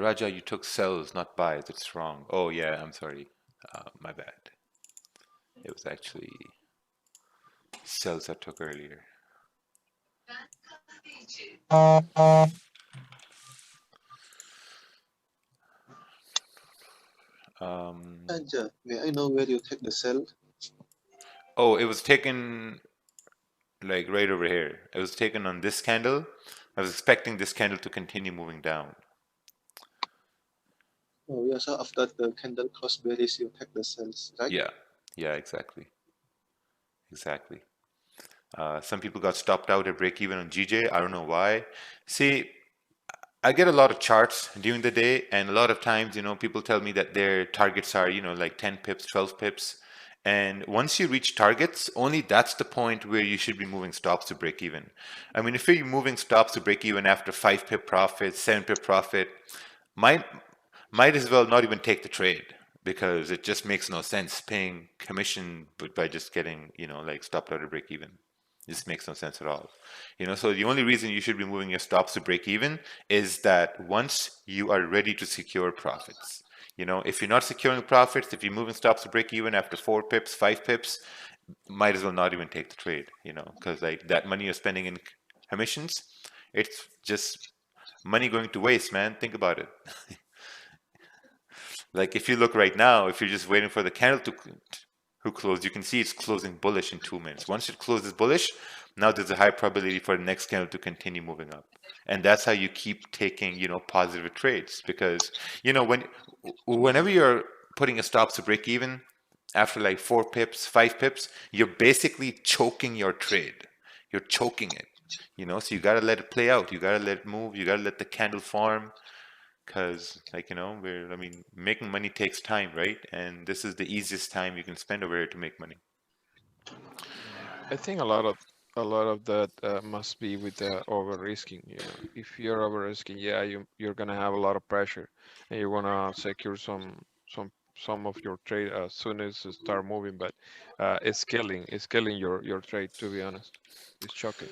Raja, you took sells, not buys. It's wrong. Oh yeah, I'm sorry. My bad. It was actually sells I took earlier. May I know where you take the sell? Oh, it was taken like right over here. It was taken on this candle. I was expecting this candle to continue moving down. Oh, yeah, so after the candle cross bearish, you take the sells, right? Yeah, yeah, exactly. Exactly. Some people got stopped out at break even on GJ. I don't know why. See, I get a lot of charts during the day, and a lot of times, people tell me that their targets are, like 10 pips, 12 pips. And once you reach targets, only that's the point where you should be moving stops to break even. I mean, if you're moving stops to break even after 5 pip profit, 7 pip profit, might might as well not even take the trade because it just makes no sense paying commission by just getting, like stopped out to break even. This makes no sense at all. So the only reason you should be moving your stops to break even is that once you are ready to secure profits. If you're not securing profits, if you're moving stops to break even after 4 pips, 5 pips, might as well not even take the trade, because like that money you're spending in commissions, it's just money going to waste, man. Think about it. Like if you look right now, if you're just waiting for the candle to close, you can see it's closing bullish in 2 minutes. Once it closes bullish, now there's a high probability for the next candle to continue moving up. And that's how you keep taking, positive trades. Because, whenever you're putting a stop to break even after like 4 pips, 5 pips, you're basically choking your trade. You're choking it. So you gotta let it play out. You gotta let it move. You gotta let the candle form. Because, like, making money takes time, right? And this is the easiest time you can spend over here to make money. I think a lot of that must be with the over risking. If you're over risking, yeah, you're gonna have a lot of pressure, and you wanna secure some of your trade as soon as it start moving. But it's killing your trade. To be honest, it's shocking.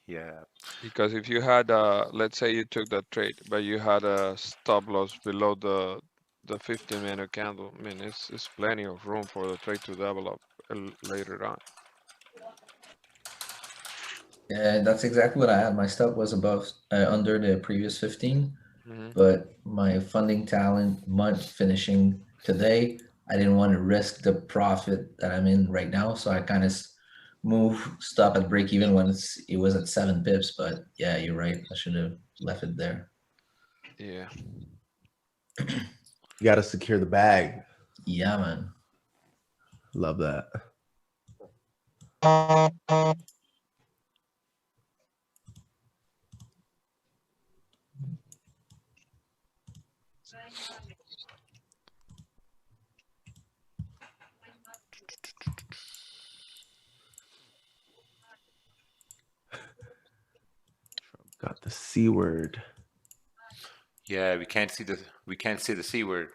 Yeah. Because if you had, let's say you took that trade, but you had a stop loss below the 15-minute candle, I mean, it's plenty of room for the trade to develop later on. Yeah, that's exactly what I had. My stop was above, under the previous 15, Hmm. but my funding talent month finishing today, I didn't want to risk the profit that I'm in right now, so I kind of stop at break even when it was at 7 pips. But yeah, you're right. I should have left it there. Yeah. You got to secure the bag. Yeah, man. Love that. Got the C word. Yeah, we can't say the C word.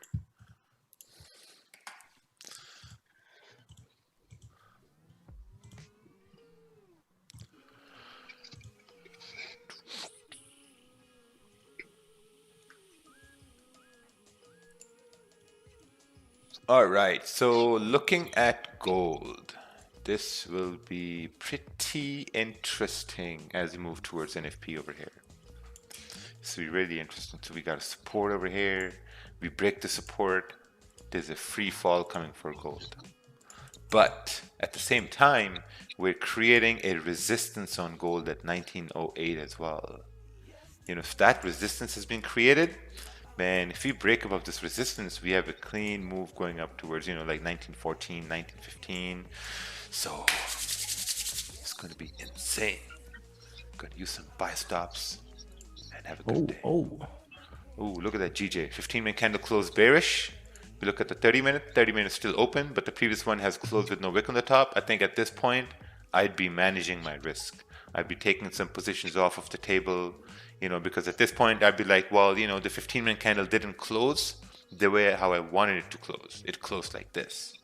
All right, so looking at gold, this will be pretty interesting as we move towards NFP over here. This will be really interesting. So we got a support over here. We break the support. There's a free fall coming for gold. But at the same time, we're creating a resistance on gold at 1908 as well. If that resistance has been created, man, if we break above this resistance, we have a clean move going up towards, like 1914, 1915. So it's going to be insane. Going to use some buy stops and have a good day. Oh, Ooh, look at that GJ. 15-minute candle closed bearish. We look at the 30-minute. 30-minute is still open, but the previous one has closed with no wick on the top. I think at this point, I'd be managing my risk. I'd be taking some positions off of the table, because at this point, I'd be like, well, the 15-minute candle didn't close the way how I wanted it to close. It closed like this.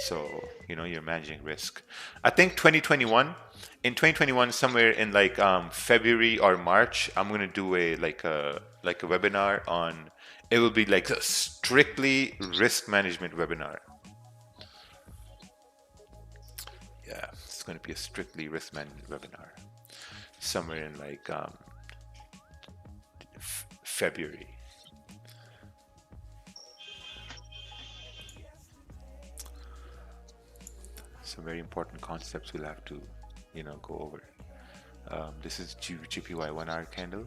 So, you're managing risk. I think 2021, somewhere in like February or March, I'm gonna do a webinar on. It will be like a strictly risk management webinar. Yeah, it's gonna be a strictly risk management webinar, somewhere in like February. Some very important concepts we'll have to, go over. This is GPY 1 hour candle.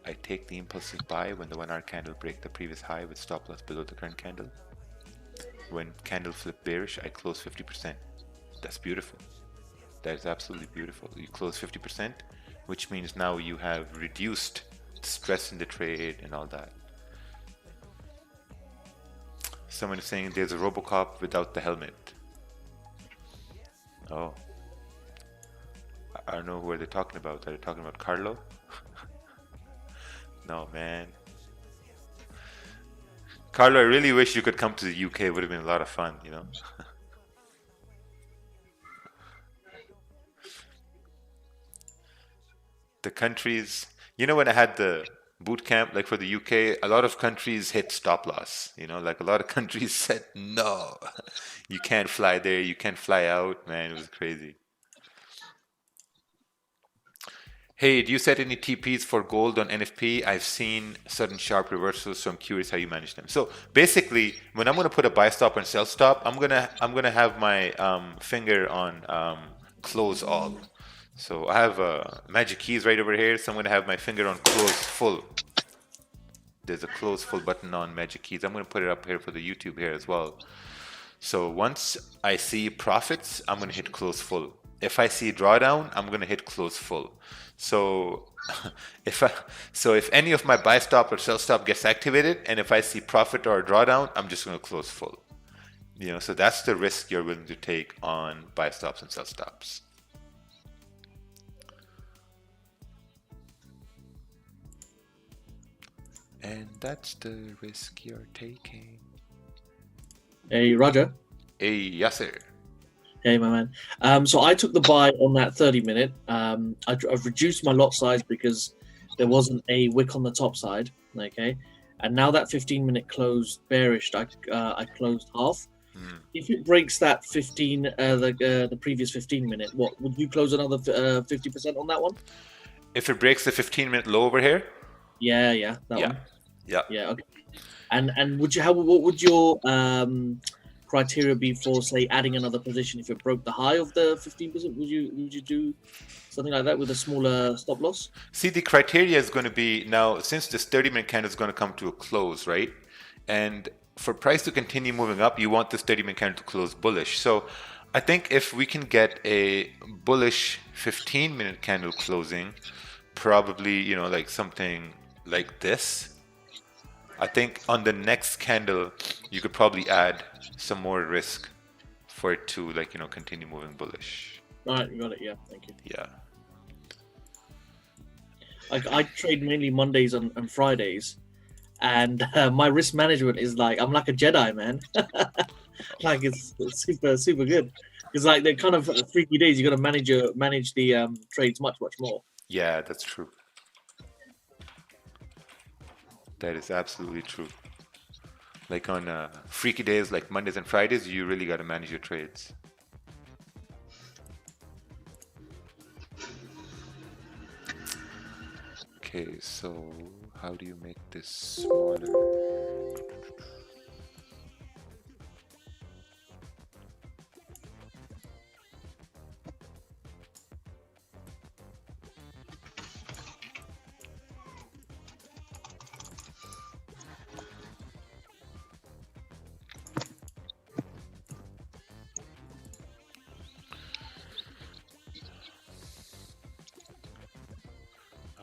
I take the impulsive buy when the 1 hour candle break the previous high with stop loss below the current candle. When candle flip bearish, I close 50%. That's beautiful. That is absolutely beautiful. You close 50%, which means now you have reduced the stress in the trade and all that. Someone is saying there's a Robocop without the helmet. Oh, I don't know who are they talking about. Are they talking about Carlo? No, man. Carlo, I really wish you could come to the UK. It would have been a lot of fun, The countries, when I had the boot camp, like for the UK, a lot of countries hit stop loss. Like a lot of countries said, no, you can't fly there, you can't fly out, man. It was crazy. Hey, do you set any TPs for gold on NFP? I've seen sudden sharp reversals, so I'm curious how you manage them. So basically, when I'm gonna put a buy stop and sell stop, I'm gonna have my finger on close all. So I have magic keys right over here, so I'm gonna have my finger on close full. There's a close full button on magic keys. I'm gonna put it up here for the YouTube here as well. So once I see profits, I'm gonna hit close full. If I see drawdown, I'm gonna hit close full. So if any of my buy stop or sell stop gets activated, and if I see profit or drawdown, I'm just gonna close full. So that's the risk you're willing to take on buy stops and sell stops. And that's the risk you're taking. Hey, Roger. Hey, yes, sir. Hey, my man. So I took the buy on that 30-minute. I've reduced my lot size because there wasn't a wick on the top side. Okay, and now that 15-minute closed bearish, I closed half. If it breaks that the previous 15-minute, what would you close another 50% on that one? If it breaks the 15-minute low over here? Yeah, that one. Yeah. Yeah, okay. And what would your criteria be for, say, adding another position if it broke the high of the 15%? Would you do something like that with a smaller stop loss? See, the criteria is going to be now, since this 30-minute candle is going to come to a close, right? And for price to continue moving up, you want this 30-minute candle to close bullish. So I think if we can get a bullish 15-minute candle closing, probably, like something like this, I think on the next candle, you could probably add some more risk for it to continue moving bullish. All right, you got it. Yeah, thank you. Yeah. Like I trade mainly Mondays and Fridays, and my risk management is like I'm like a Jedi, man. Like it's super good. It's like they're kind of freaky days. You got to manage the trades much more. Yeah, that's true. That is absolutely true. Like on freaky days like Mondays and Fridays, you really got to manage your trades. Okay, so how do you make this smaller?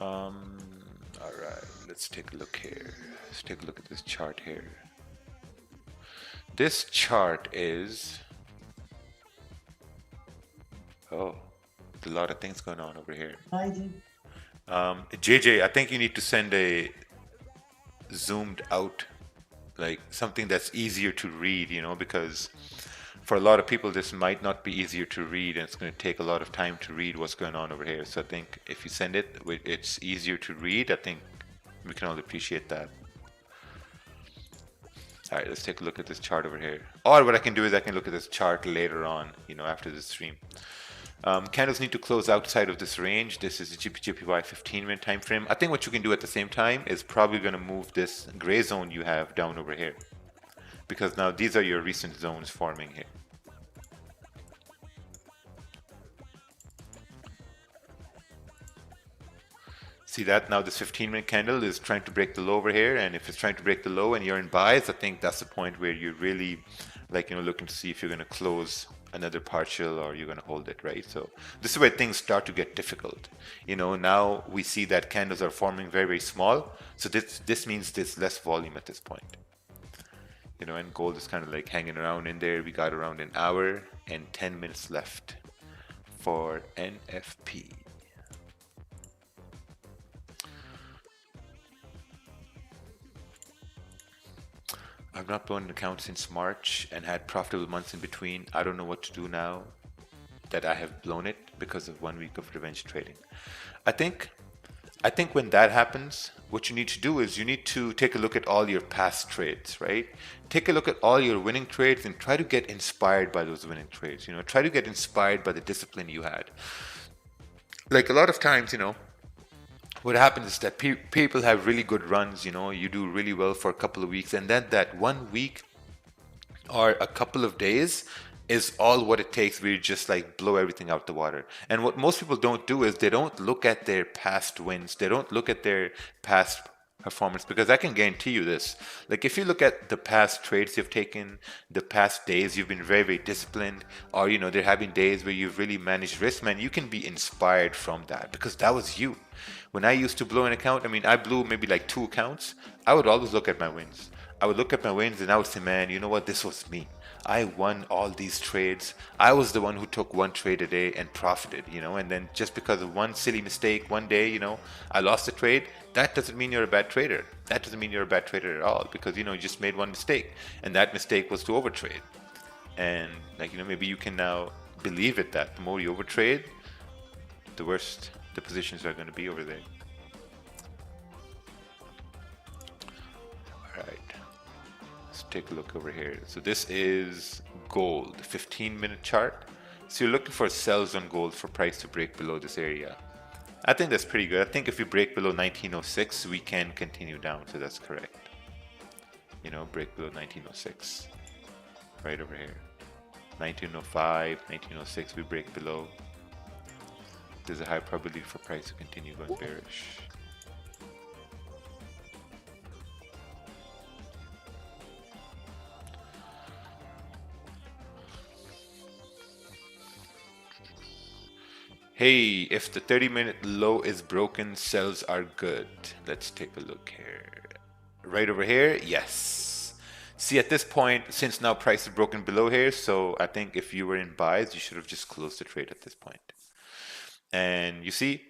All right, let's take a look here. Let's take a look at this chart here. This chart is, oh, a lot of things going on over here. JJ, I think you need to send a zoomed out, like something that's easier to read, you know, because for a lot of people this might not be easier to read, and it's going to take a lot of time to read what's going on over here. So I think if you send it, it's easier to read. I think we can all appreciate that. All right, let's take a look at this chart over here. Or what I can do is I can look at this chart later on, you know, after the stream. Candles need to close outside of this range. This is a GPY 15-minute time frame. I think what you can do at the same time is probably going to move this gray zone you have down over here, because now these are your recent zones forming here. See that? Now this 15-minute candle is trying to break the low over here, and if it's trying to break the low and you're in buys, I think that's the point where you're really, like, you know, looking to see if you're going to close another partial or you're going to hold it, right? So this is where things start to get difficult. You know, now we see that candles are forming very, very small. So this means there's less volume at this point. You know, and gold is kind of like hanging around in there. We got around an hour and 10 minutes left for NFP. I've not blown an account since March and had profitable months in between. I don't know what to do now that I have blown it because of 1 week of revenge trading. I think when that happens, what you need to do is you need to take a look at all your past trades, right? Take a look at all your winning trades and try to get inspired by those winning trades. You know, try to get inspired by the discipline you had. Like a lot of times, you know, what happens is that people have really good runs, you know, you do really well for a couple of weeks, and then that 1 week or a couple of days is all what it takes where you just like blow everything out the water. And what most people don't do is they don't look at their past wins. They don't look at their past performance, because I can guarantee you this, like if you look at the past trades you've taken, the past days you've been very, very disciplined, or you know, there have been days where you've really managed risk, man, you can be inspired from that, because that was you. When I used to blow an account, I mean, I blew maybe like 2 accounts, I would always look at my wins. I would look at my wins and I would say, man, you know what, this was me. I won all these trades. I was the one who took 1 trade a day and profited, you know, and then just because of one silly mistake one day, you know, I lost a trade. That doesn't mean you're a bad trader. That doesn't mean you're a bad trader at all, because, you know, you just made one mistake, and that mistake was to overtrade. And like, you know, maybe you can now believe it that the more you overtrade, the worse the positions are going to be over there. All right. Let's take a look over here. So this is gold, 15-minute chart. So you're looking for sells on gold for price to break below this area. I think that's pretty good. I think if we break below 1906, we can continue down. So that's correct. You know, break below 1906. Right over here. 1905, 1906, we break below. There's a high probability for price to continue going bearish. Hey, if the 30-minute low is broken, sells are good. Let's take a look here. Right over here, yes. See, at this point, since now price is broken below here, so I think if you were in buys, you should have just closed the trade at this point. And you see,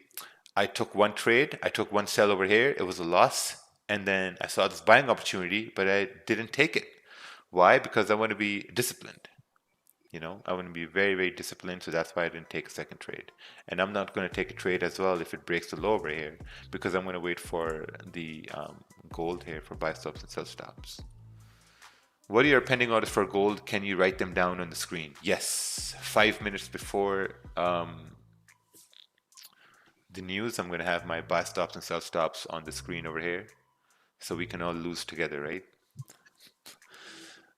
I took 1 trade, I took 1 sell over here, it was a loss, and then I saw this buying opportunity, but I didn't take it. Why? Because I want to be disciplined. You know, I want to be very, very disciplined, so that's why I didn't take a second trade. And I'm not going to take a trade as well if it breaks the low over here, because I'm going to wait for the gold here for buy stops and sell stops. What are your pending orders for gold? Can you write them down on the screen? Yes, 5 minutes before the news, I'm going to have my buy stops and sell stops on the screen over here, so we can all lose together, right?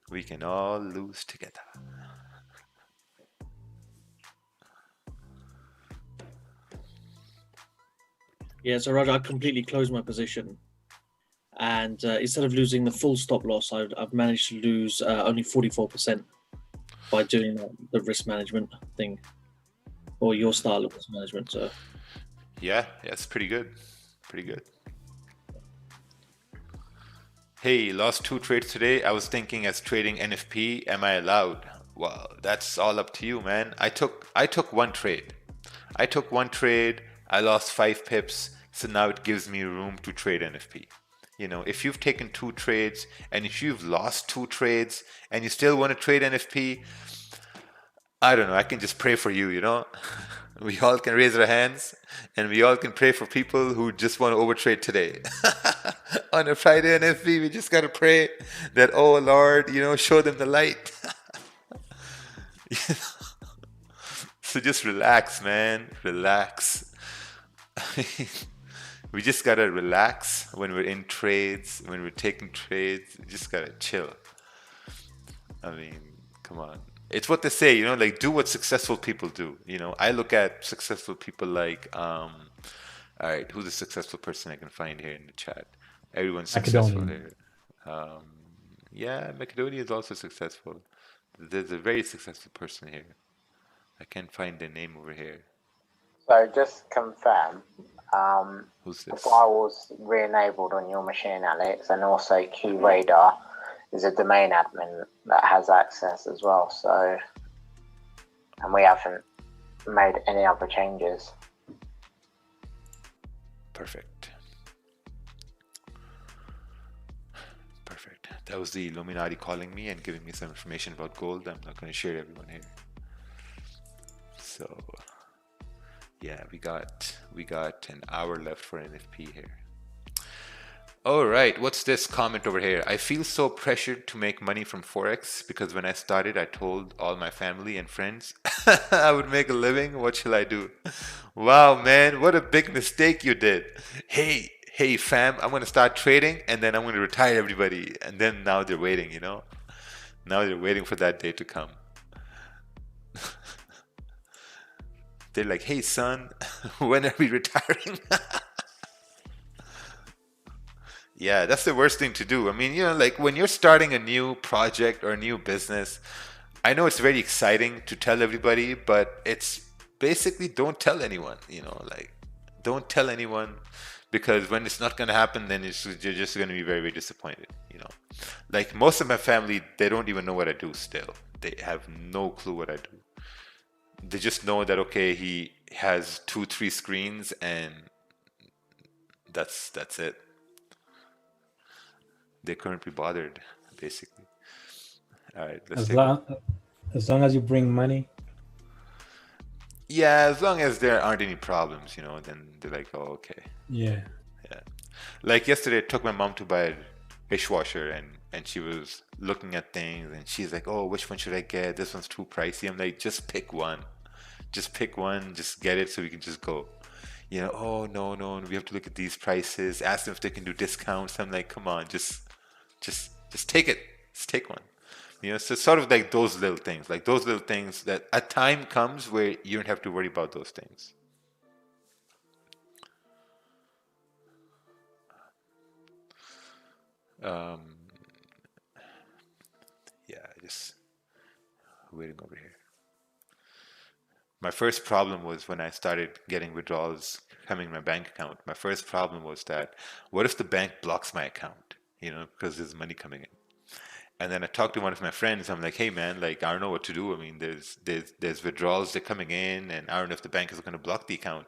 We can all lose together. Yeah, so Roger, I completely closed my position, and instead of losing the full stop loss, I've managed to lose only 44% by doing the risk management thing, or your style of risk management. So yeah, it's pretty good. pretty good. Hey, lost 2 trades today. I was thinking as trading NFP, am I allowed? Well, that's all up to you, man. I took 1 trade. I took 1 trade. I lost 5 pips. So now it gives me room to trade NFP. You know, if you've taken 2 trades and if you've lost 2 trades and you still want to trade NFP, I don't know. I can just pray for you, you know. We all can raise our hands and we all can pray for people who just want to overtrade today. On a Friday NFP, we just got to pray that, oh Lord, you know, show them the light. So just relax, man. Relax. We just got to relax when we're in trades, when we're taking trades. We just got to chill. I mean, come on. It's what they say, you know, like do what successful people do. You know, I look at successful people like, all right, who's a successful person I can find here in the chat? Everyone's successful here. Yeah, Macedonia is also successful. There's a very successful person here. I can't find their name over here. So just confirm, Who's the this? firewall's re-enabled on your machine, Alex, and also cTrader is a domain admin that has access as well. So, and we haven't made any other changes. Perfect. Perfect. That was the Illuminati calling me and giving me some information about gold. I'm not going to share everyone here. So, yeah, we got an hour left for NFP here. All right, what's this comment over here? I feel so pressured to make money from Forex because when I started, I told all my family and friends I would make a living. What shall I do? Wow, man, what a big mistake you did. Hey, fam, I'm going to start trading and then I'm going to retire everybody. And then now they're waiting, you know? Now they're waiting for that day to come. They're like, hey, son, when are we retiring? Yeah, that's the worst thing to do. I mean, you know, like when you're starting a new project or a new business, I know it's very exciting to tell everybody, but it's basically don't tell anyone, you know, like don't tell anyone because when it's not going to happen, then you're just going to be very, very disappointed, you know. Like most of my family, they don't even know what I do still. They have no clue what I do. They just know that, okay, he has 2-3 screens and that's it. They couldn't be bothered, basically. All right, let's as long as you bring money. Yeah, as long as there aren't any problems, you know, then they're like, oh, okay. Yeah. Yeah. Like yesterday, I took my mom to buy a dishwasher and she was looking at things and she's like, oh, which one should I get? This one's too pricey. I'm like, just pick one. Just pick one, just get it so we can just go. You know, oh, no, we have to look at these prices. Ask them if they can do discounts. I'm like, come on, just take it. Just take one. You know, so sort of like those little things that a time comes where you don't have to worry about those things. Yeah, just waiting over here. My first problem was when I started getting withdrawals coming in my bank account. My first problem was that what if the bank blocks my account, you know, because there's money coming in. And then I talked to one of my friends. I'm like, hey man, like I don't know what to do. I mean, there's withdrawals that are coming in, and I don't know if the bank is going to block the account.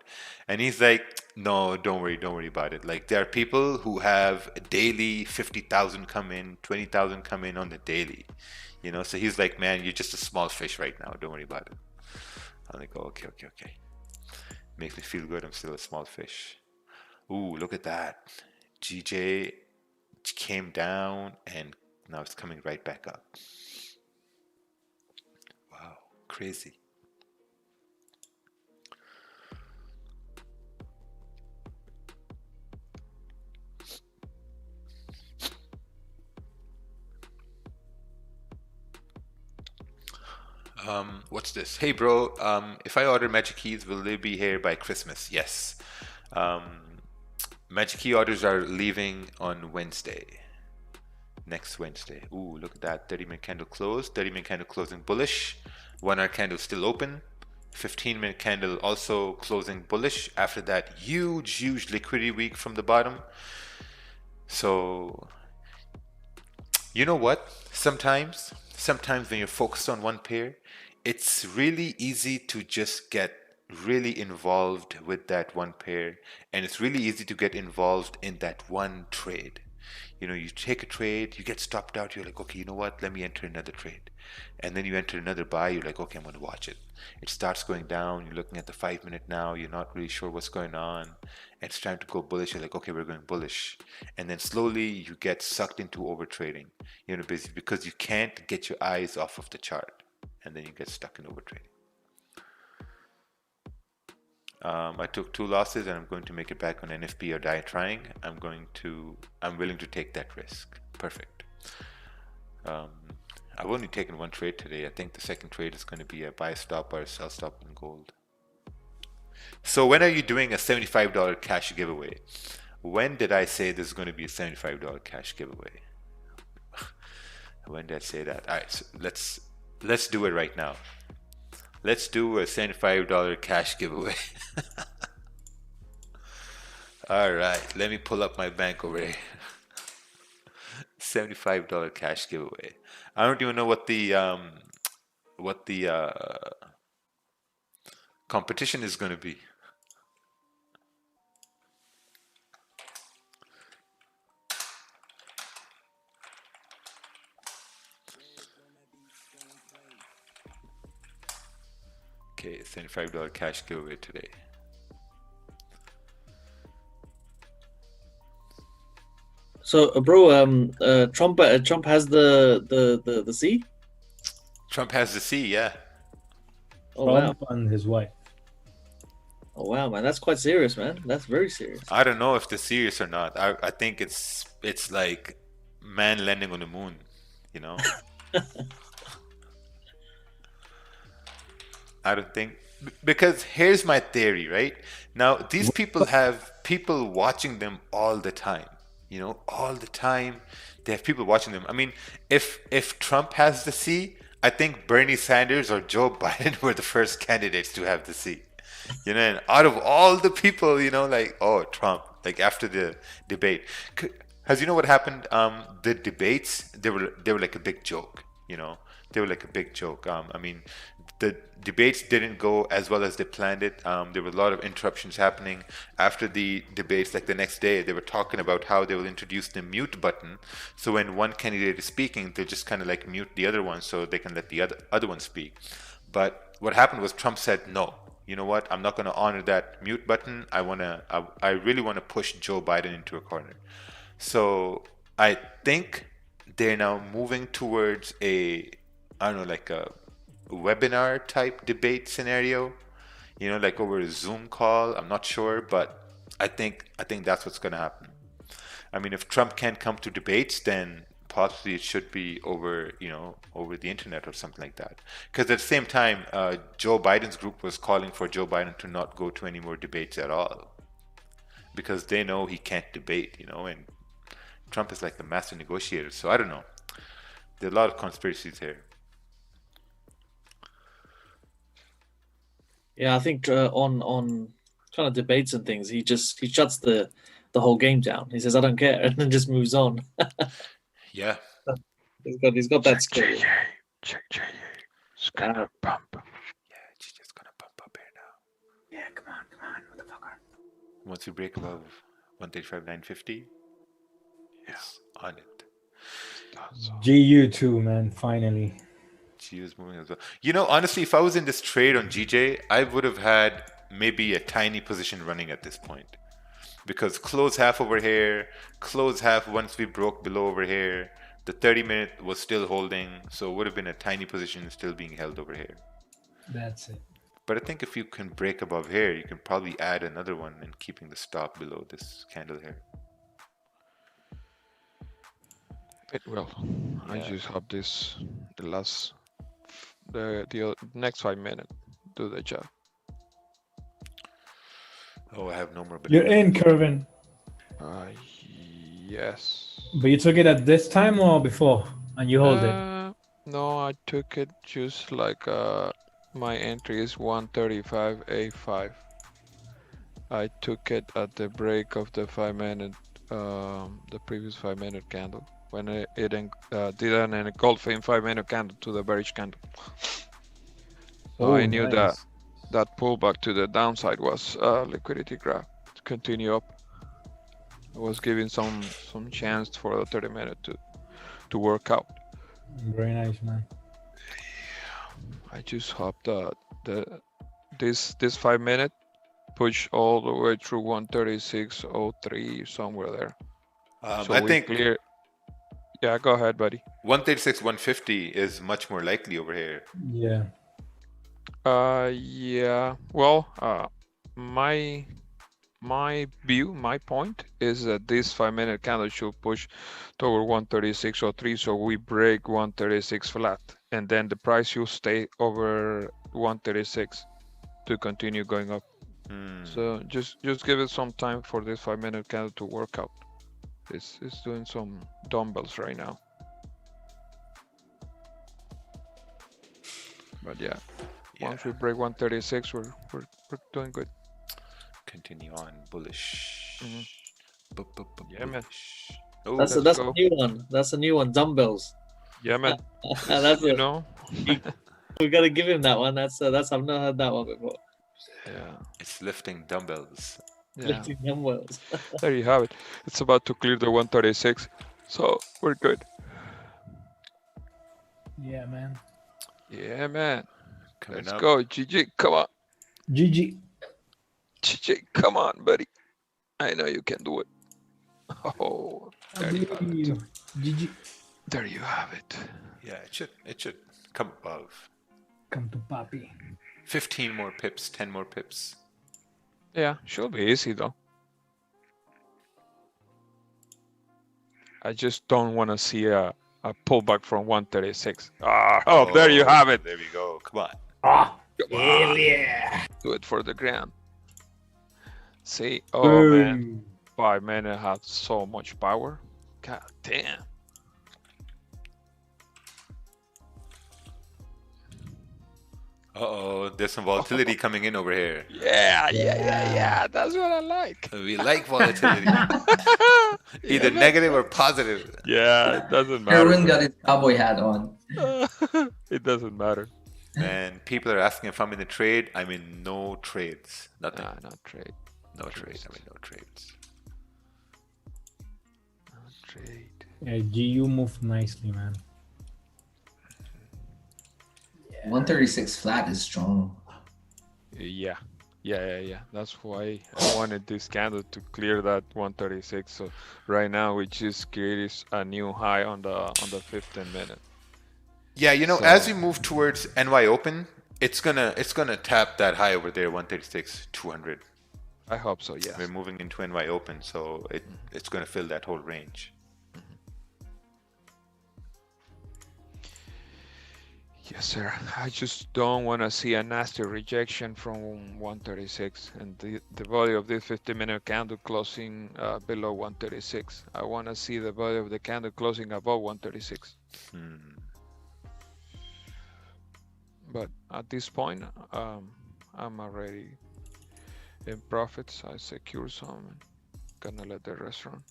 And he's like, no, don't worry about it. Like there are people who have daily 50,000 come in, 20,000 come in on the daily, you know. So he's like, man, you're just a small fish right now. Don't worry about it. I'm like, oh, okay. Makes me feel good. I'm still a small fish. Ooh, look at that. GJ came down and now it's coming right back up. Wow, crazy. What's this? Hey bro, if I order magic keys, will they be here by Christmas? Yes. Magic key orders are leaving on Wednesday. Next Wednesday. Ooh, look at that. 30-minute candle close. 30-minute candle closing bullish. 1 hour candle still open. 15-minute candle also closing bullish after that huge liquidity week from the bottom. So you know what? Sometimes when you're focused on one pair, it's really easy to just get really involved with that one pair, and it's really easy to get involved in that one trade. You know, you take a trade, you get stopped out, you're like, okay, you know what? Let me enter another trade. And then you enter another buy, you're like, okay, I'm going to watch it. It starts going down, you're looking at the 5-minute now, you're not really sure what's going on. It's time to go bullish, you're like, okay, we're going bullish. And then slowly you get sucked into over trading, you know, because you can't get your eyes off of the chart. And then you get stuck in over trading. I took 2 losses and I'm going to make it back on NFP or die trying. I'm willing to take that risk. Perfect. I've only taken 1 trade today. I think the second trade is going to be a buy stop or a sell stop in gold. So when are you doing a $75 cash giveaway? When did I say this is going to be a $75 cash giveaway? When did I say that? All right, so let's do it right now. Let's do a $75 cash giveaway. All right, let me pull up my bank over here. $75 cash giveaway. I don't even know what the competition is going to be. Okay, $75 cash giveaway today. So, bro, Trump has the C. Trump has the C, yeah. Oh wow! Trump and his wife. Oh wow, man, that's quite serious, man. That's very serious. I don't know if they're serious or not. I think it's like man landing on the moon, you know. I don't think, because here's my theory, right? Now these people have people watching them all the time, you know, all the time. They have people watching them. I mean, if Trump has the C, I think Bernie Sanders or Joe Biden were the first candidates to have the C. You know, and out of all the people, you know, like, oh, Trump, like after the debate, because you know what happened? The debates, they were like a big joke, you know, they were like a big joke. I mean, the debates didn't go as well as they planned it. There were a lot of interruptions happening after the debates. Like the next day, they were talking about how they will introduce the mute button. So when one candidate is speaking, they'll just kind of like mute the other one so they can let the other one speak. But what happened was Trump said, no, you know what? I'm not going to honor that mute button. I really want to push Joe Biden into a corner. So I think they're now moving towards I don't know, like a webinar type debate scenario, you know, like over a Zoom call. I'm not sure, but I think that's what's going to happen. I mean, if Trump can't come to debates, then possibly it should be over, you know, over the internet or something like that. Because at the same time, Joe Biden's group was calling for Joe Biden to not go to any more debates at all, because they know he can't debate, you know, and Trump is like the master negotiator. So I don't know. There are a lot of conspiracies here. Yeah, I think on kind of debates and things, he shuts the whole game down. He says, "I don't care," and then just moves on. Yeah. He's got that skill. It's gonna bump. Yeah, she's just gonna bump up here now. Yeah, come on, motherfucker. Once we break above 135.950, yes, on it. GU2, man, finally. GU is moving as well. You know, honestly, if I was in this trade on GJ, I would have had maybe a tiny position running at this point, because close half over here, close half once we broke below over here, the 30-minute was still holding, so it would have been a tiny position still being held over here. That's it. But I think if you can break above here, you can probably add another one and keeping the stop below this candle here. It will. I Yeah. just hope the next 5 minutes do the job. Oh, I have no more. You're in, Kervin. Yes. But you took it at this time or before? And you hold it? No, I took it just like My entry is 135.85. I took it at the break of the 5-minute, the previous 5-minute candle when it did an engulfing 5-minute candle to the bearish candle. So I knew that pullback to the downside was liquidity grab to continue up. It was giving some chance for the 30-minute to work out. Very nice, man. I just hope that this 5-minute push all the way through 136.03 somewhere there. So I we think clear. Yeah, go ahead, buddy. 136, 150 is much more likely over here. Yeah. Yeah. Well, my view, my point is that this 5-minute candle should push toward 136.03, so we break 136 flat, and then the price should stay over 136 to continue going up. So just give it some time for this 5-minute candle to work out. It's doing some dumbbells right now. But yeah, once we break 136, we're doing good. Continue on bullish. Yeah, man. Oh, That's let's a go. new one. That's a new one. Dumbbells. Yeah, man. That's You it. know. We gotta give him that one. That's I've not heard that one before. Yeah. it's lifting dumbbells. Yeah. Lifting dumbbells. There you have it. It's about to clear the 136, so we're good. Yeah, man. Yeah, man. Coming Let's up. go, GG. Come on, GG. GG. Come on, buddy. I know you can do it. Oh, there you have it. GG. There you have it. Yeah, it should come above. Come to Papi. 15 more pips, 10 more pips. Yeah, should be easy though. I just don't want to see a pullback from 136. Oh, there you have it. There we go. Come on. Hell yeah. Do it for the ground. See, oh man, 5 minutes has so much power. God damn. Uh-oh, there's some volatility coming in over here. Yeah. That's what I like. We like volatility. Either negative or positive. Yeah, it doesn't matter. Erwin got his cowboy hat on. It doesn't matter. And people are asking if I'm in the trade. I'm in no trades. Nothing. Nah, not trade. No trades. I'm in no trades. Not trade. Yeah, GU moved nicely, man. 136 flat is strong. Yeah. That's why I wanted this candle to clear that 136. So right now we just created a new high on the 15 minute. Yeah, you know, So- as we move towards NY Open, it's gonna tap that high over there, 136, 200. I hope so. Yes. We're moving into NY Open, so it's gonna fill that whole range. Yes, sir. I just don't want to see a nasty rejection from 136 and the value of this 50-minute candle closing below 136. I want to see the value of the candle closing above 136. But at this point, I'm already in profits. I secure some and gonna let the rest run.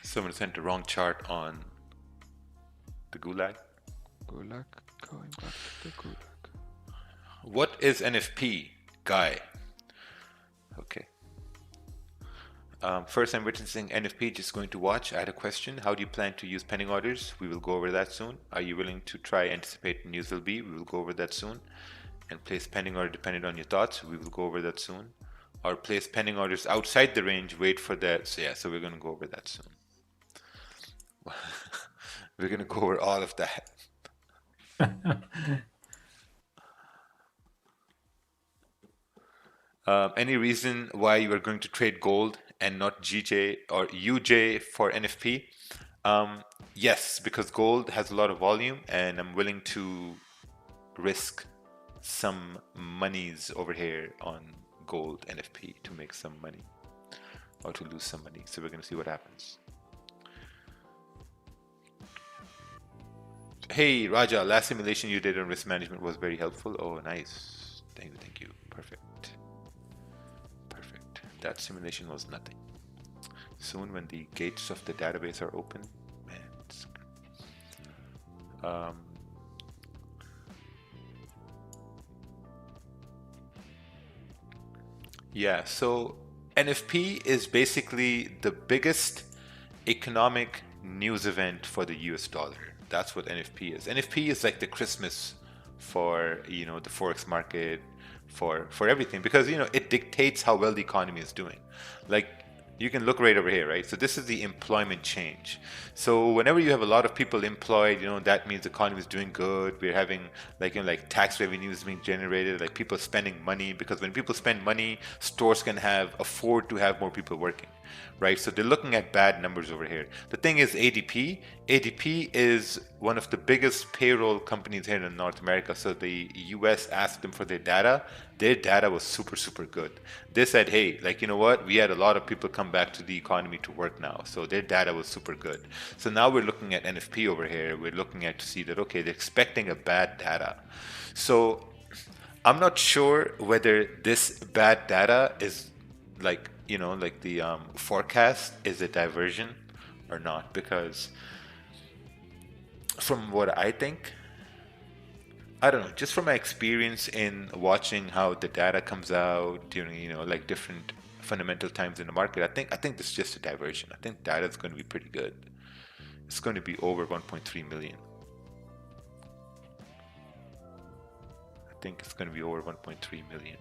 Someone sent the wrong chart on the Gulag. Gulag, going back to the Gulag. What is NFP, guy? Okay. First, I'm witnessing NFP, just going to watch. I had a question. How do you plan to use pending orders? We will go over that soon. Are you willing to try anticipate news will be? We will go over that soon. And place pending order dependent on your thoughts. We will go over that soon. Or place pending orders outside the range. Wait for that. So yeah, so we're going to go over that soon. We're going to go over all of that. Any reason why you are going to trade gold and not GJ or UJ for NFP? Yes, because gold has a lot of volume and I'm willing to risk some monies over here on gold NFP to make some money or to lose some money. So we're going to see what happens. Hey, Raja, last simulation you did on risk management was very helpful. Oh, nice. Thank you, thank you. Perfect. Perfect. That simulation was nothing. Soon when the gates of the database are open, man, um, yeah, so NFP is basically the biggest economic news event for the US dollar. That's what NFP is. NFP is like the Christmas for, you know, the Forex market, for everything, because, you know, it dictates how well the economy is doing. Like, you can look right over here, right? So this is the employment change. So whenever you have a lot of people employed, you know, that means the economy is doing good. We're having, like, you know, like tax revenues being generated, like people spending money, because when people spend money, stores can afford to have more people working, right? So they're looking at bad numbers over here. The thing is ADP. ADP is one of the biggest payroll companies here in North America. So the US asked them for their data. Their data was super, super good. They said, hey, like, you know what? We had a lot of people come back to the economy to work now. So their data was super good. So now we're looking at NFP over here. We're looking at to see that, okay, they're expecting a bad data. So I'm not sure whether this bad data is like, you know, like the forecast is a diversion or not, because from what I think, I don't know, just from my experience in watching how the data comes out during, you know, like different fundamental times in the market, I think this is just a diversion. I think data is going to be pretty good. It's going to be over 1.3 million. I think it's going to be over 1.3 million.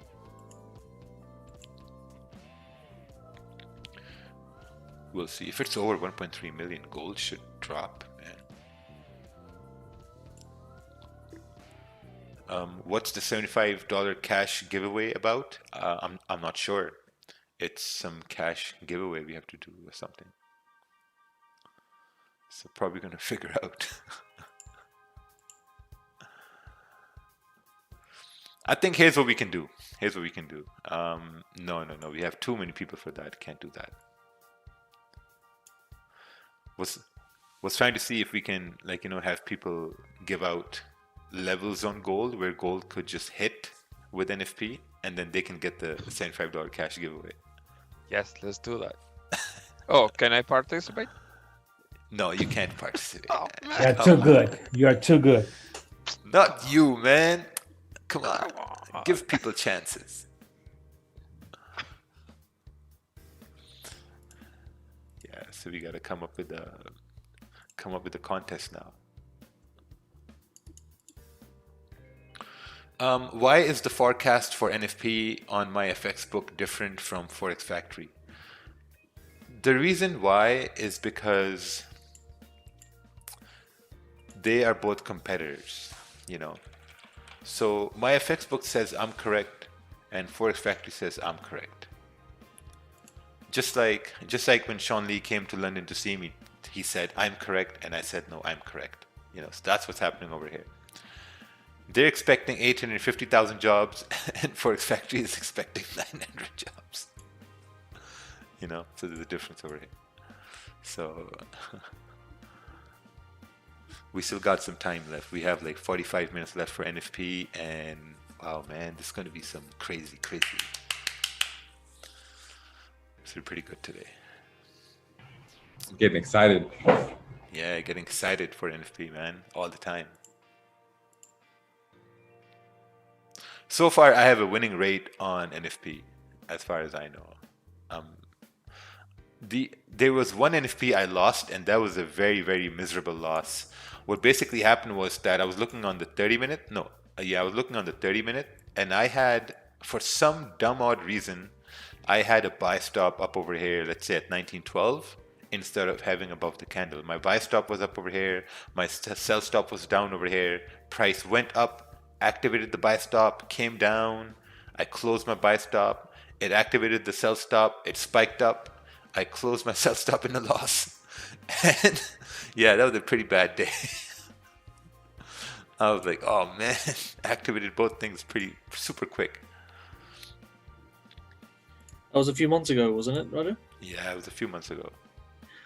We'll see. If it's over 1.3 million, gold should drop, man. What's the $75 cash giveaway about? I'm not sure. It's some cash giveaway we have to do or something. So probably gonna figure out. I think here's what we can do. Here's what we can do. No. We have too many people for that. Can't do that. Was trying to see if we can, like, you know, have people give out levels on gold where gold could just hit with NFP and then they can get the $75 cash giveaway. Yes, let's do that. Oh, can I participate? No, you can't participate. Oh, man. You're too good. You're too good. Not you, man. Come on. Give people chances. Yeah, so we gotta come up with a contest now. Why is the forecast for NFP on my FX book different from Forex Factory? The reason why is because they are both competitors, you know. So my FX book says I'm correct and Forex Factory says I'm correct. Just like when Sean Lee came to London to see me, he said I'm correct and I said no, I'm correct. You know, so that's what's happening over here. They're expecting 850,000 jobs and Forex Factory is expecting 900 jobs. You know, so there's a difference over here. So we still got some time left. We have like 45 minutes left for NFP, and wow, man, this is going to be some crazy. This is pretty good today. Getting excited. Yeah, getting excited for NFP, man, all the time. So far, I have a winning rate on NFP, as far as I know. There was one NFP I lost, and that was a very miserable loss. What basically happened was that I was looking on the 30-minute. I was looking on the 30-minute, and I had, for some dumb odd reason, I had a buy stop up over here, let's say at 1912, instead of having above the candle. My buy stop was up over here, my sell stop was down over here, price went up, activated the buy stop, came down, I closed my buy stop, it activated the sell stop, it spiked up, I closed my sell stop in a loss. And yeah, that was a pretty bad day. I was like, oh man, activated both things super quick. That was a few months ago, wasn't it, Roger? Yeah, it was a few months ago.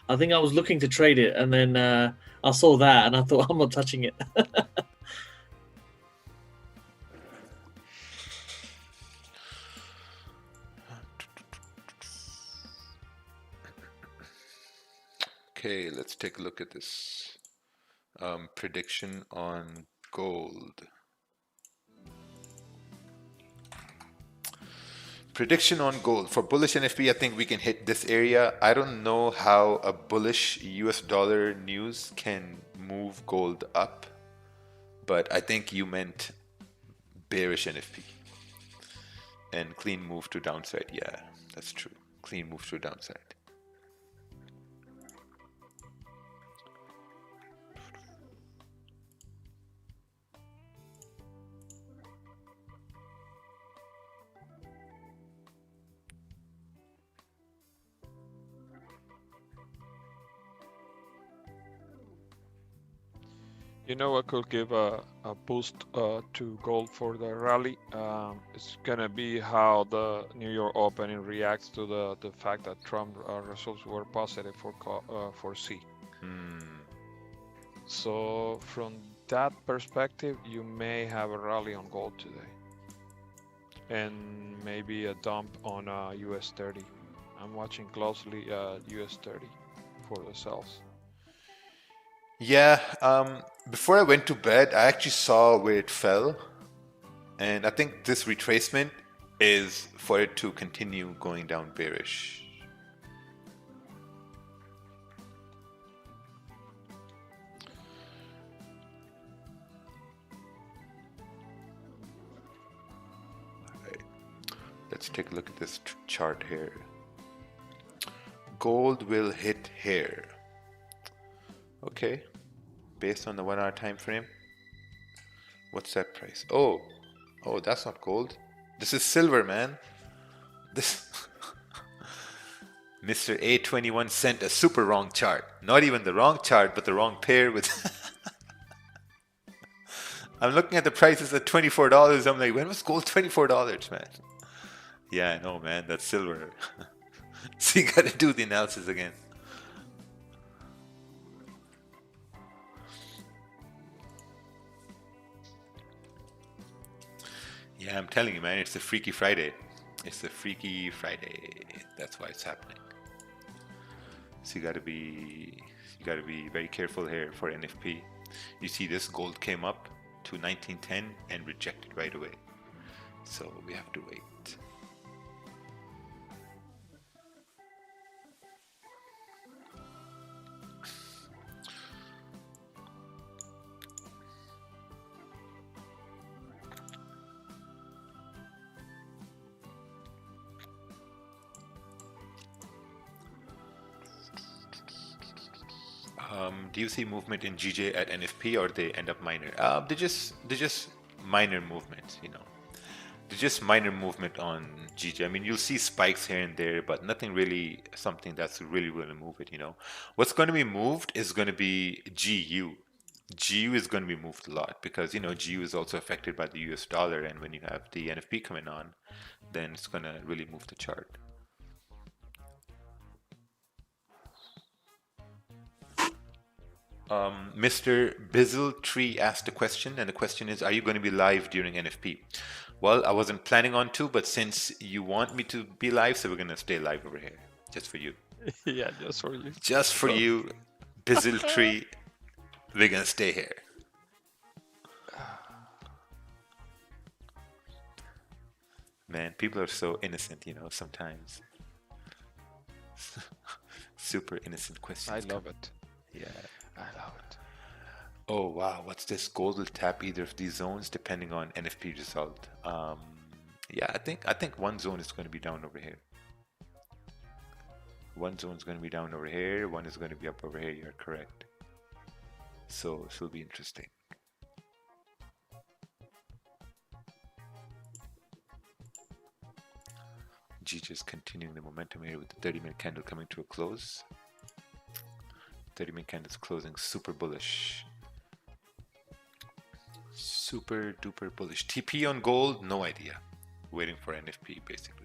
I think I was looking to trade it, and then I saw that, and I thought I'm not touching it. Okay, let's take a look at this prediction on gold. Prediction on gold. For bullish NFP, I think we can hit this area. I don't know how a bullish US dollar news can move gold up, but I think you meant bearish NFP. And clean move to downside. Yeah, that's true. Clean move to downside. You know what could give a boost to gold for the rally? It's gonna be how the New York opening reacts to the fact that Trump results were positive for C. So from that perspective, you may have a rally on gold today, and maybe a dump on US 30. I'm watching closely US 30 for the sells. Yeah, before I went to bed, I actually saw where it fell. And I think this retracement is for it to continue going down bearish. All right, let's take a look at this chart here. Gold will hit here. Okay, based on the 1 hour time frame. What's that price? Oh, that's not gold. This is silver, man. This Mr. A21 sent a super wrong chart. Not even the wrong chart, but the wrong pair with I'm looking at the prices at $24. I'm like, when was gold $24, man? Yeah, I know, man. That's silver. So you gotta do the analysis again. Yeah, I'm telling you, man, it's a Freaky Friday. It's a Freaky Friday. That's why it's happening. So you gotta be very careful here for NFP. You see this gold came up to 1910 and rejected right away. So we have to wait. Do you see movement in GJ at NFP, or they end up minor? They're just minor movements, you know. They're just minor movement on GJ. I mean, you'll see spikes here and there, but nothing really something that's really going to move it, you know. What's going to be moved is going to be GU. GU is going to be moved a lot because, you know, GU is also affected by the US dollar, and when you have the NFP coming on, then it's going to really move the chart. Mr. Bizzle Tree asked a question, and the question is, are you going to be live during NFP? Well, I wasn't planning on to, but since you want me to be live, so we're going to stay live over here, just for you. Yeah, just for you. Just for you, Bizzle Tree, we're going to stay here. Man, people are so innocent, you know, sometimes. Super innocent questions. I love it. Yeah. I love it. Oh wow, what's this? Gold will tap either of these zones depending on NFP result. Yeah, I think one zone is going to be down over here. One zone is going to be down over here. One is going to be up over here. You're correct. So this will be interesting. G just continuing the momentum here with the 30-minute candle coming to a close. 30-minute candle is closing super bullish. Super duper bullish. TP on gold, no idea. Waiting for NFP basically.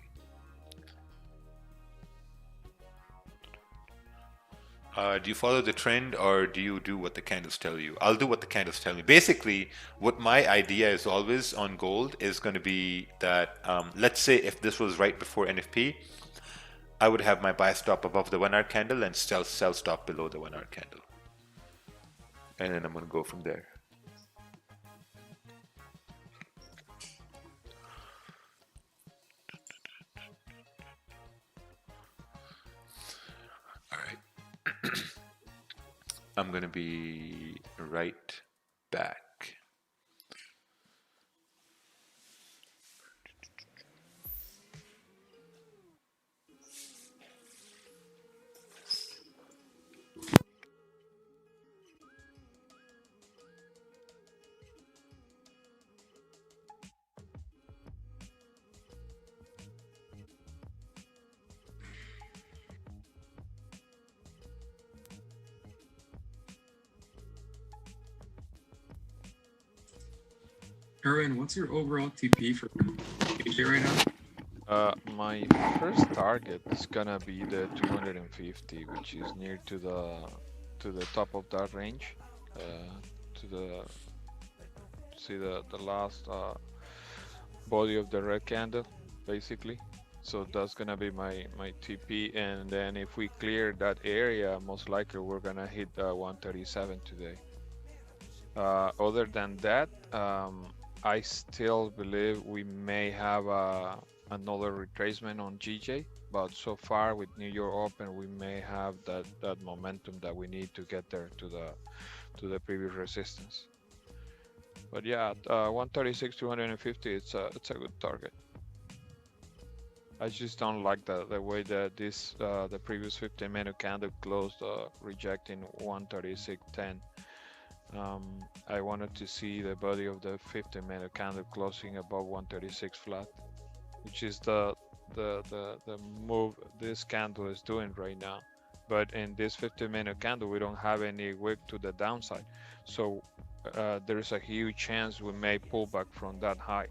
Do you follow the trend or do you do what the candles tell you? I'll do what the candles tell me. Basically, what my idea is always on gold is going to be that, let's say if this was right before NFP, I would have my buy stop above the 1 hour candle and sell stop below the 1 hour candle. And then I'm going to go from there. All right. I'm going to be right back. Erwin, what's your overall TP for AJ right now? My first target is gonna be the 250, which is near to the top of that range. To the see the last body of the red candle, basically. So that's gonna be my TP, and then if we clear that area, most likely we're gonna hit 137 today. Other than that, I still believe we may have another retracement on GJ, but so far with New York Open, we may have that momentum that we need to get there to the previous resistance. But yeah, 136, 250, it's a good target. I just don't like the way that this the previous 15-minute candle closed, rejecting 136.10. I wanted to see the body of the 15-minute candle closing above 136 flat, which is the move this candle is doing right now. But in this 15-minute candle, we don't have any wick to the downside, so there's a huge chance we may pull back from that high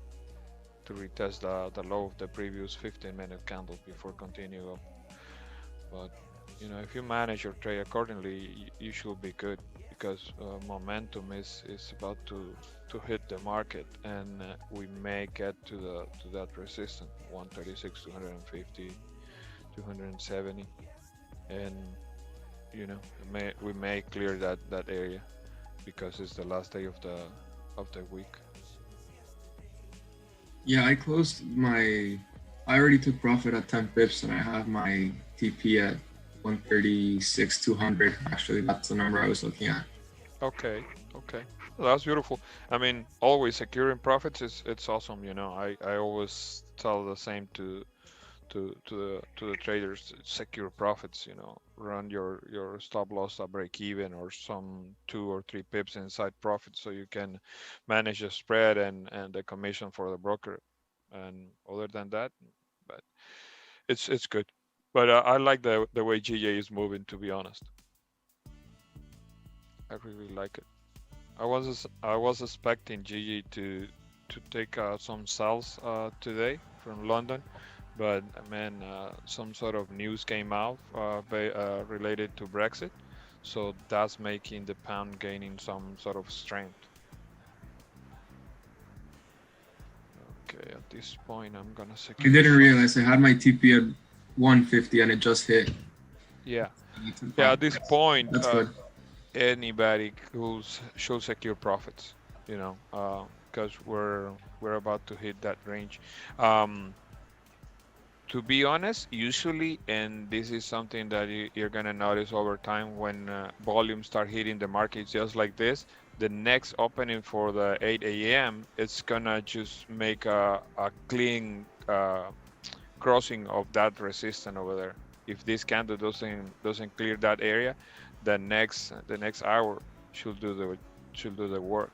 to retest the low of the previous 15-minute candle before continuing up. But you know, if you manage your trade accordingly, you should be good, because momentum is about to hit the market, and we may get to that resistance 136, 250, 270, and you know, we may clear that area because it's the last day of the week. Yeah, I already took profit at 10 pips, and I have my TP at 136, 200. Actually, that's the number I was looking at. Okay. Well, that's beautiful. I mean, always securing profits it's awesome. You know, I always tell the same to the traders: secure profits. You know, run your stop loss at break even or some 2 or 3 pips inside profit, so you can manage the spread and the commission for the broker. And other than that, but it's good. But I like the way GJ is moving, to be honest. I really like it. I was expecting GG to take some sales today from London, but man, some sort of news came out related to Brexit, so that's making the pound gaining some sort of strength. Okay, at this point, I'm gonna secure. I didn't realize I had my TP at 150 and it just hit. Yeah. At this point, that's good. Anybody should secure profits, you know, because we're about to hit that range. To be honest, usually, and this is something that you're gonna notice over time, when volumes start hitting the markets just like this, the next opening for the 8 a.m. it's gonna just make a clean crossing of that resistance over there. If this candle doesn't clear that area, the next hour should do the work.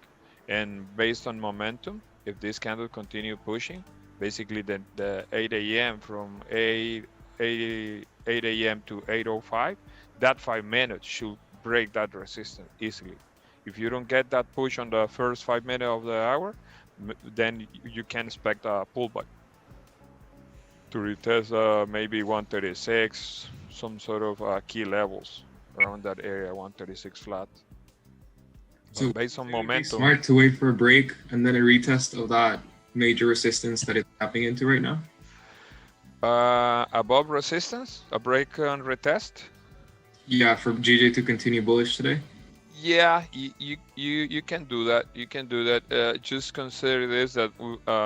And based on momentum, if this candle continue pushing, basically the 8 a.m. from 8 a.m. to 8:05, that 5 minutes should break that resistance easily. If you don't get that push on the first 5 minutes of the hour, then you can expect a pullback to retest maybe 136, some sort of key levels. around that area, 136 flat. So But based on would it be momentum, smart to wait for a break and then a retest of that major resistance that it's tapping into right now? above resistance, a break and retest. Yeah, for GJ to continue bullish today. Yeah, you can do that. You can do that. Just consider this that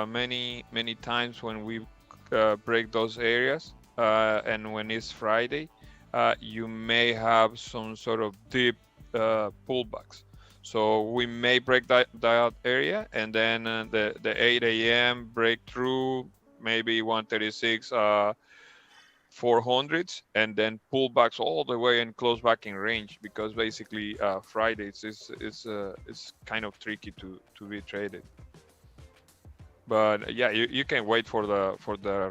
many times when we break those areas and when it's Friday, you may have some sort of deep pullbacks. So we may break that area and then the 8 a.m. breakthrough, maybe 136. 400s and then pullbacks all the way and close back in range, because basically Fridays is kind of tricky to be traded. But yeah, you can wait for the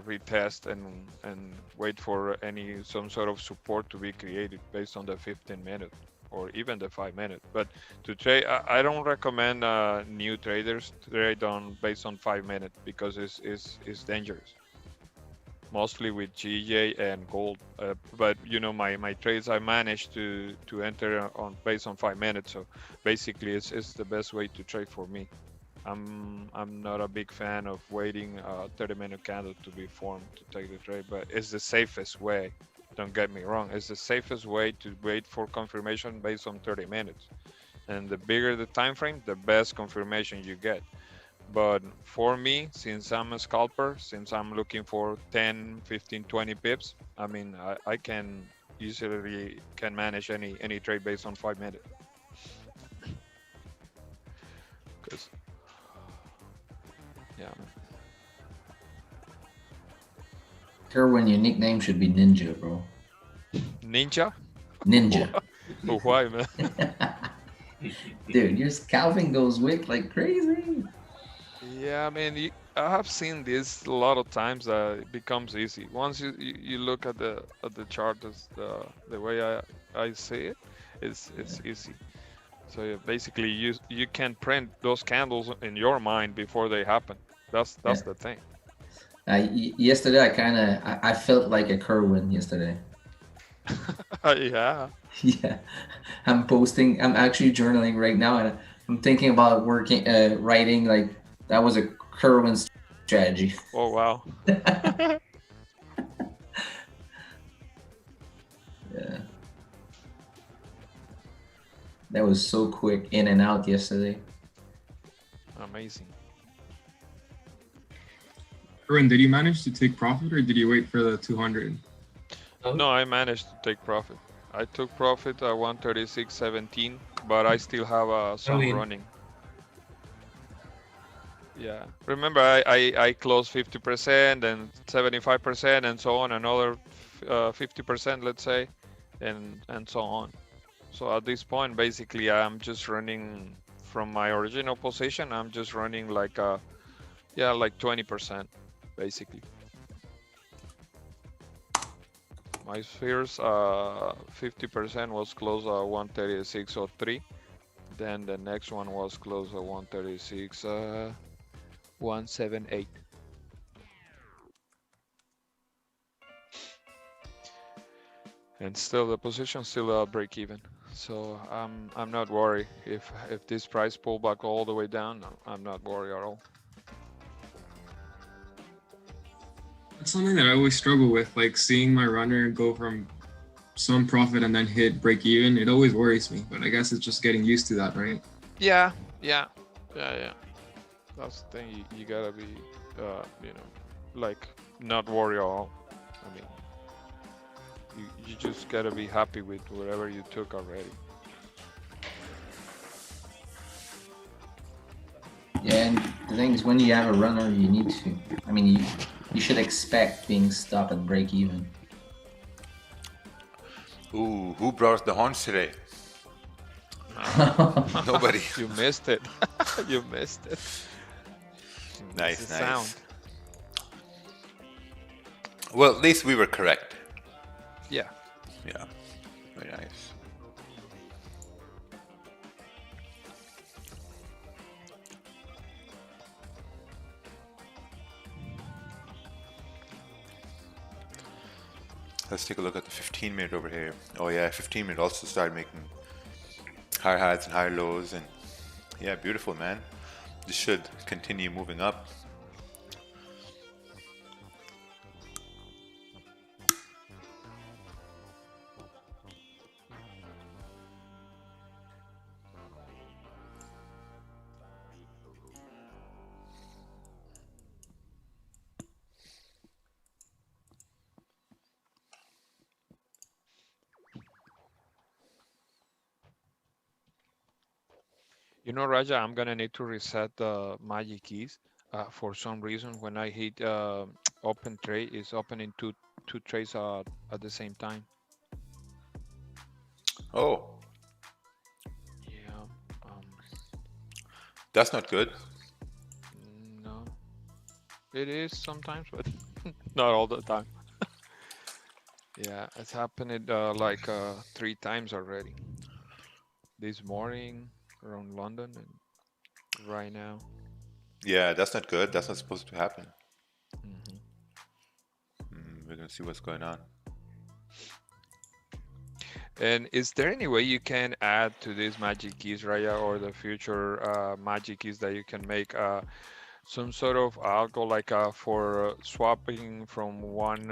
retest and wait for some sort of support to be created based on the 15-minute or even the 5-minute. But to trade, I don't recommend new traders trade based on 5-minute because it's dangerous. Mostly with GJ and gold, but you know my trades I managed to enter on based on 5 minutes. So basically, it's the best way to trade for me. I'm not a big fan of waiting a 30-minute candle to be formed to take the trade, but it's the safest way. Don't get me wrong, it's the safest way to wait for confirmation based on 30 minutes. And the bigger the time frame, the best confirmation you get. But for me, since I'm a scalper, since I'm looking for 10, 15, 20 pips, I mean, I can easily manage any trade based on 5 minutes. Cause, yeah, man. Kerwin, your nickname should be Ninja, bro. Ninja? Ninja. Why, man? Dude, your scalping goes wick like crazy. Yeah, I mean, I have seen this a lot of times. It becomes easy once you look at the chart. The way I see it, it's easy. So yeah, basically, you can print those candles in your mind before they happen. That's the thing. Yesterday, I felt like a Kerwin yesterday. Yeah. Yeah, I'm actually journaling right now, and I'm thinking about writing like that was a Kerwin strategy. Oh wow. Yeah. That was so quick in and out yesterday. Amazing. Aaron, did you manage to take profit or did you wait for the 200? No, I managed to take profit. I took profit at 136.17, but I still have some running. Yeah, remember I closed 50% and 75% and so on, another 50%, let's say, and so on. So at this point, basically, I'm just running from my original position. I'm just running like 20%, basically. My first 50% was close at 136.03. Then the next one was close at 136.178. And still the position still break even. So I'm not worried if this price pull back all the way down. I'm not worried at all. That's something that I always struggle with, like seeing my runner go from some profit and then hit break even. It always worries me, but I guess it's just getting used to that, right? Yeah. That's the thing. You gotta be, like not worry at all. I mean, you just gotta be happy with whatever you took already. Yeah, and the thing is, when you have a runner, you need to. I mean, you should expect being stopped at break even. Ooh, who brought the horns today? Nobody. You missed it. You missed it. Nice. Sound. Well, at least we were correct. Yeah. Yeah. Very nice. Let's take a look at the 15-minute over here. Oh yeah, 15-minute also started making higher highs and higher lows, and yeah, beautiful, man. This should continue moving up. You know, Raja, I'm gonna need to reset the magic keys. For some reason, when I hit open trade, it's opening two trades at the same time. Oh, Yeah. that's not good. No, it is sometimes, but not all the time. Yeah, it's happened like 3 times already. This morning around London and right now. Yeah, that's not good. That's not supposed to happen. Mhm. We're gonna see what's going on. And is there any way you can add to these magic keys, Raya, or the future magic keys that you can make some sort of algo like for swapping from one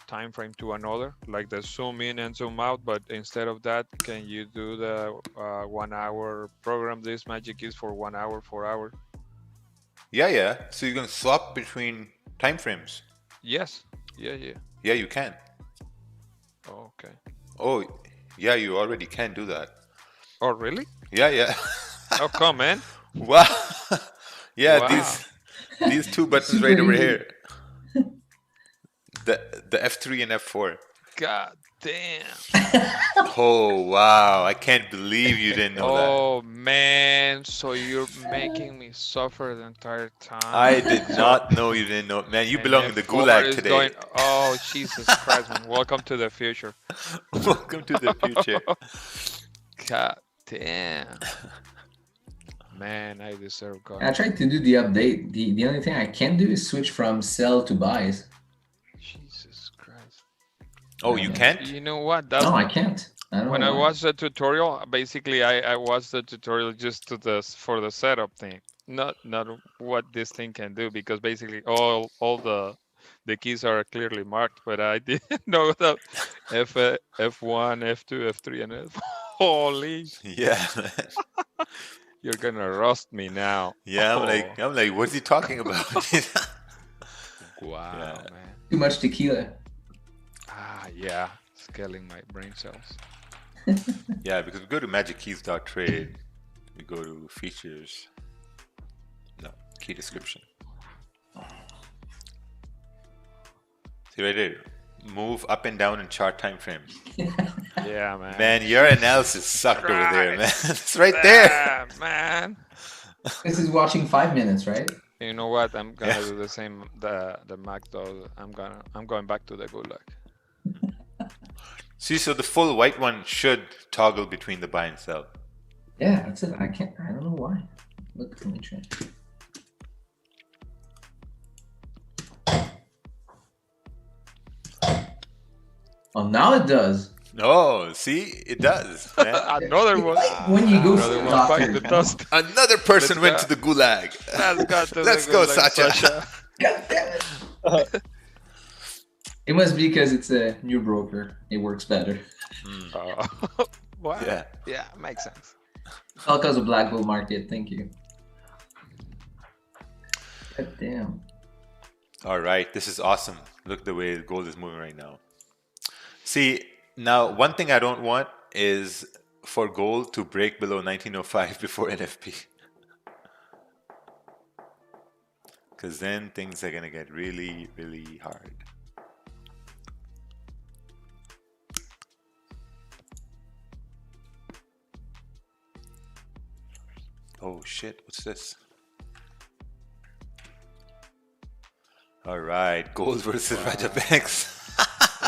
time frame to another, like the zoom in and zoom out, but instead of that, can you do the 1 hour program this magic keys for 1 hour, 4 hours? Yeah. So you're gonna swap between time frames. Yes. Yeah. Yeah, you can. Oh, okay. Oh, yeah, you already can do that. Oh, really? Yeah. How come, man? Wow. Yeah, Wow. these two buttons right over here. The F3 and F4. God damn. Oh wow, I can't believe you didn't know that. Oh man, so you're making me suffer the entire time. I did not know you didn't know. Man, you And belong in the F4 gulag is today. going- oh Jesus Christ, man! Welcome to the future. Welcome to the future. God damn. Man, I deserve God. I tried to do the update. The only thing I can do is switch from sell to buys. Jesus Christ. Oh, you can't? You know what? That's No, I can't. I don't when know I why. watched the tutorial. Basically, I watched the tutorial just for the setup thing, not what this thing can do, because basically all the keys are clearly marked, but I didn't know that F1, F2, F3, and F. Holy! Yeah. You're gonna rust me now. Yeah, Oh, I'm like, what's he talking about? wow, Yeah. man. Too much tequila. Yeah, scaling my brain cells. Yeah, because we go to magickeys.trade, we go to features, no, key description. See right there, move up and down in chart time frames. Yeah, man. Man, your analysis sucked over there, man. It's right there. Yeah, man. This is watching 5 minutes, right? You know what? I'm gonna Yeah. do the same. The Mac does. I'm going back to the gulag. See, so the full white one should toggle between the buy and sell. Yeah, that's it. I don't know why. Look, let me try. Oh, now it does. Oh, see, it does. Man. Another one. When you go Another one doctor, bites the dust. Another person Let's went go. to the gulag. Let's go to Let's the go, gulag, Sacha. God damn it. It must be because it's a new broker. It works better. Wow. Yeah. Yeah, makes sense. All because of black bull market. Thank you. God damn. All right, this is awesome. Look the way gold is moving right now. See, now one thing I don't want is for gold to break below 1905 before NFP. Because then things are going to get really, really hard. Oh shit, what's this? All right, gold versus Rajabanks.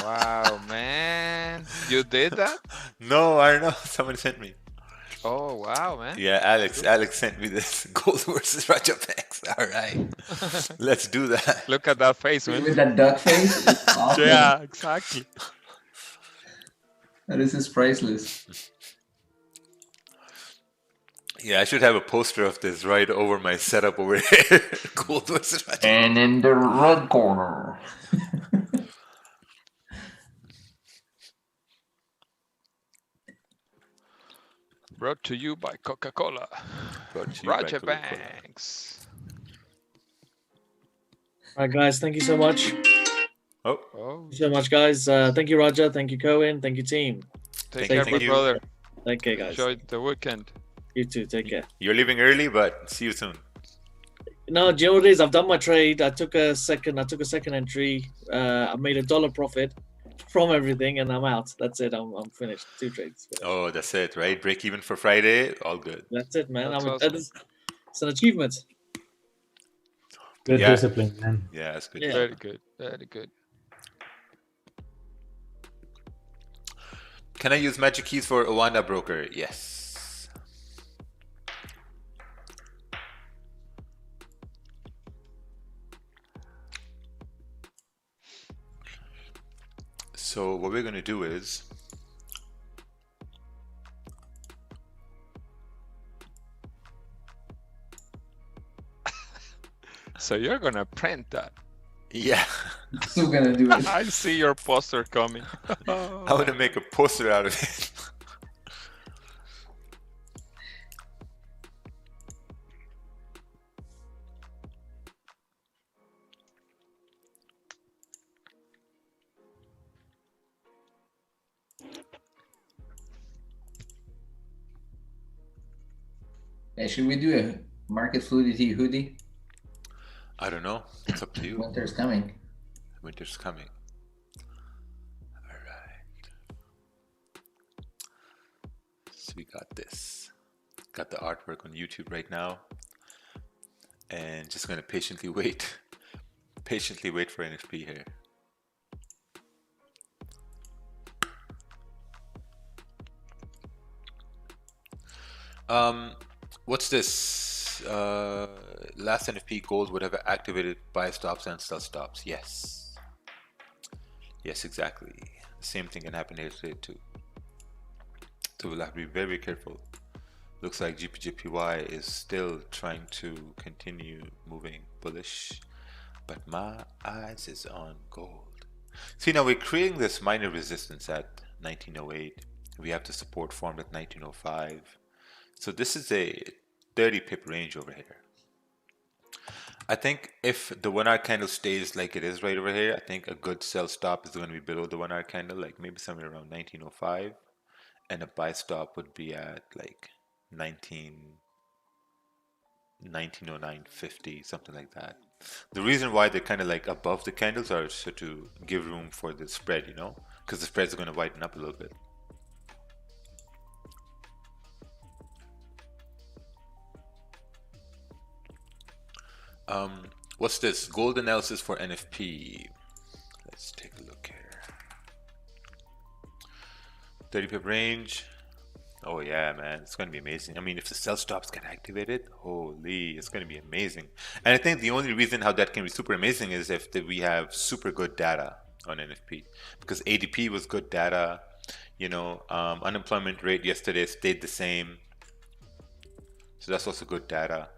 Wow, man. You did that? No, I don't know. Someone sent me. Oh, wow, man. Yeah, Alex sent me this gold versus Rajabanks. All right, let's do that. Look at that face, man. With that duck face, it's awesome. Yeah, exactly. This is priceless. Yeah, I should have a poster of this right over my setup over here. Gold versus magic. And in the red corner. Brought to you by Coca-Cola. Brought to you by Roger Coca-Cola. Banks. All right, guys. Thank you so much. Oh, Oh, Thank you so much, guys. Thank you, Roger. Thank you, Cohen. Thank you, team. take Thank you, care, thank my you. brother. Take care, guys. Enjoy the weekend. You too. Take care. you're leaving early, but see you soon. No, do you know what it is? I've done my trade. I took a second entry. I made $1 profit from everything, and I'm out. That's it. I'm finished. 2 trades. Finished. Oh, that's it, right? Break even for Friday. All good. That's it, man. That's That awesome. is, it's an achievement. Good Yeah. discipline, man. Yeah, that's good. Yeah. Very good. Very good. Can I use magic keys for Owanda broker? Yes. So what we're going to do is So you're gonna print that. yeah, Still gonna do it. I see your poster coming. I want to make a poster out of it. Hey, should we do a market fluidity hoodie? I don't know. It's up to you. Winter's coming. Winter's coming. All right. So we got this. Got the artwork on YouTube right now. And just going to patiently wait. Patiently wait for NFP here. What's this? Last NFP gold would have activated buy stops and sell stops. Yes. Yes, exactly. The same thing can happen here today too. So we'll have to be very, very careful. Looks like GPJPY is still trying to continue moving bullish, but my eyes is on gold. See, now we're creating this minor resistance at 1908. We have the support formed at 1905. So this is a 30 pip range over here. I think if the 1 hour candle stays like it is right over here, I think a good sell stop is going to be below the 1 hour candle, like maybe somewhere around 1905, and a buy stop would be at like 1909.50, something like that. The reason why they're kind of like above the candles are so to give room for the spread, you know, because the spreads are going to widen up a little bit. What's this? Gold analysis for NFP. Let's take a look here. 30 pip range. Oh yeah, man, it's going to be amazing. I mean, if the sell stops get activated, holy, it's going to be amazing. And I think the only reason how that can be super amazing is if we have super good data on NFP, because ADP was good data. You know, unemployment rate yesterday stayed the same, so that's also good data.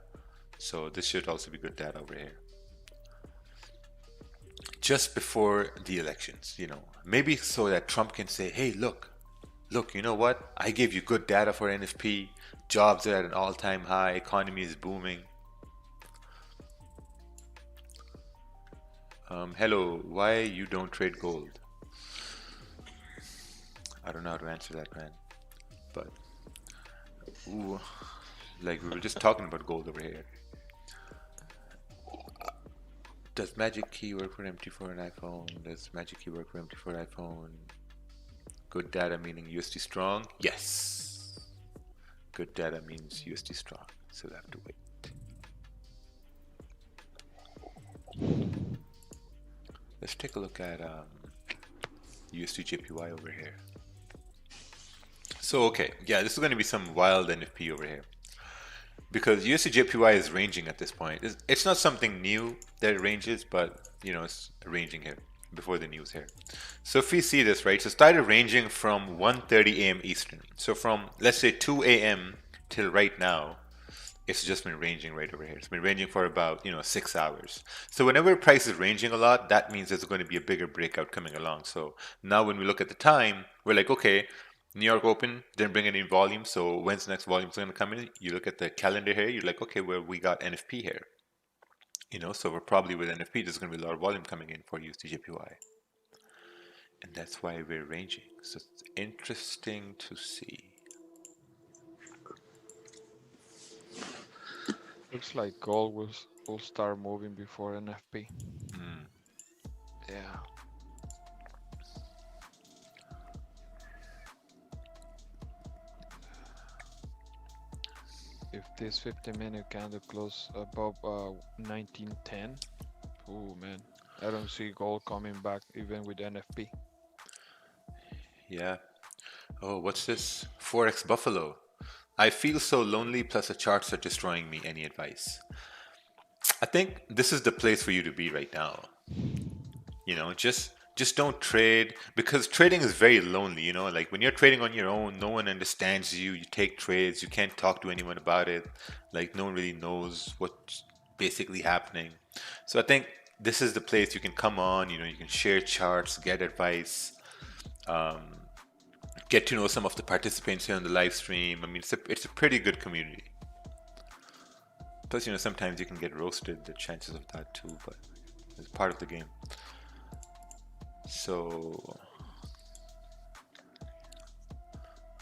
So this should also be good data over here. Just before the elections, you know, maybe so that Trump can say, hey, look, you know what? I gave you good data for NFP. Jobs are at an all-time high. Economy is booming. Hello, why you don't trade gold? I don't know how to answer that, man. But, ooh, like we were just talking about gold over here. Does Magic Key work for MT for an iPhone? Does Magic Key work for MT for an iPhone? Good data meaning USD strong? Yes. Good data means USD strong. So we'll have to wait. Let's take a look at USD JPY over here. So okay, yeah, this is going to be some wild NFP over here, because USD JPY is ranging at this point. It's not something new that it ranges, but you know, it's ranging here. before the news here. So if we see this, right, so it started ranging from 1:30 a.m. Eastern. So from, let's say, 2 a.m. till right now, it's just been ranging right over here. It's been ranging for about, 6 hours. So whenever price is ranging a lot, that means there's going to be a bigger breakout coming along. So now when we look at the time, we're like, okay, New York Open didn't bring any volume, so when's the next volume going to come in? You look at the calendar here, you're like, okay, well, we got NFP here. So we're probably with NFP, there's going to be a lot of volume coming in for USDJPY. And that's why we're ranging. So it's interesting to see. Looks like gold will start moving before NFP. Mm. Yeah. If this 50-minute candle close above 1910, oh man, I don't see gold coming back even with NFP. Yeah. Oh, what's this? Forex Buffalo. I feel so lonely, plus the charts are destroying me. Any advice? I think this is the place for you to be right now. Just don't trade, because trading is very lonely, like when you're trading on your own, no one understands you. You take trades, you can't talk to anyone about it. Like no one really knows what's basically happening. So I think this is the place you can come on, you can share charts, get advice, get to know some of the participants here on the live stream. I mean, it's a pretty good community. Plus, sometimes you can get roasted, the chances of that too, but it's part of the game. So,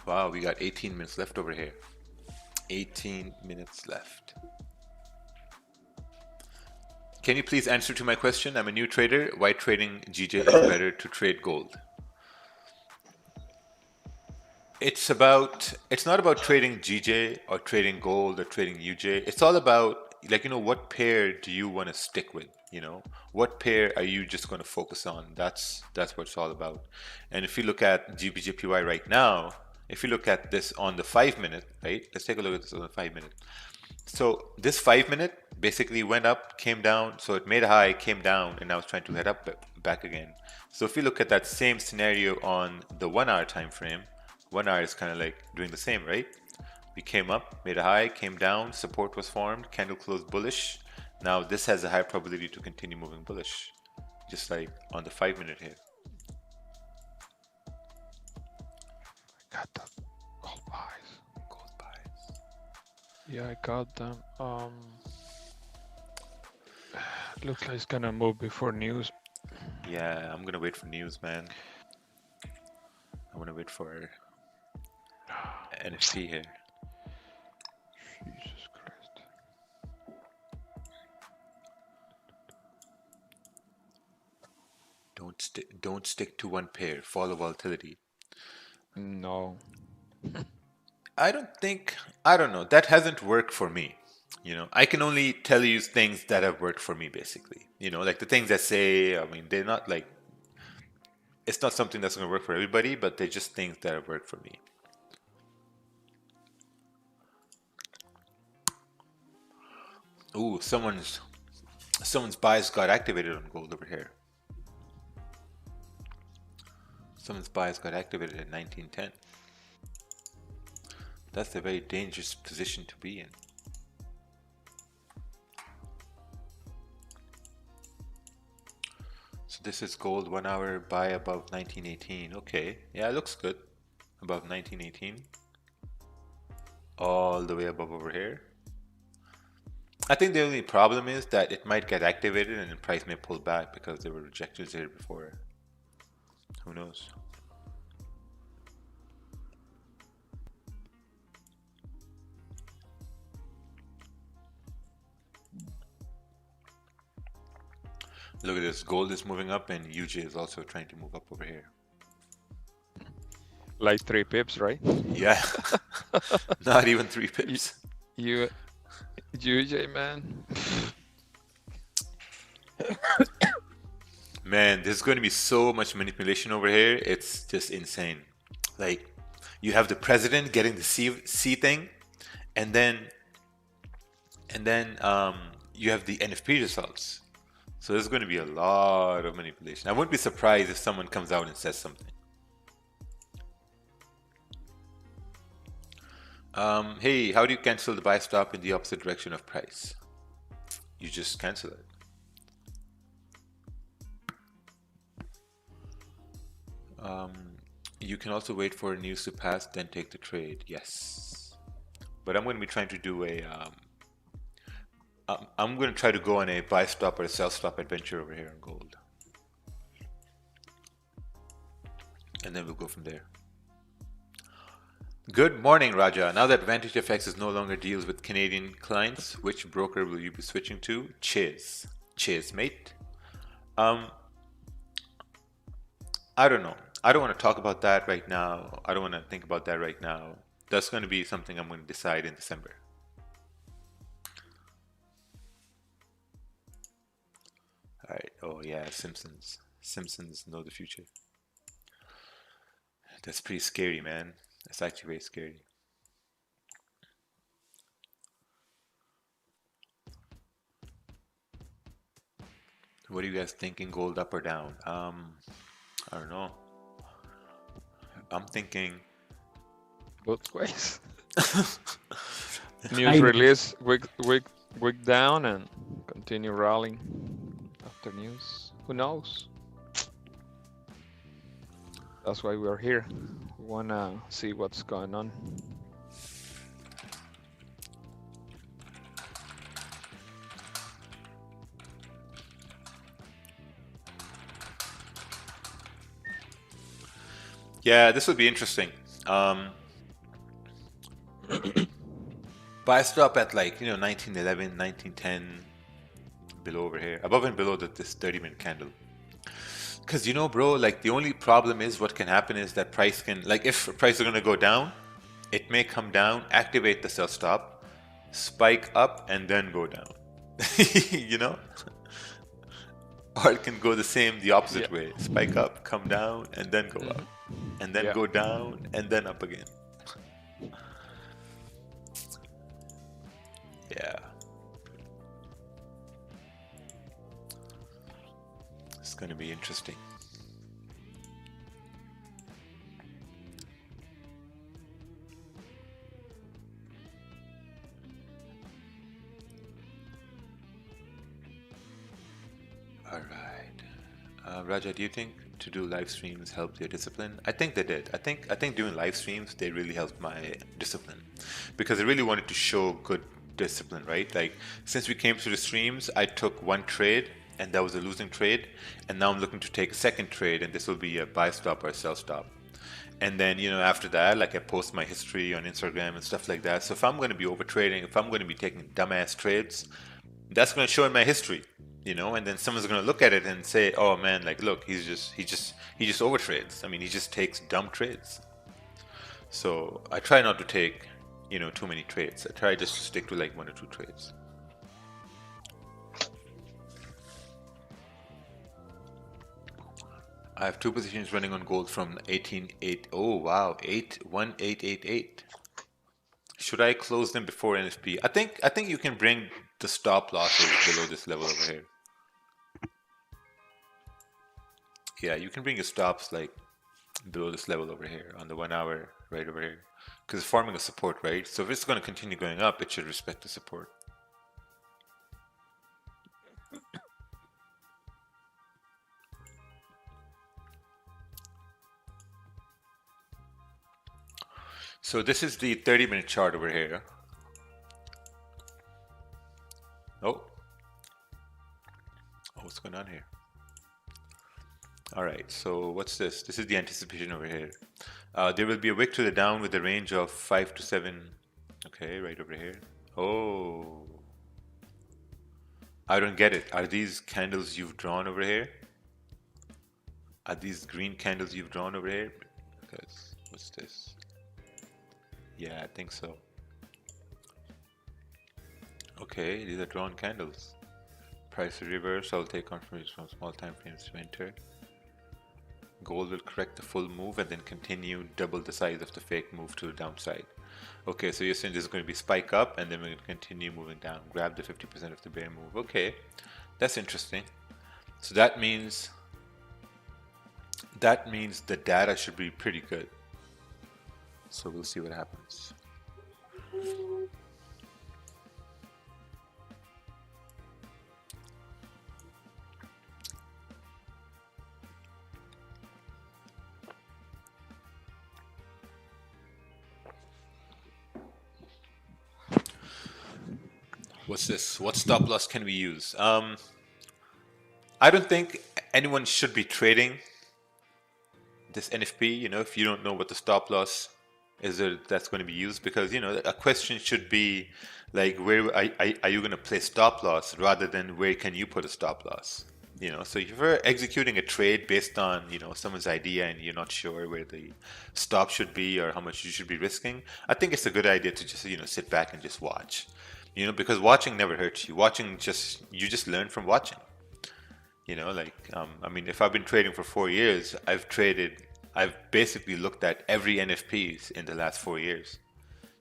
wow, we got 18 minutes left over here. 18 minutes left. Can you please answer to my question? I'm a new trader. Why trading GJ is better to trade gold? It's not about trading GJ or trading gold or trading UJ. It's all about, what pair do you want to stick with? What pair are you just going to focus on? That's what it's all about. And if you look at GBJPY right now, if you look at this on the 5-minute, right? Let's take a look at this on the 5-minute. So this 5-minute basically went up, came down. So it made a high, came down, and now it's trying to head up back again. So if you look at that same scenario on the 1-hour time frame, 1 hour is kind of like doing the same, right? We came up, made a high, came down, support was formed, candle closed bullish. Now this has a high probability to continue moving bullish, just like on the 5-minute here. I got the gold buys. Gold buys. Yeah, I got them. Looks like it's gonna move before news. Yeah, I'm gonna wait for news, man. I want to wait for NFP here. Jesus Christ. Don't stick to one pair. Follow volatility. No. I don't know. That hasn't worked for me. I can only tell you things that have worked for me, basically. Like the things I say, I mean, they're not like, it's not something that's going to work for everybody, but they're just things that have worked for me. Ooh, someone's bias got activated on gold over here. Someone's bias got activated at 1910. That's a very dangerous position to be in. So this is gold 1 hour buy above 1918. Okay, yeah, it looks good. Above 1918. All the way above over here. I think the only problem is that it might get activated and the price may pull back because there were rejections here before. Who knows? Look at this, gold is moving up and UJ is also trying to move up over here. Like 3 pips, right? Yeah, not even 3 pips. UJ, man. Man, there's going to be so much manipulation over here. It's just insane. Like, you have the president getting the C thing, and then you have the NFP results. So there's going to be a lot of manipulation. I wouldn't be surprised if someone comes out and says something. Hey, how do you cancel the buy stop in the opposite direction of price? You just cancel it. You can also wait for news to pass, then take the trade. Yes. But I'm going to be trying to do a I'm going to try to go on a buy stop or a sell stop adventure over here on gold. And then we'll go from there. Good morning, Raja. Now that Vantage FX is no longer deals with Canadian clients, which broker will you be switching to? Cheers. Cheers, mate. I don't know. I don't want to talk about that right now. I don't want to think about that right now. That's going to be something I'm going to decide in December. All right. Oh yeah, Simpsons. Simpsons know the future. That's pretty scary, man. That's actually very scary. What are you guys thinking? Gold up or down? I don't know. I'm thinking Both ways. News release, week down, and continue rallying after news. Who knows? That's why we're here. We wanna see what's going on. Yeah, this would be interesting. Buy stop at like 1911, 1910, below over here, above and below this 30-minute candle. Because bro, like the only problem is what can happen is that price can, like if price is going to go down, it may come down, activate the sell stop, spike up, and then go down. Or it can go the opposite way. Spike up, come down, and then go up. And then go down, and then up again. Yeah. It's going to be interesting. All right. Raja, do you think to do live streams helped your discipline? I think they did. I think doing live streams, they really helped my discipline, because I really wanted to show good discipline, right? Like since we came to the streams, I took one trade and that was a losing trade, and now I'm looking to take a second trade, and this will be a buy stop or a sell stop. And then after that, like I post my history on Instagram and stuff like that. So if I'm going to be over trading, if I'm going to be taking dumbass trades, that's going to show in my history, and then someone's going to look at it and say, oh man, like look, he just over trades. I mean, he just takes dumb trades. So I try not to take too many trades. I try just to stick to like 1 or 2 trades. I have 2 positions running on gold from 18.8. Oh wow, 1888. Should I close them before NFP? I think you can bring the stop losses below this level over here. Yeah, you can bring your stops like below this level over here on the 1 hour right over here, because it's forming a support, right? So if it's going to continue going up, it should respect the support. So this is the 30-minute chart over here. Oh, what's going on here? All right, so what's this? This is the anticipation over here. There will be a wick to the down with a range of 5 to 7. Okay, right over here. Oh, I don't get it. Are these candles you've drawn over here? Are these green candles you've drawn over here? Because what's this? Yeah, I think so. Okay, these are drawn candles. Price reverse. I'll take confirmation from small time frames to enter. Gold will correct the full move and then continue double the size of the fake move to the downside. Okay, so you're saying this is going to be spike up and then we're going to continue moving down. Grab the 50% of the bear move. Okay, that's interesting. So that means the data should be pretty good. So we'll see what happens. What's this? What stop loss can we use? I don't think anyone should be trading this NFP, if you don't know what the stop loss is that's going to be used, because, a question should be like, where are you going to place stop loss rather than where can you put a stop loss? So if you're executing a trade based on, someone's idea and you're not sure where the stop should be or how much you should be risking, I think it's a good idea to just, sit back and just watch, because watching never hurts you. You just learn from watching. I mean, if I've been trading for 4 years, I've basically looked at every NFPs in the last 4 years,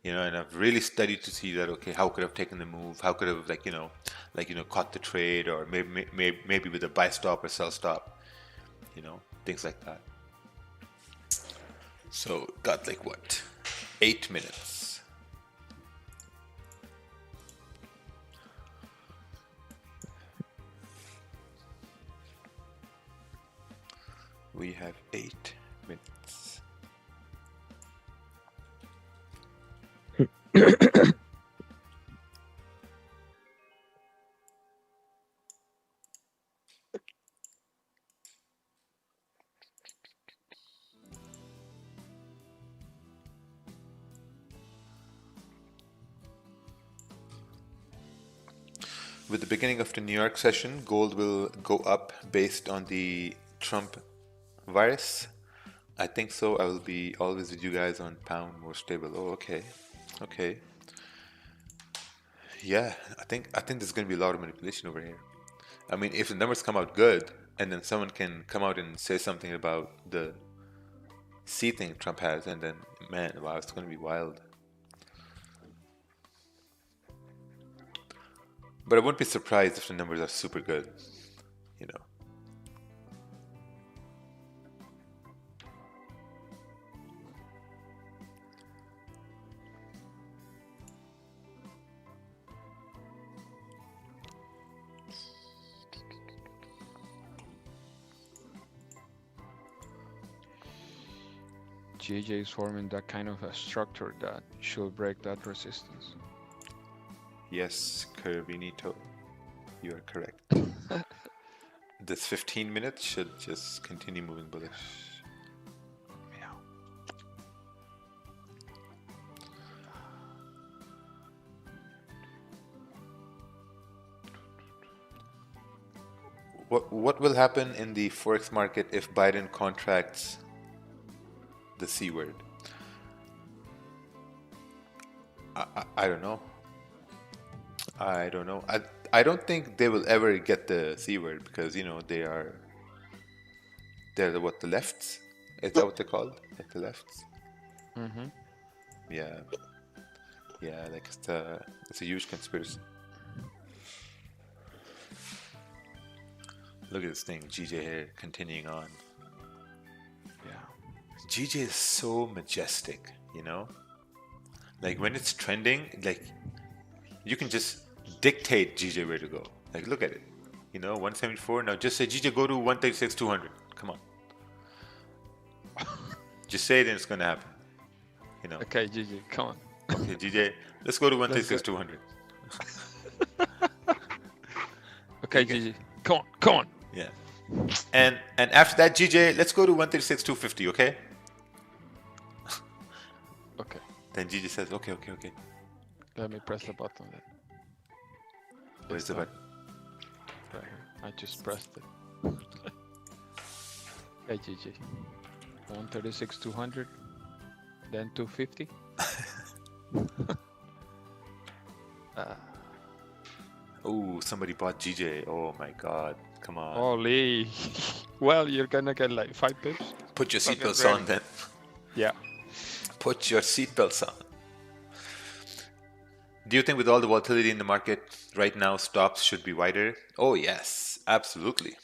and I've really studied to see that, okay, how could I have taken the move? How could I have caught the trade, or maybe with a buy stop or sell stop, things like that. So got 8 minutes. We have 8 minutes. With the beginning of the New York session, gold will go up based on the Trump virus. I think so. I will be always with you guys on pound more stable. Oh, okay. Yeah, I think there's going to be a lot of manipulation over here. I mean, if the numbers come out good, and then someone can come out and say something about the C thing Trump has, and then, man, wow, it's going to be wild. But I wouldn't be surprised if the numbers are super good, JJ is forming that kind of a structure that should break that resistance. Yes, Curvinito, you are correct. This 15 minutes should just continue moving bullish. Yeah. What will happen in the Forex market if Biden contracts the C word? I don't know. I don't think they will ever get the C word, because they're the lefts? Is that what they're called? Like the lefts? Mm-hmm. Yeah, it's a huge conspiracy. Look at this thing, GJ here, continuing on. Yeah. GJ is so majestic, Like when it's trending, you can just dictate GJ where to go. Look at it. 174. Now just say, GJ, go to 136, 200. Come on. Just say it and it's going to happen. Okay, GJ, come on. Okay, GJ, let's go to 136, 200. Okay, GJ, come on. Yeah. And after that, GJ, let's go to 136, 250, okay? Okay. Then GJ says, okay. Let me press the button then. Where's the button? Right here. I just pressed it. Okay, GG. 136, 200, then 250. Oh, somebody bought GJ. Oh my God. Come on. Holy. Well, you're gonna get 5 pips. Put your Okay, seatbelts ready. on then. Yeah. Put your seatbelts on. Do you think with all the volatility in the market right now, stops should be wider? Oh yes, absolutely.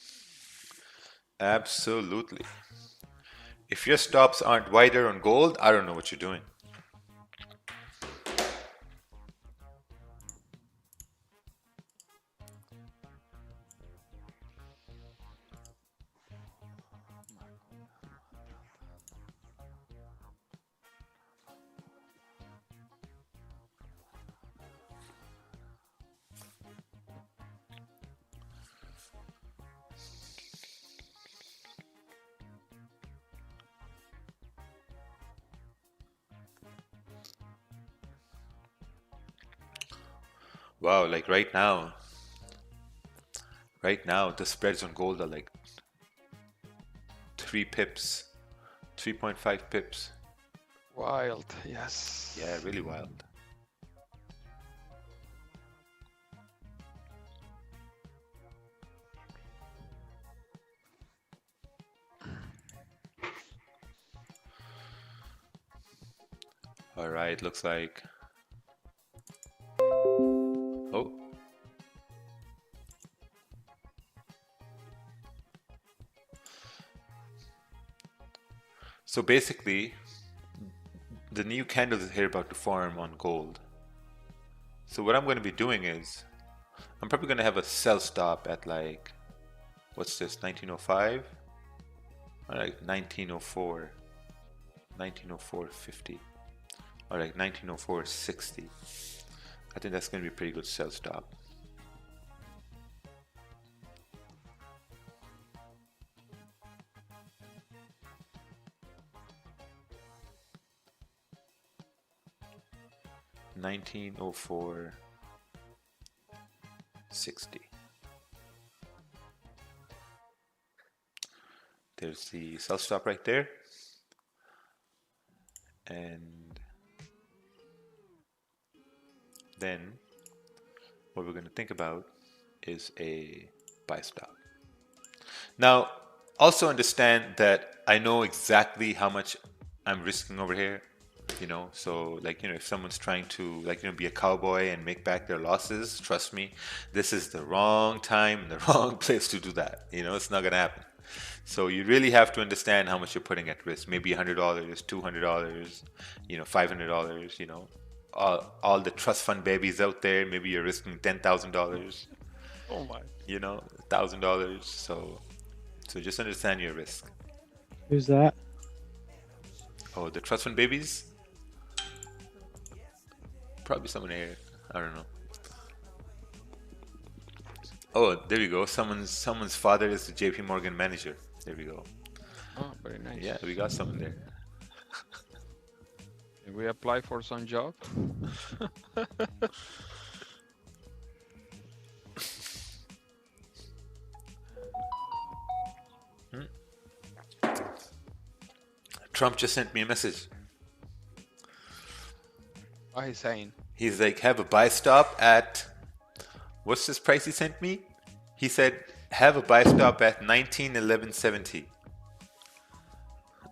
Absolutely. If your stops aren't wider on gold, I don't know what you're doing. Wow, like right now, the spreads on gold are like 3 pips, 3.5 pips. Wild, yes. Yeah, really wild. All right, looks like. Oh. So basically, the new candles are here about to form on gold. So what I'm going to be doing is, I'm probably going to have a sell stop at like, what's this, 1905? Or like 1904, 1904.50, or like 1904.60. I think that's going to be a pretty good sell stop. $1904.60. There's the sell stop right there. And then what we're going to think about is a buy stop. Now, also understand that I know exactly how much I'm risking over here. You know, so like, you know, if someone's trying to like, you know, be a cowboy and make back their losses, trust me, this is the wrong time, the wrong place to do that. You know, it's not going to happen. So you really have to understand how much you're putting at risk. Maybe $100, $200, you know, $500, you know, all the trust fund babies out there. Maybe you're risking $10,000. Oh my. You know, $1,000. So just understand your risk. Who's that? Oh, the trust fund babies? Probably someone here. I don't know. Oh, there we go. Someone's father is the JP Morgan manager. There we go. Oh, very nice. Yeah, we got someone there. Did we apply for some job? Trump just sent me a message. What he's saying? He's like, have a buy stop at, what's this price he sent me? He said, have a buy stop at 1911.70.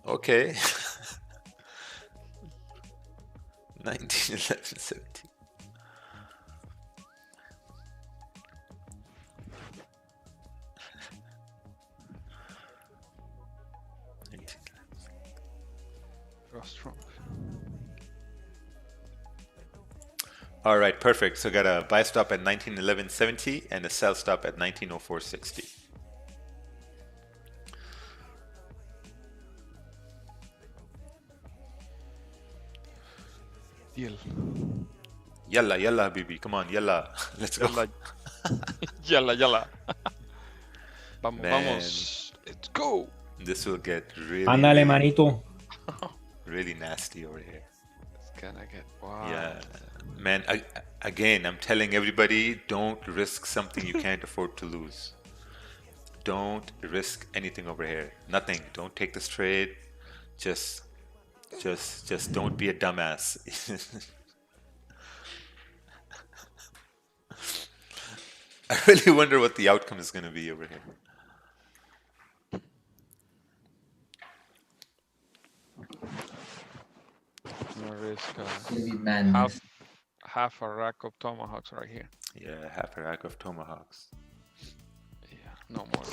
Okay. 1911.70. Trust Trump. All right, perfect. So got a buy stop at 1911.70 and a sell stop at 1904.60. Deal. Yalla, yalla, baby. Come on, yalla. Let's go. Yalla. Yalla, yalla. Vamos, Man. vamos. Let's go. This will get really, Ándale, manito. really nasty over here. It's gonna get wild. Yeah, man. Again, I'm telling everybody, don't risk something you can't afford to lose. Don't risk anything over here. Nothing. Don't take this trade. Just don't be a dumbass. I really wonder what the outcome is going to be over here. No risk. Maybe madness. Half a rack of tomahawks right here. Yeah, half a rack of tomahawks. Yeah, no more.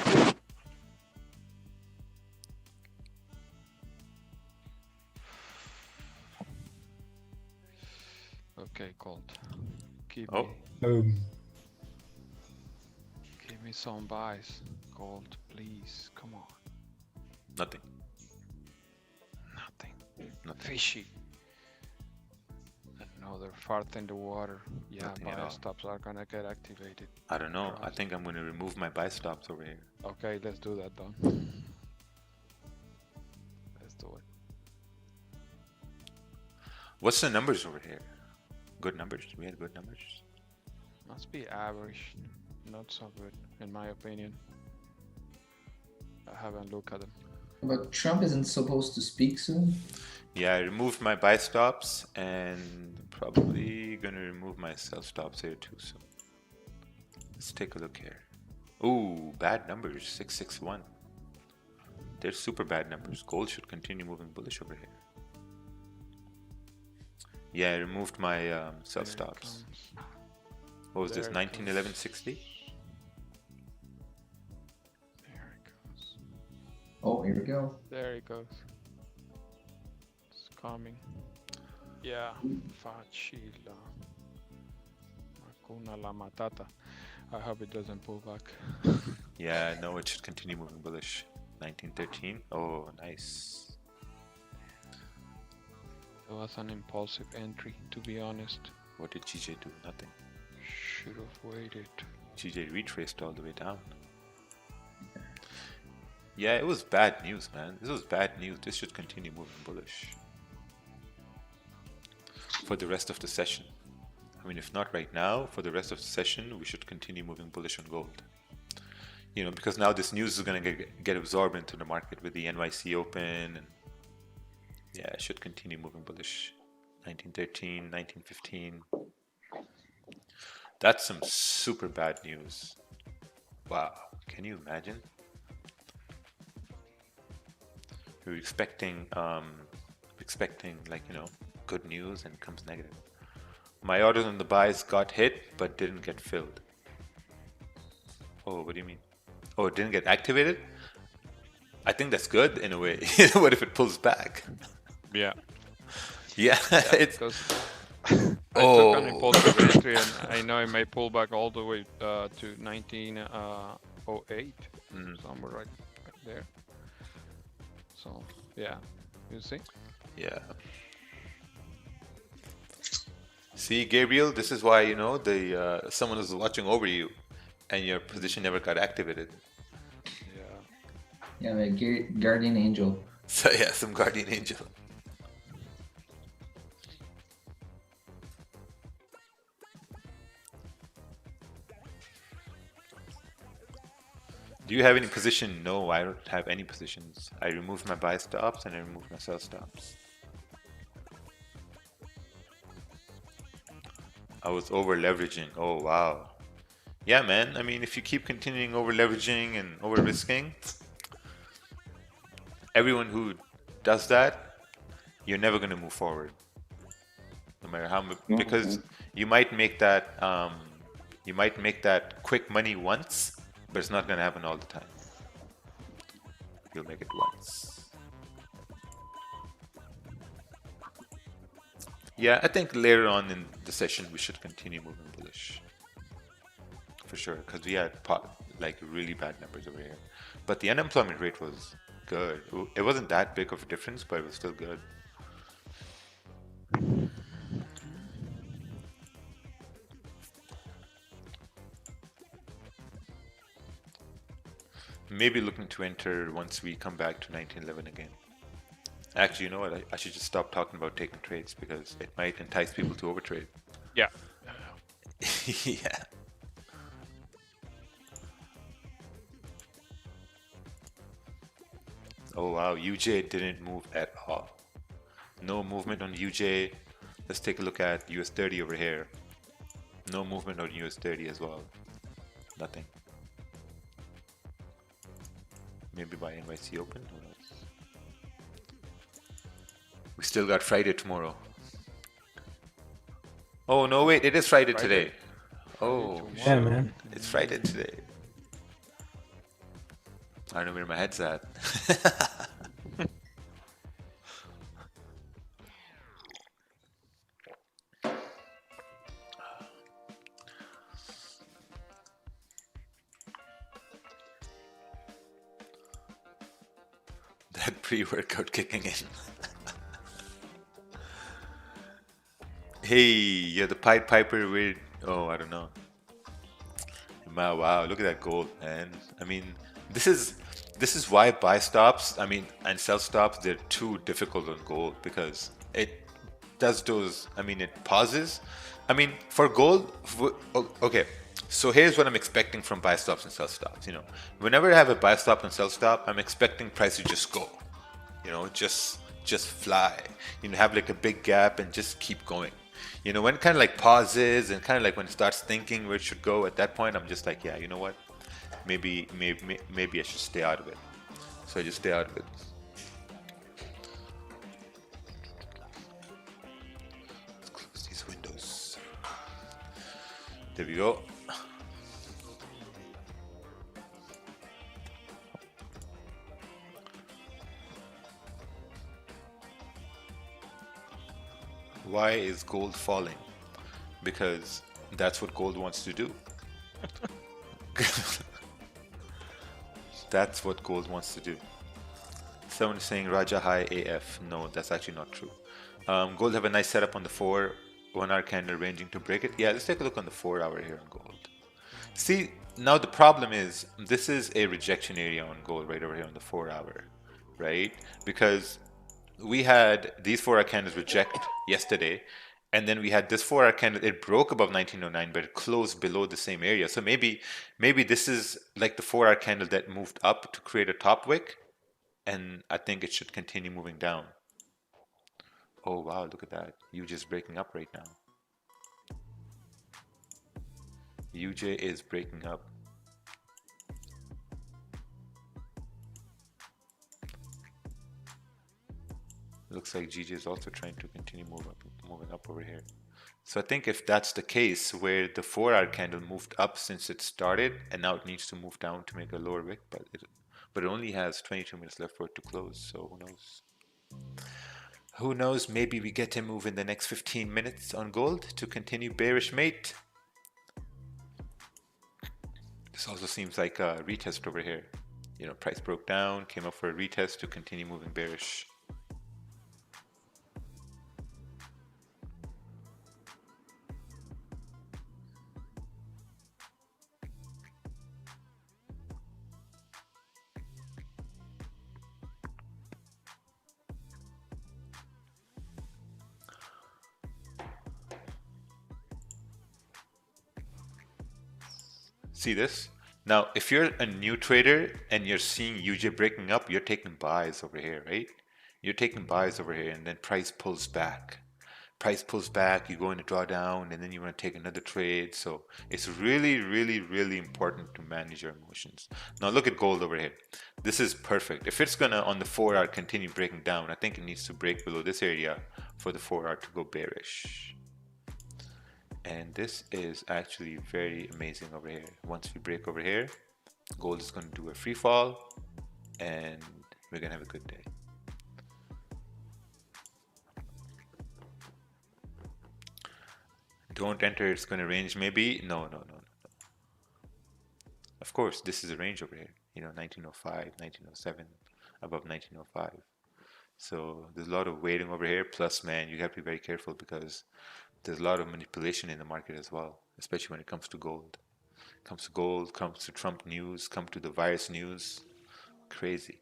Okay, gold. Give Oh. me give me some buys. Gold, please. Come on. Nothing. Nothing. Nothing. Fishy. Another fart in the water. Yeah, Nothing at buy all. stops are gonna get activated. I don't know. I Trust. think I'm going to remove my buy stops over here. Okay, let's do that then. Let's do it. What's the numbers over here? Good numbers. We had good numbers. Must be average. Not so good, in my opinion. I haven't looked at them. But Trump isn't supposed to speak soon. Yeah, I removed my buy stops and probably gonna remove my sell stops here too. So let's take a look here. Ooh, bad numbers. 661. They're super bad numbers. Gold should continue moving bullish over here. Yeah, I removed my sell There it stops. comes. What was this? There it 1911.60? There it goes. Oh, here we go. There it goes. It's coming. Yeah, facila. Hakuna la matata. I hope it doesn't pull back. Yeah, no, it should continue moving bullish. 1913. Oh, nice. It was an impulsive entry, to be honest. What did GJ do? Nothing. Should have waited. GJ retraced all the way down. Yeah, it was bad news, man. This was bad news. This should continue moving bullish for the rest of the session. I mean, if not right now, for the rest of the session, we should continue moving bullish on gold. You know, because now this news is going to get absorbed into the market with the NYC open, and yeah, it should continue moving bullish. 1913, 1915. That's some super bad news. Wow, can you imagine? We were expecting like, you know, good news, and it comes negative. My orders on the buys got hit, but didn't get filled. Oh, what do you mean? Oh, it didn't get activated? I think that's good in a way. What if it pulls back? Yeah. Yeah, it's... Because I took an impulsive entry, and I know it may pull back all the way to 1908, somewhere right there. So yeah, you see? Yeah. See, Gabriel, this is why, you know, the someone is watching over you, and your position never got activated. Yeah. Yeah, my guardian angel. So yeah, some guardian angel. Do you have any position? No, I don't have any positions. I removed my buy stops and I removed my sell stops. I was over leveraging. Oh wow. Yeah, man. I mean, if you keep continuing over leveraging and over risking, everyone who does that, you're never going to move forward. No matter how much, because you might make that quick money once, but it's not going to happen all the time. You'll make it once. Yeah, I think later on in the session we should continue moving bullish. For sure, because we had like really bad numbers over here. But the unemployment rate was good. It wasn't that big of a difference, but it was still good. Maybe looking to enter once we come back to 1911 again. Actually, you know what? I should just stop talking about taking trades because it might entice people to overtrade. Yeah. Yeah. Oh wow, UJ didn't move at all. No movement on UJ. Let's take a look at US 30 over here. No movement on US 30 as well. Nothing. Maybe by NYC open, who knows? We still got Friday tomorrow. Oh no, wait, it is Friday today. Oh, Yeah, man. it's Friday today. I don't know where my head's at. that pre-workout kicking in. Hey, you're the Pied Piper with, oh, I don't know. Wow, look at that gold, man. I mean, this is why buy stops, I mean, and sell stops, they're too difficult on gold because it does those, I mean, it pauses. I mean, for gold, okay, so here's what I'm expecting from buy stops and sell stops. You know, whenever I have a buy stop and sell stop, I'm expecting price to just go, you know, just fly, you know, have like a big gap and just keep going. You know, when it kind of like pauses and kind of like when it starts thinking where it should go, at that point, I'm just like, yeah, you know what? Maybe I should stay out of it. So I just stay out of it. Let's close these windows. There we go. Why is gold falling? Because that's what gold wants to do. That's what gold wants to do. Someone is saying Raja high AF. No, that's actually not true. Gold have a nice setup on the 1 hour candle ranging to break it. Yeah, let's take a look on the 4 hour here on gold. See, now the problem is this is a rejection area on gold right over here on the 4 hour, right? Because we had these 4 hour candles reject yesterday, and then we had this 4 hour candle, it broke above 1909, but it closed below the same area. So maybe this is like the 4 hour candle that moved up to create a top wick, and I think it should continue moving down. Oh wow, look at that. UJ is breaking up right now. UJ is breaking up. Looks like GJ is also trying to continue moving up over here. So I think if that's the case, where the 4 hour candle moved up since it started, and now it needs to move down to make a lower wick, but it only has 22 minutes left for it to close, so who knows? Who knows, maybe we get a move in the next 15 minutes on gold to continue bearish mate. This also seems like a retest over here. You know, price broke down, came up for a retest to continue moving bearish. See this? Now, if you're a new trader and you're seeing UJ breaking up, you're taking buys over here, right? You're taking buys over here, and then price pulls back. Price pulls back, you go in a drawdown, and then you want to take another trade. So it's really, really, really important to manage your emotions. Now look at gold over here. This is perfect. If it's gonna on the 4 hour continue breaking down, I think it needs to break below this area for the 4 hour to go bearish. And this is actually very amazing over here. Once we break over here, gold is going to do a free fall, and we're going to have a good day. Don't enter, it's going to range maybe. No. Of course, this is a range over here. You know, 1905, 1907, above 1905. So there's a lot of waiting over here. Plus, man, you have to be very careful because there's a lot of manipulation in the market as well, especially when it comes to gold. Comes to gold, comes to Trump news, comes to the virus news. Crazy.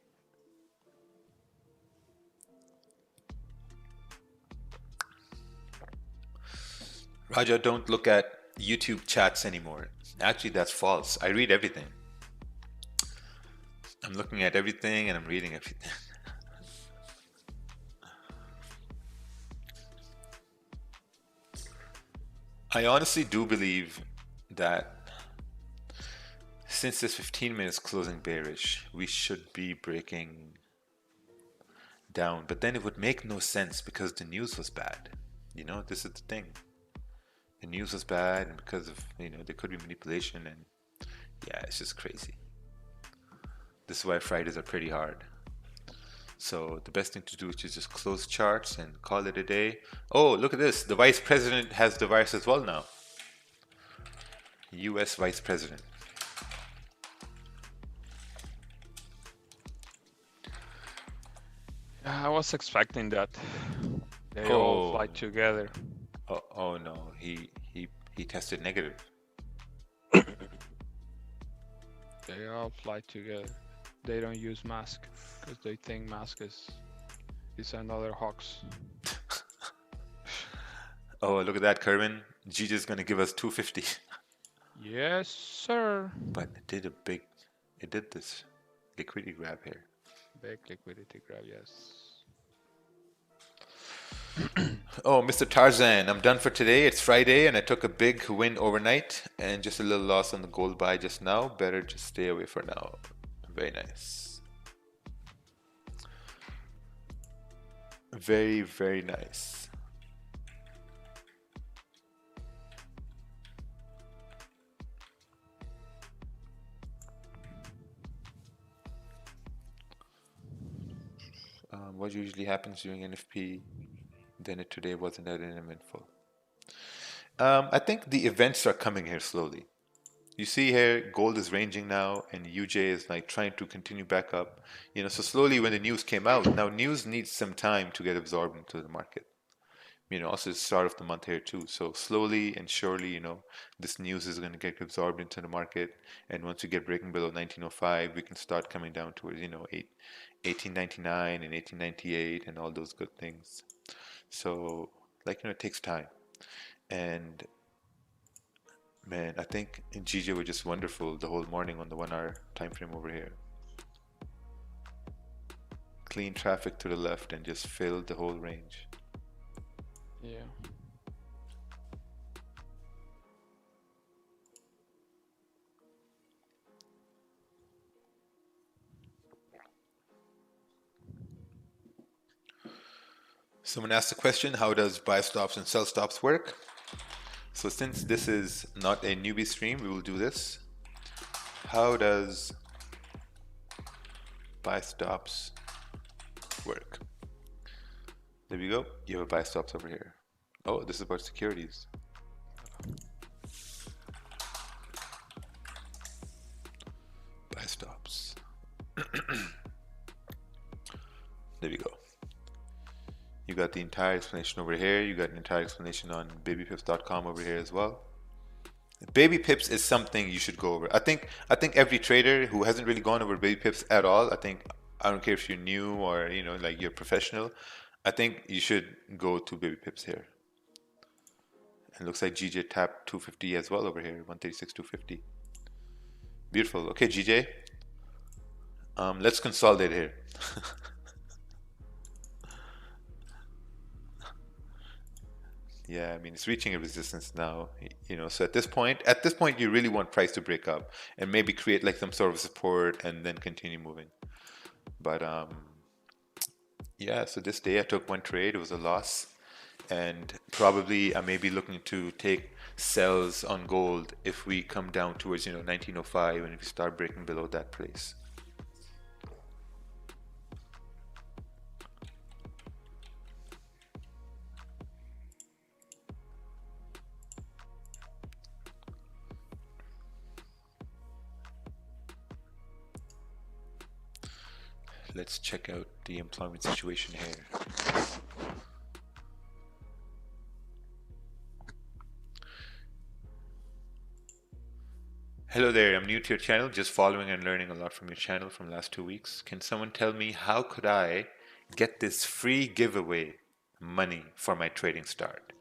Raja, don't look at YouTube chats anymore. Actually, that's false. I read everything. I'm looking at everything and I'm reading everything. I honestly do believe that since this 15 minutes closing bearish, we should be breaking down. But then it would make no sense because the news was bad. You know, this is the thing. The news was bad, and because of, you know, there could be manipulation, and yeah, it's just crazy. This is why Fridays are pretty hard. So the best thing to do is just close charts and call it a day. Oh, look at this. The vice president has the virus as well now. US vice president. I was expecting that. They all fly Oh, together. oh no, he tested negative. They all fly together. They don't use mask because they think mask is another hoax. Oh, look at that, Kerwin. GJ's gonna give us 250. Yes, sir. But it did this liquidity grab here. Big liquidity grab, yes. Oh, Mr. Tarzan, I'm done for today. It's Friday and I took a big win overnight and just a little loss on the gold buy just now. Better just stay away for now. Very nice. Very, very nice. What usually happens during NFP? Then it today wasn't that uneventful. I think the events are coming here slowly. You see here, gold is ranging now, and UJ is like trying to continue back up. You know, so slowly when the news came out, now news needs some time to get absorbed into the market. You know, also the start of the month here too. So slowly and surely, you know, this news is going to get absorbed into the market. And once we get breaking below 1905, we can start coming down towards, you know, 1899 and 1898 and all those good things. So, like, you know, it takes time. And man, I think GJ was just wonderful the whole morning on the 1 hour time frame over here. Clean traffic to the left and just filled the whole range. Yeah. Someone asked the question, how does buy stops and sell stops work? So since this is not a newbie stream, we will do this. How does buy stops work? There we go. You have a buy stops over here. Oh, this is about securities. Buy stops. There we go. You got the entire explanation over here. You got an entire explanation on babypips.com over here as well. Baby pips is something you should go over. I think every trader who hasn't really gone over baby pips at all, I don't care if you're new or you know like you're professional, I think you should go to baby pips here. It looks like GJ tapped 250 as well over here, 136 250. Beautiful. Okay, GJ. Let's consolidate here. Yeah, I mean it's reaching a resistance now, you know. So at this point, you really want price to break up and maybe create like some sort of support and then continue moving. But yeah. So this day I took one trade. It was a loss, and probably I may be looking to take sells on gold if we come down towards 1905 and if we start breaking below that place. Let's check out the employment situation here. Hello there, I'm new to your channel, just following and learning a lot from your channel from the last 2 weeks. Can someone tell me how could I get this free giveaway money for my trading start?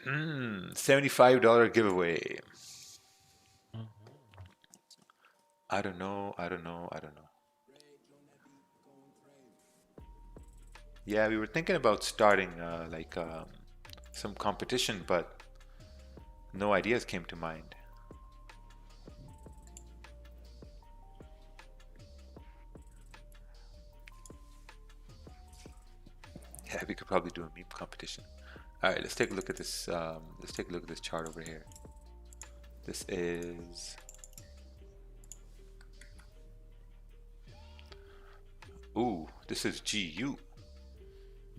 $75 giveaway. I don't know. Yeah, we were thinking about starting some competition, but no ideas came to mind. Yeah, we could probably do a meme competition. All right, let's take a look at this. Let's take a look at this chart over here. This is. Ooh, this is GU.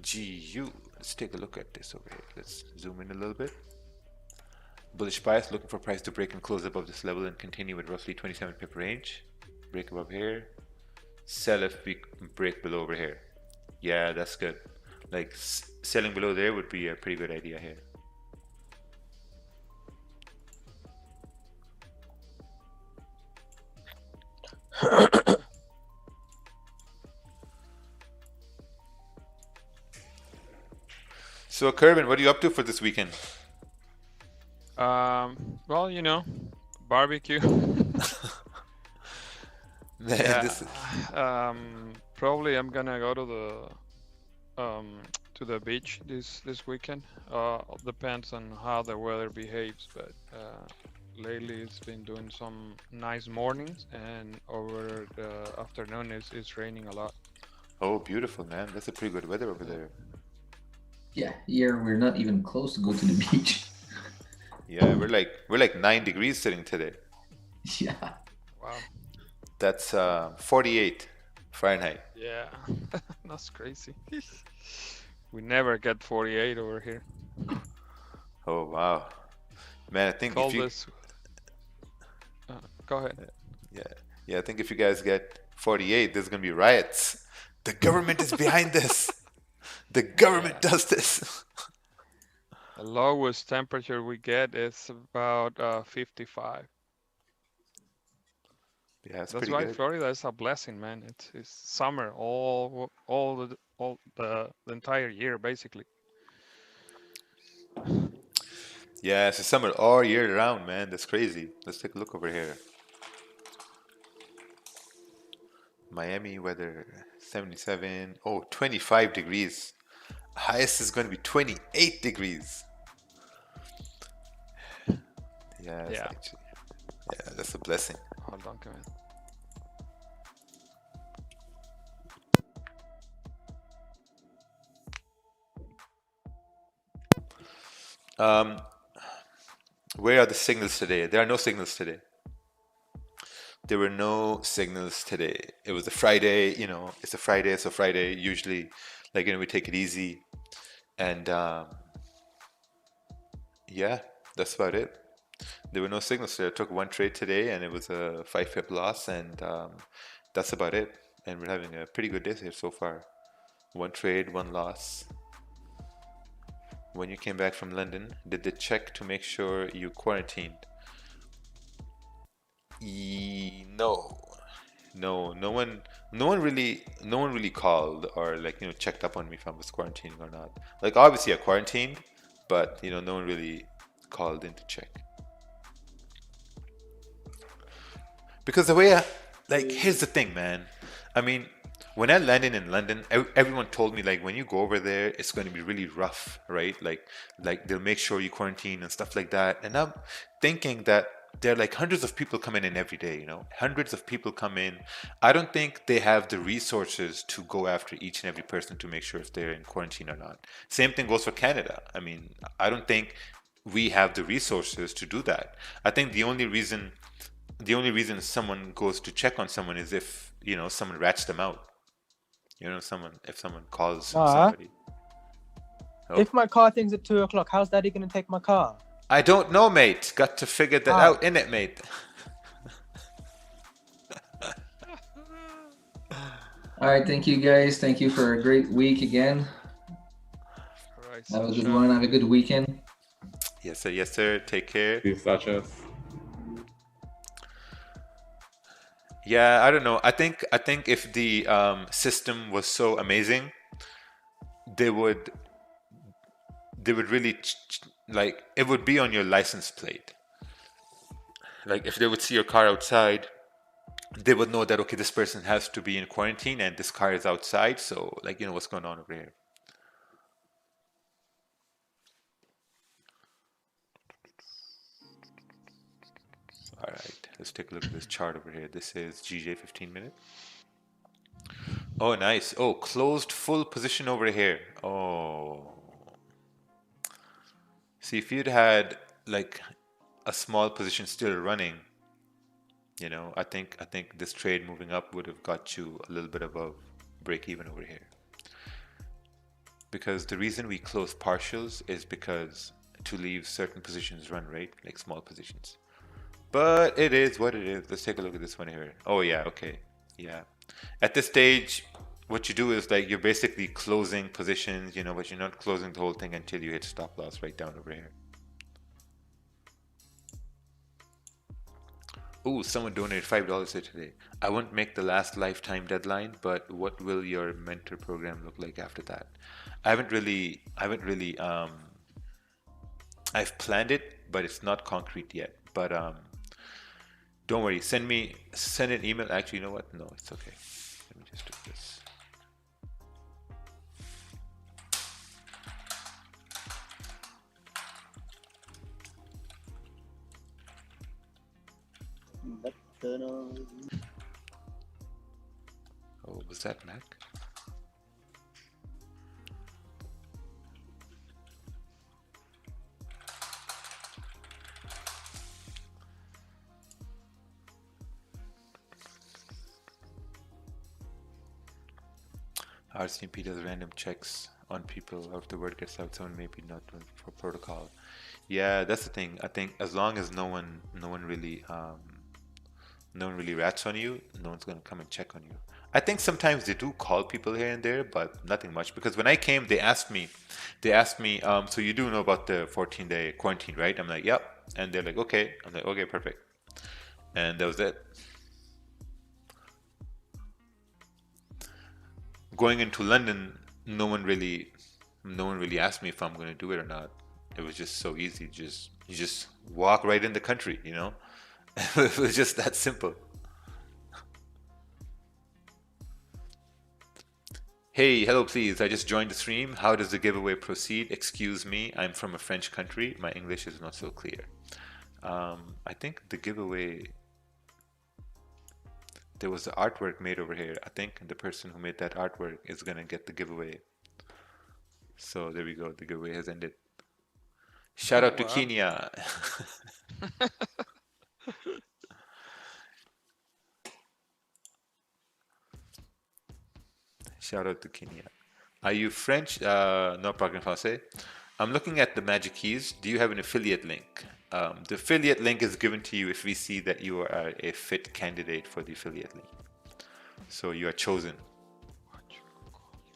GU. Let's take a look at this over here. Let's zoom in a little bit. Bullish bias, looking for price to break and close above this level and continue with roughly 27 pip range. Break above here. Sell if we break below over here. Yeah, that's good. Like selling below there would be a pretty good idea here. So, Kervin, what are you up to for this weekend? Well, you know, barbecue. Man, Yeah. this Probably I'm gonna go to the beach this weekend. Depends on how the weather behaves, but lately it's been doing some nice mornings, and over the afternoon it's raining a lot. oh, beautiful, man. That's a pretty good weather over there. Yeah, here we're not even close to go to the beach. Yeah, we're like 9 degrees sitting today. Yeah. Wow. That's 48 Fahrenheit. Yeah, that's crazy. We never get 48 over here. Oh wow, man! I think if you Coldest. Go ahead. yeah, I think if you guys get 48, there's gonna be riots. The government is behind this. The government does this. The lowest temperature we get is about 55. Yeah, it's That's pretty why good. Florida is a blessing, man. It's summer all the entire year basically. Yeah, it's a summer all year round, man. That's crazy. Let's take a look over here. Miami weather 77. Oh, 25 degrees. Highest is going to be 28 degrees. Yeah, that's Yeah. actually, yeah, that's a blessing. Hold on, Kevin. Where are the signals today? There are no signals today. There were no signals today. It was a Friday, you know, it's a Friday, so Friday usually, like, you know, we take it easy. And yeah, that's about it. There were no signals today. I took one trade today and it was a 5 pip loss, and that's about it. And we're having a pretty good day here so far. One trade, one loss. When you came back from London, did they check to make sure you quarantined? No, no one really called or, like, you know, checked up on me if I was quarantining or not. Like, obviously I quarantined, but, you know, no one really called in to check. Because the way like, here's the thing, man. I mean, when I landed in London, everyone told me, like, when you go over there, it's going to be really rough, right? Like they'll make sure you quarantine and stuff like that. And I'm thinking that there are like hundreds of people coming in every day, you know, hundreds of people come in. I don't think they have the resources to go after each and every person to make sure if they're in quarantine or not. Same thing goes for Canada. I mean, I don't think we have the resources to do that. I think the only reason someone goes to check on someone is if, you know, someone rats them out. You know, if someone calls somebody. Oh. If my car thing's at 2 o'clock, how's Daddy gonna take my car? I don't know, mate. Got to figure that out, innit, mate? All right, thank you guys. Thank you for a great week again. All right, Have a good Sasha. one. Have a good weekend. Yes, sir. Yes, sir. Take care. See you, Sasha. Yeah, I don't know. I think if the system was so amazing, they would really like, it would be on your license plate. Like, if they would see your car outside, they would know that, okay, this person has to be in quarantine and this car is outside, so, like, you know, what's going on over here. All right, let's take a look at this chart over here. This is GJ 15 minute. Oh, nice. Oh, closed full position over here. Oh. See, if you'd had like a small position still running, you know, I think this trade moving up would have got you a little bit above break even over here. Because the reason we close partials is because to leave certain positions run, right? Like small positions. But it is what it is. Let's take a look at this one here. Oh yeah, okay. Yeah. At this stage, what you do is like you're basically closing positions, you know, but you're not closing the whole thing until you hit stop loss right down over here. Ooh, someone donated $5 here today. I won't make the last lifetime deadline, but what will your mentor program look like after that? I've planned it, but it's not concrete yet. But don't worry, send an email. Actually, you know what? No, it's okay. Let me just do this. Oh, was that Mac? RCMP does random checks on people. If the word gets out, someone maybe not for protocol. Yeah, that's the thing. I think as long as no one really rats on you, no one's gonna come and check on you. I think sometimes they do call people here and there, but nothing much. Because when I came, they asked me, so you do know about the 14-day quarantine, right? I'm like, yep. And they're like, okay. I'm like, okay, perfect. And that was it. Going into London, no one really asked me if I'm going to do it or not. It was just so easy. You just walk right in the country, you know. It was just that simple. Hey, hello, please. I just joined the stream. How does the giveaway proceed? Excuse me, I'm from a French country. My English is not so clear. I think the giveaway. There was the artwork made over here. I think the person who made that artwork is gonna get the giveaway. So there we go. The giveaway has ended. Shout out to Kenya. Shout out to Kenya. Are you French? No, parle français. I'm looking at the magic keys. Do you have an affiliate link? The affiliate link is given to you if we see that you are a fit candidate for the affiliate link. So you are chosen.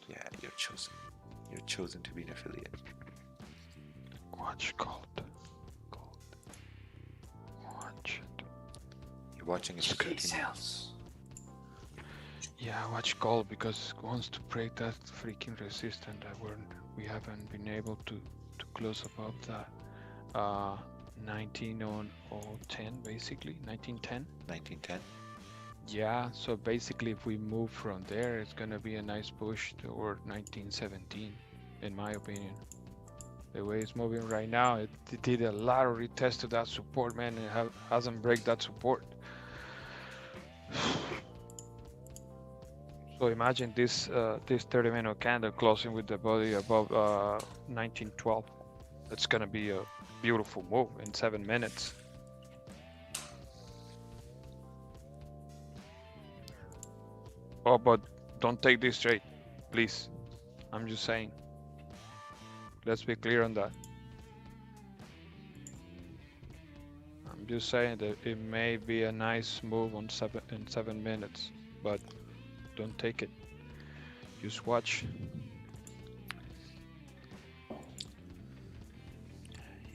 Yeah, you're chosen. You're chosen to be an affiliate. Watch gold. Watch it. You're watching it. Sales. Yeah, watch gold because it wants to break that freaking resistance that we haven't been able to close above that 1910 basically 1910. 1910. Yeah, so basically if we move from there, it's gonna be a nice push toward 1917, in my opinion. The way it's moving right now, it did a lot of retest to that support, man, and it hasn't break that support. So imagine this 30-minute candle closing with the body above 1912. It's gonna be a beautiful move in 7 minutes. Oh, but don't take this trade, please. I'm just saying. Let's be clear on that. I'm just saying that it may be a nice move in 7 minutes, but don't take it. Just watch.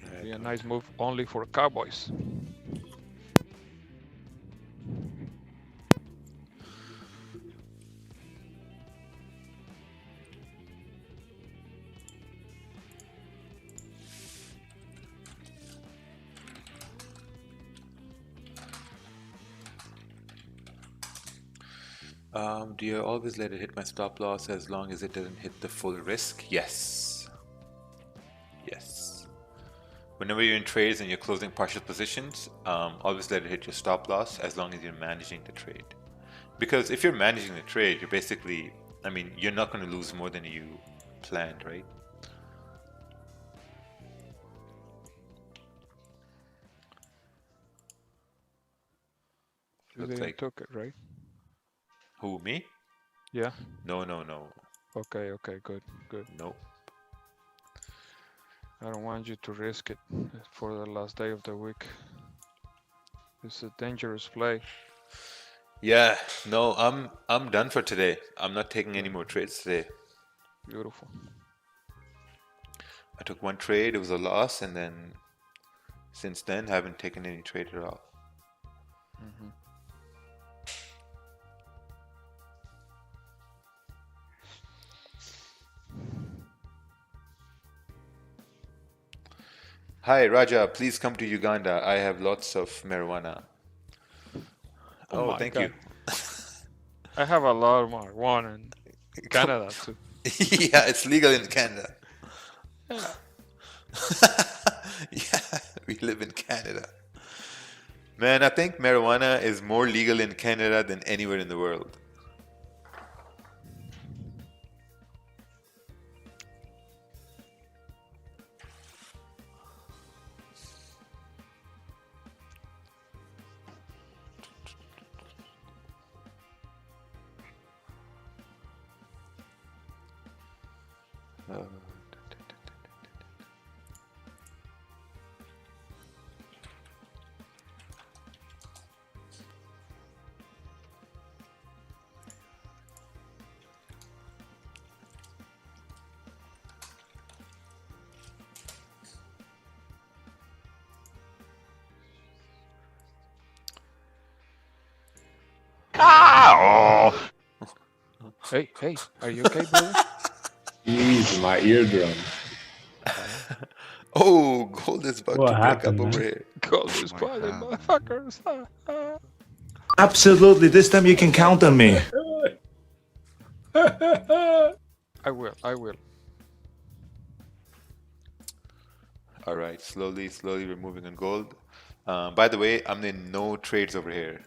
It'll be a nice move only for cowboys. Do you always let it hit my stop loss as long as it doesn't hit the full risk? Yes. Yes. Whenever you're in trades and you're closing partial positions, always let it hit your stop loss as long as you're managing the trade. Because if you're managing the trade, you're basically, I mean, you're not going to lose more than you planned, right? You didn't took it, right? Who, me? Yeah. No. Okay, good. Nope. I don't want you to risk it for the last day of the week. It's a dangerous play. Yeah, no, I'm done for today. I'm not taking any more trades today. Beautiful. I took one trade, it was a loss, and then since then haven't taken any trade at all. Mhm. Hi Raja, please come to Uganda. I have lots of marijuana. Oh Oh, my thank God. you. I have a lot of marijuana in Canada too. Yeah, it's legal in Canada. Yeah. Yeah, we live in Canada. Man, I think marijuana is more legal in Canada than anywhere in the world. Hey, hey, are you okay, brother? Jeez, my eardrum. Oh, gold is about What to break happened, up over man? here. Gold is spotted, motherfuckers. Absolutely. This time you can count on me. I will. All right, slowly we're moving on gold. By the way, I'm in no trades over here,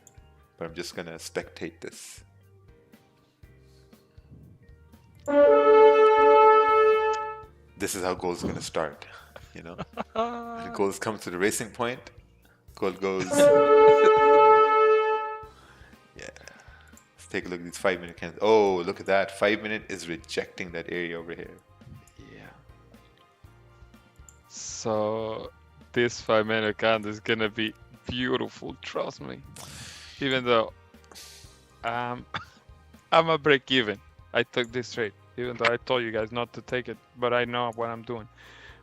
but I'm just gonna spectate this. This is how gold's gonna start, you know? When gold comes to the racing point, gold goes. Yeah. Let's take a look at these 5-minute candles. Oh, look at that. 5-minute is rejecting that area over here. Yeah. So this 5-minute candle is gonna be beautiful. Trust me. Even though I'm a break even. I took this trade, even though I told you guys not to take it, but I know what I'm doing.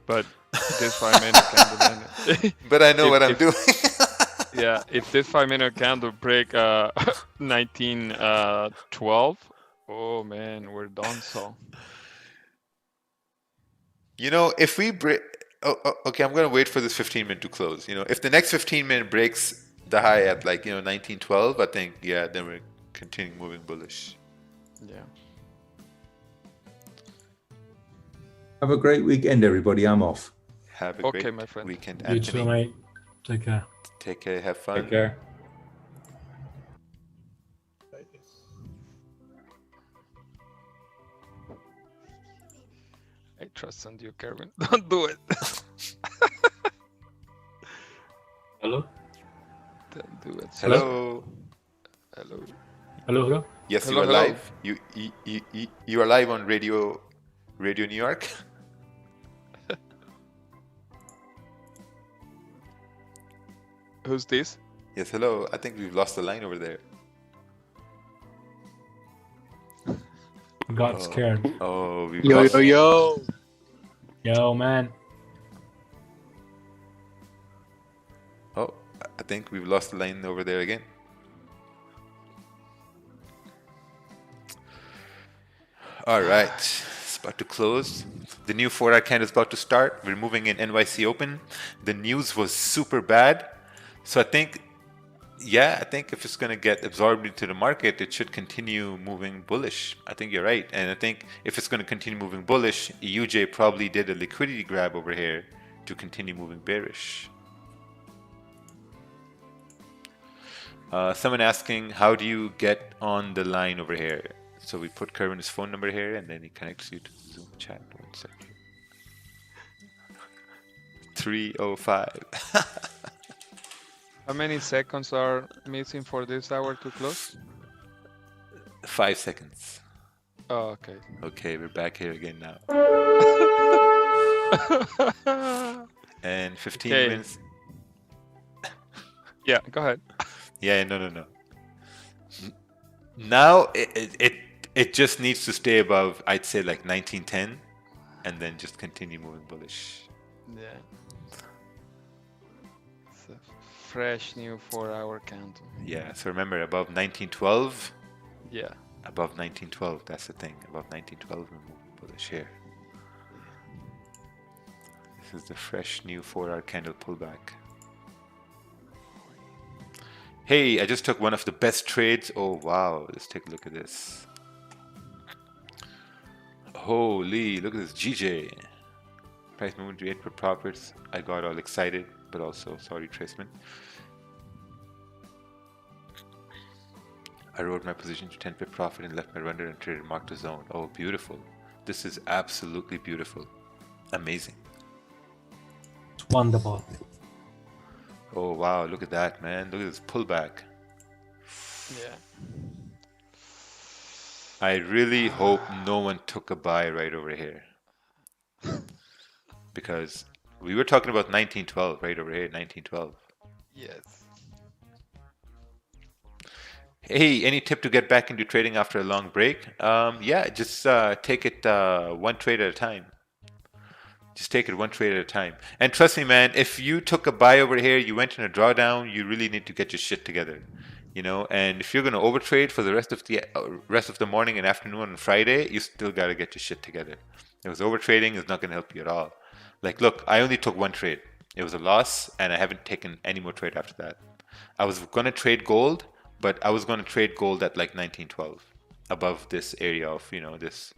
But this 5-minute candle, man, But I know what I'm if- doing. yeah, if this 5-minute candle break 1912, oh man, we're done. So You know, if we break, okay, I'm gonna wait for this 15-minute to close. You know, if the next 15-minute breaks the high at 1912, I think then we're continuing moving bullish. yeah. Have a great weekend, everybody. I'm off. Have a Okay, great my friend. weekend, You Anthony. too, mate. Take care. Take care. Have fun. Take care. I trust in you, Kevin. Don't do it. Hello? Don't do it. Hello. Hello. Hello? Yes, Hello, you are hello. live. You are live on Radio New York. Who's this? Yes, hello. I think we've lost the line over there. Got scared. Oh, we've Yo, lost. yo, yo. Yo, man. Oh, I think we've lost the line over there again. All right, it's about to close. The new 4-hour candle is about to start. We're moving in NYC Open. The news was super bad. So I think if it's going to get absorbed into the market, it should continue moving bullish. I think you're right. And I think if it's going to continue moving bullish, EUJ probably did a liquidity grab over here to continue moving bearish. Someone asking, how do you get on the line over here? So we put Kervin's phone number here, and then he connects you to the Zoom chat. 1 second. 305. How many seconds are missing for this hour to close? 5 seconds. Oh, okay. Okay, we're back here again now. And 15 Okay. minutes. Yeah, go ahead. Yeah, no. Now it just needs to stay above, I'd say like 1910, and then just continue moving bullish. Yeah. It's a fresh new 4-hour candle. Yeah, so remember above 1912. Yeah. Above 1912, that's the thing. Above 1912, we're moving bullish here. This is the fresh new 4-hour candle pullback. Hey, I just took one of the best trades. Oh wow, let's take a look at this. Holy, look at this GJ. Price movement to 8 per profits. I got all excited, but also sorry, retracement. I wrote my position to 10 pip profit and left my render and traded mark to zone. Oh, beautiful. This is absolutely beautiful. Amazing. It's wonderful. Oh wow, look at that, man. Look at this pullback. Yeah. I really hope no one took a buy right over here. Because we were talking about 1912 right over here, 1912. Yes. Hey, any tip to get back into trading after a long break? Yeah, just take it one trade at a time. Just take it one trade at a time. And trust me, man, if you took a buy over here, you went in a drawdown, you really need to get your shit together. You know, and if you're going to overtrade for the rest of the morning and afternoon on Friday, you still got to get your shit together. Because overtrading is not going to help you at all. Like, look, I only took one trade. It was a loss, and I haven't taken any more trade after that. I was going to trade gold, but I was going to trade gold at like 1912, above this area of, you know, this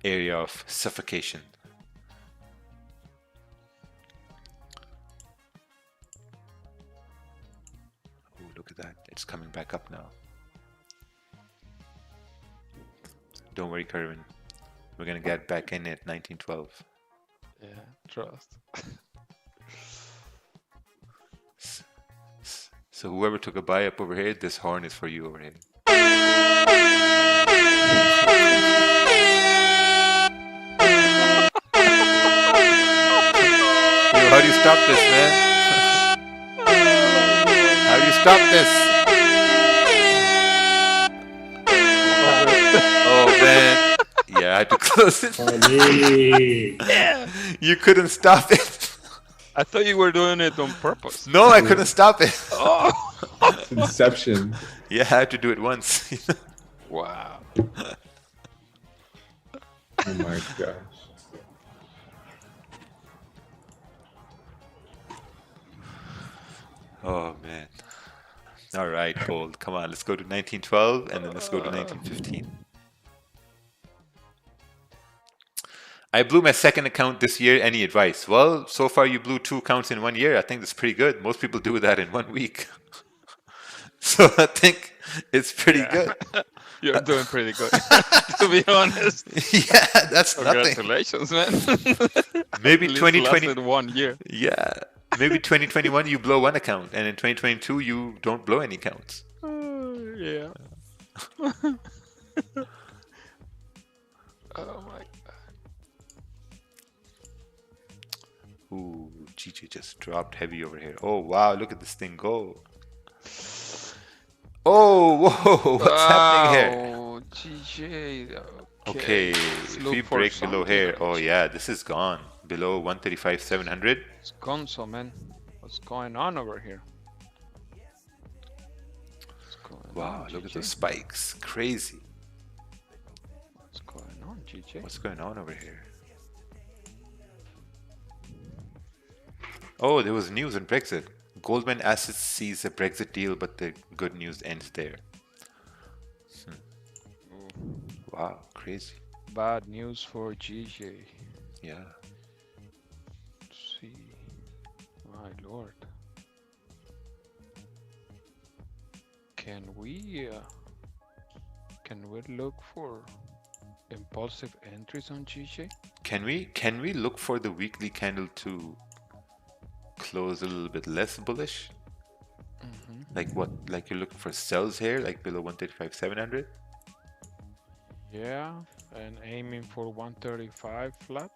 area of suffocation. Oh, look at that. It's coming back up now. Don't worry, Kerwin. We're going to get back in at 1912. Yeah, trust. So whoever took a buy up over here, this horn is for you over here. Yo, how do you stop this, man? How do you stop this? Oh man. Yeah, I had to close it. Yeah. You couldn't stop it. I thought you were doing it on purpose. No, I couldn't stop it. Oh. It's Inception. Yeah, I had to do it once. Wow. Oh my gosh. Oh man. All right, gold. Come on, let's go to 1912 and then let's go to 1915. I blew my second account this year. Any advice? Well, so far you blew 2 accounts in 1 year. I think that's pretty good. Most people do that in 1 week. So I think it's pretty good. You're doing pretty good, to be honest. Yeah, that's nothing. Congratulations, man. Maybe At least 2020. lasted 1 year. Yeah, maybe 2021 you blow 1 account, and in 2022 you don't blow any accounts. Yeah. Oh my god. Ooh, GG just dropped heavy over here. Oh wow, look at this thing go. Oh, whoa, what's happening here? Oh, GG. Okay, Let's if look we for break below something here, else. oh yeah, this is gone. Below 135,700. It's gone, so man. What's going on over here? What's going Wow, on, look at GG? those spikes. Crazy. What's going on, GG? What's going on over here? Oh, there was news on Brexit. Goldman Assets sees a Brexit deal, but the good news ends there. Wow, crazy. Bad news for GG. Yeah. Let's see. My lord. Can we look for impulsive entries on GG? Can we look for the weekly candle to close a little bit less bullish? Like what? Like you're looking for sells here, like below 135,700? Yeah, and aiming for 135 flat.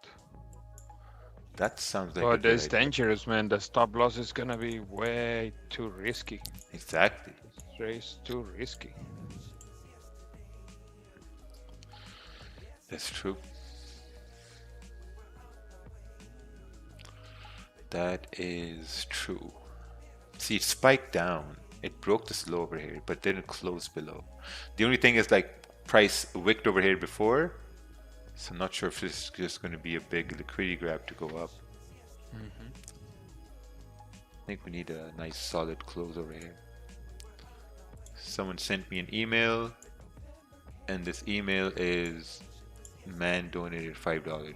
That sounds like a But good it's idea. dangerous, man. The stop loss is gonna be way too risky. Exactly. It's too risky. That's true. That is true. See, it spiked down. It broke this low over here, but didn't close below. The only thing is like price wicked over here before, so I'm not sure if this is just going to be a big liquidity grab to go up. Mm-hmm. I think we need a nice solid close over here. Someone sent me an email, and this email is man donated $5.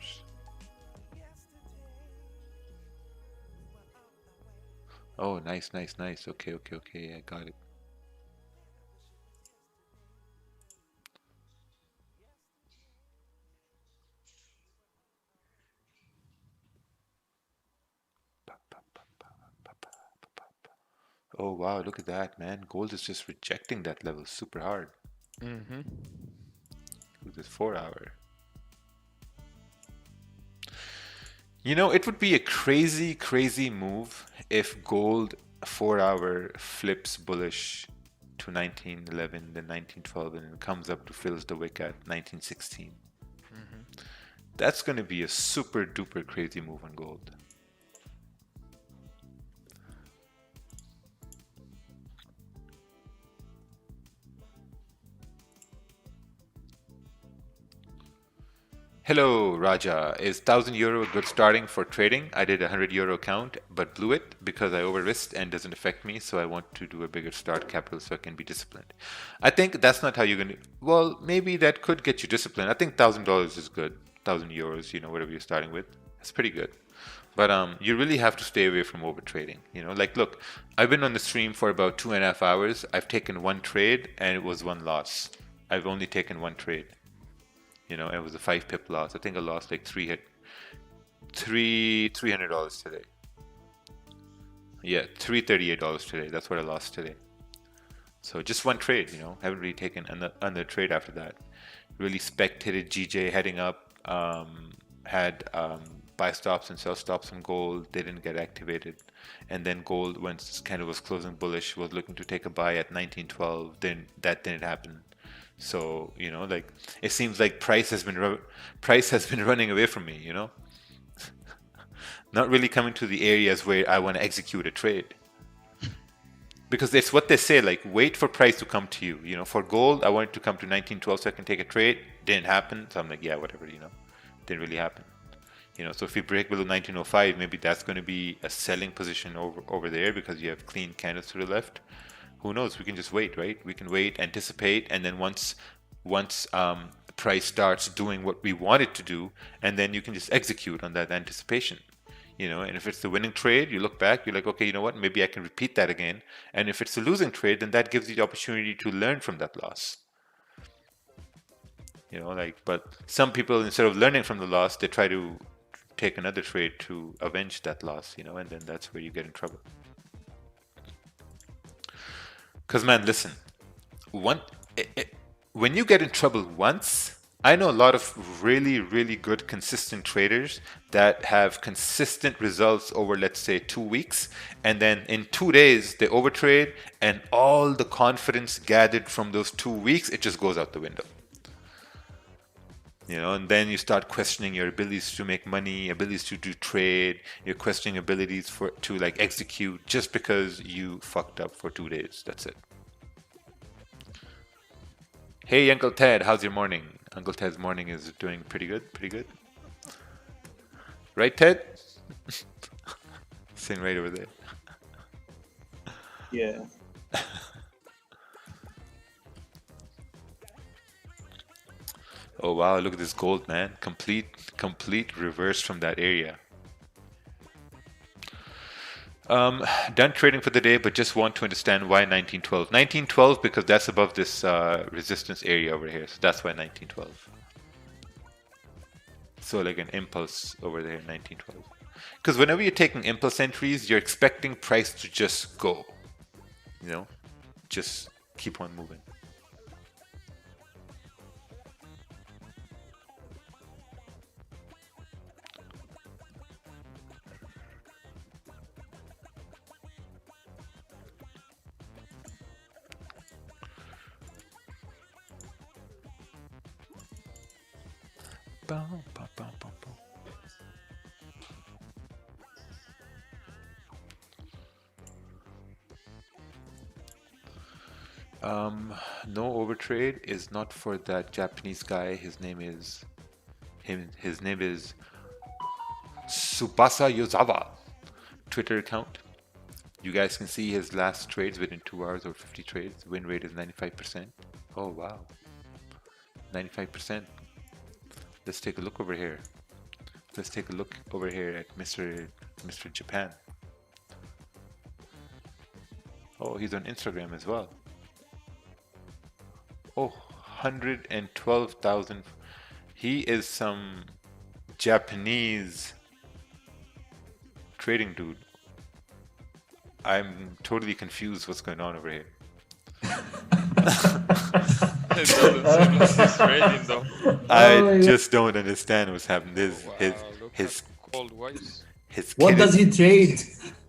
Oh, nice. Okay, I got it. Oh wow, look at that, man. Gold is just rejecting that level super hard. Mm-hmm. Look at this 4 hour. You know, it would be a crazy move if gold 4 hour flips bullish to 1911, then 1912, and then comes up to fills the wick at 1916. Mm-hmm. That's going to be a super duper crazy move on gold. Hello, Raja. Is €1,000 a good starting for trading? I did a €100 account, but blew it because I over-risked and doesn't affect me, so I want to do a bigger start capital so I can be disciplined. I think that's not how you're going to... Well, maybe that could get you disciplined. I think $1,000 is good. €1,000, you know, whatever you're starting with. That's pretty good. But you really have to stay away from over-trading. You know, like, look, I've been on the stream for about 2.5 hours. I've taken one trade, and it was one loss. I've only taken one trade. You know, it was a 5 pip loss. I think I lost like $300 today. Yeah, $338 today. That's what I lost today. So just one trade, you know. Haven't really taken another trade after that. Really spectated GJ heading up. Had buy stops and sell stops on gold. They didn't get activated. And then gold, when it kind of was closing bullish, was looking to take a buy at 1912. Then that didn't happen. So, you know, like, it seems like price has been running away from me, you know. Not really coming to the areas where I want to execute a trade. Because it's what they say, like, wait for price to come to you. You know, for gold, I wanted to come to 1912 so I can take a trade. Didn't happen. So I'm like, yeah, whatever, you know. Didn't really happen. You know, so if we break below 1905, maybe that's going to be a selling position over there because you have clean candles to the left. Who knows? We can just wait, right? We can wait, anticipate, and then once price starts doing what we want it to do, and then you can just execute on that anticipation. You know, and if it's the winning trade, you look back, you're like, okay, you know what? Maybe I can repeat that again. And if it's a losing trade, then that gives you the opportunity to learn from that loss. You know, like, but some people, instead of learning from the loss, they try to take another trade to avenge that loss, you know, and then that's where you get in trouble. Because, man, listen, when you get in trouble once, I know a lot of really good consistent traders that have consistent results over, let's say, 2 weeks, and then in 2 days they overtrade, and all the confidence gathered from those 2 weeks, it just goes out the window. You know, and then you start questioning your abilities to make money, abilities to do trade, you're questioning abilities to like execute just because you fucked up for 2 days. That's it. Hey, Uncle Ted, how's your morning? Uncle Ted's morning is doing pretty good, Right, Ted? Sitting right over there. Yeah. Oh wow, look at this gold, man. Complete reverse from that area. Done trading for the day, but just want to understand why 1912. 1912 because that's above this resistance area over here, so that's why 1912. So like an impulse over there, 1912. Because whenever you're taking impulse entries, you're expecting price to just go. You know, just keep on moving. No overtrade is not for that Japanese guy. His name is Tsubasa Yozawa. Twitter account. You guys can see his last trades within 2 hours or 50 trades. Win rate is 95%. Oh wow. 95%. Let's take a look over here. Let's take a look over here at Mr. Japan. Oh, he's on Instagram as well. Oh, 112,000. He is some Japanese trading dude. I'm totally confused what's going on over here. It doesn't seem like he's trading though. I just don't understand what's happening. His What does he trade?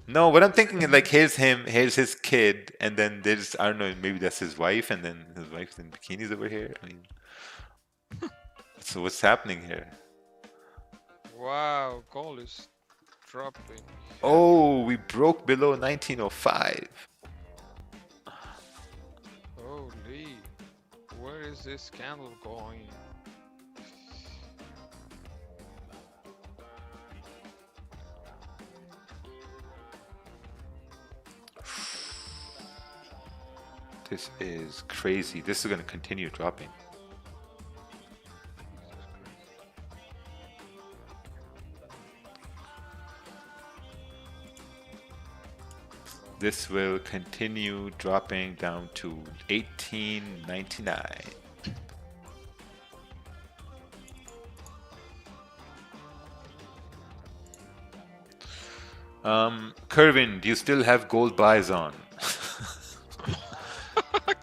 No, what I'm thinking is like here's him, here's his kid, and then there's I don't know, maybe that's his wife, and then his wife's in bikinis over here. I mean, so what's happening here? Wow, gold is dropping. Oh, we broke below 1905. Holy, where is this candle going? This is crazy. This is going to continue dropping. This will continue dropping down to 1899. Kervin, do you still have gold buys on?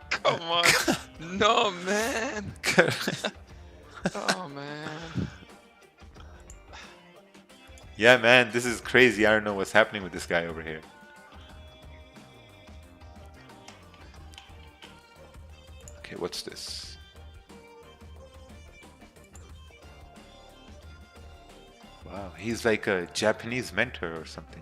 Come on. No, man. Oh, man. Yeah, man, this is crazy. I don't know what's happening with this guy over here. Okay, what's this? Wow, he's like a Japanese mentor or something.